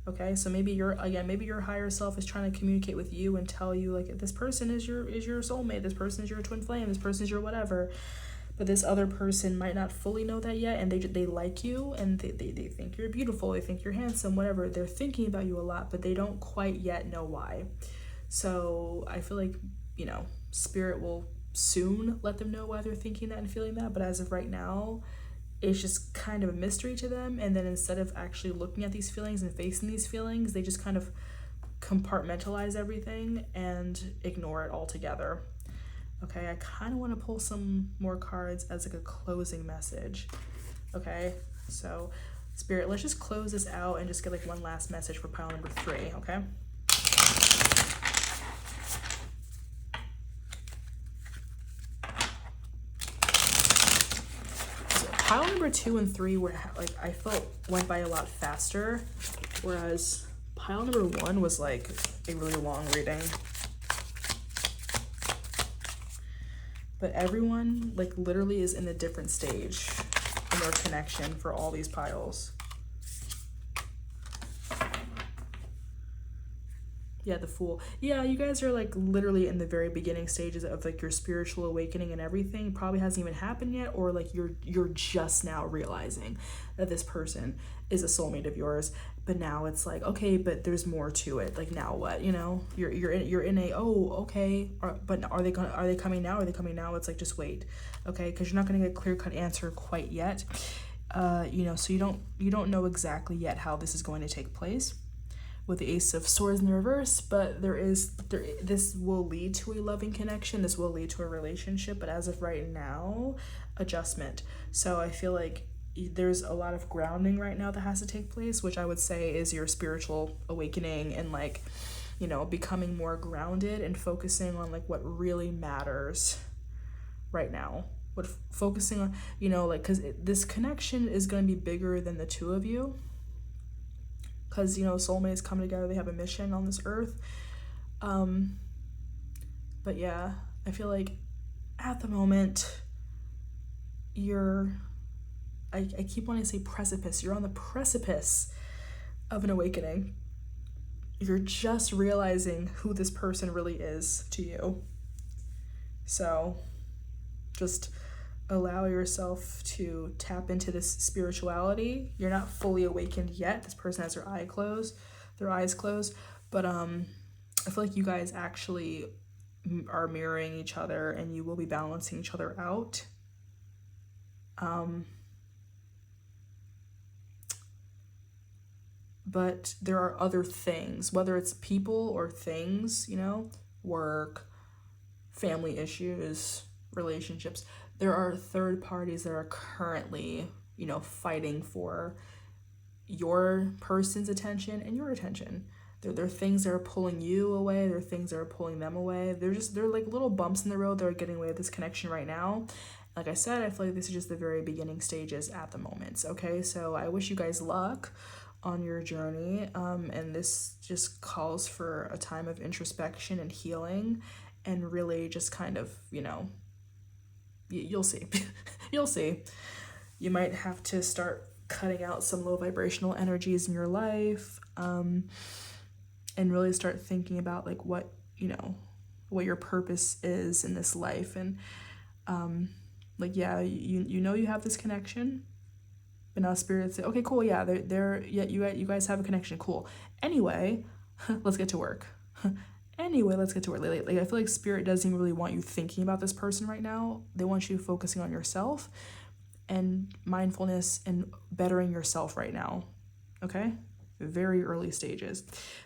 Okay, so maybe your higher self is trying to communicate with you and tell you like this person is your soulmate, this person is your twin flame, this person is your whatever. But this other person might not fully know that yet, and they like you, and they think you're beautiful, they think you're handsome, whatever. They're thinking about you a lot, but they don't quite yet know why. So I feel like, you know, spirit will soon let them know why they're thinking that and feeling that, but as of right now, it's just kind of a mystery to them. And then instead of actually looking at these feelings and facing these feelings, they just kind of compartmentalize everything and ignore it altogether. Okay, I kind of want to pull some more cards as like a closing message. Okay, so Spirit, let's just close this out and just get like one last message for pile number 3, okay? Pile number 2 and 3 were like, I felt went by a lot faster, whereas pile number 1 was like a really long reading. But everyone like literally is in a different stage in their connection for all these piles. Yeah, the Fool. Yeah, you guys are like literally in the very beginning stages of like your spiritual awakening, and everything probably hasn't even happened yet, or like you're just now realizing that this person is a soulmate of yours. But now it's like, okay, but there's more to it. Like now what? You know, you're in a, oh, okay, but are they coming now? Are they coming now? It's like, just wait, okay, because you're not gonna get a clear-cut answer quite yet. You know, so you don't know exactly yet how this is going to take place with the Ace of Swords in the reverse, but this will lead to a loving connection, this will lead to a relationship, but as of right now, adjustment. So I feel like there's a lot of grounding right now that has to take place, which I would say is your spiritual awakening, and like, you know, becoming more grounded and focusing on like what really matters right now. What focusing on, you know, like, because this connection is going to be bigger than the two of you. Because, you know, soulmates come together, they have a mission on this earth. But yeah, I feel like at the moment, I keep wanting to say precipice. You're on the precipice of an awakening. You're just realizing who this person really is to you. So just allow yourself to tap into this spirituality. You're not fully awakened yet. This person has their eyes closed, but I feel like you guys actually are mirroring each other, and you will be balancing each other out. But there are other things, whether it's people or things, you know, work, family issues, relationships. There are third parties that are currently, you know, fighting for your person's attention and your attention. There are things that are pulling you away. There are things that are pulling them away. They're like little bumps in the road that are getting away with this connection right now. Like I said, I feel like this is just the very beginning stages at the moment. Okay, so I wish you guys luck on your journey. And this just calls for a time of introspection and healing, and really just kind of, you know, you'll see. You'll see. You might have to start cutting out some low vibrational energies in your life, and really start thinking about like what, you know, what your purpose is in this life. And like, yeah, you know you have this connection, but now spirits say, okay, cool, yeah, yeah, you guys have a connection, cool. Anyway, let's get to work. Anyway, let's get to it. Like, I feel like Spirit doesn't even really want you thinking about this person right now. They want you focusing on yourself and mindfulness and bettering yourself right now. Okay? Very early stages.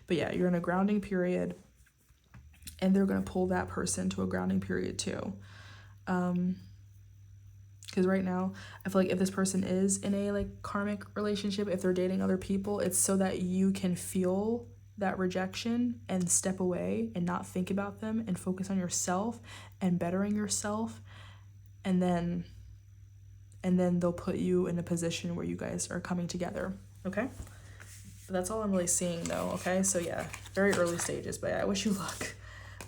But yeah, you're in a grounding period, and they're going to pull that person to a grounding period too. Because right now, I feel like if this person is in a like karmic relationship, if they're dating other people, it's so that you can feel that rejection and step away and not think about them and focus on yourself and bettering yourself, and then they'll put you in a position where you guys are coming together. Okay? But that's all I'm really seeing though. Okay? So yeah, very early stages, but yeah, I wish you luck.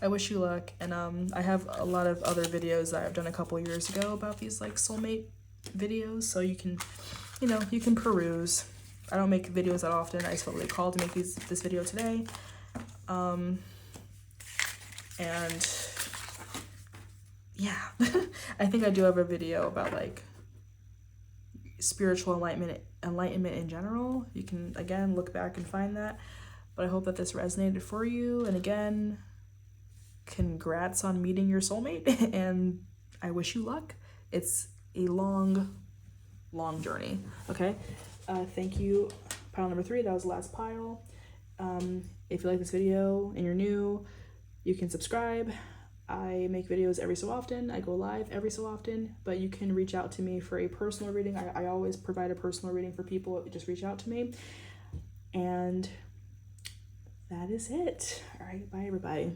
I wish you luck. And I have a lot of other videos that I've done a couple years ago about these like soulmate videos, so you can, you know, you can peruse. I don't make videos that often. I just felt really called to make this video today. And yeah, I think I do have a video about like spiritual enlightenment in general. You can again look back and find that. But I hope that this resonated for you. And again, congrats on meeting your soulmate, and I wish you luck. It's a long journey. Okay? Thank you. Pile number 3, that was the last pile. If you like this video and you're new, you can subscribe. I make videos every so often. I go live every so often, but you can reach out to me for a personal reading. I always provide a personal reading for people. Just reach out to me. And that is it. All right, bye everybody.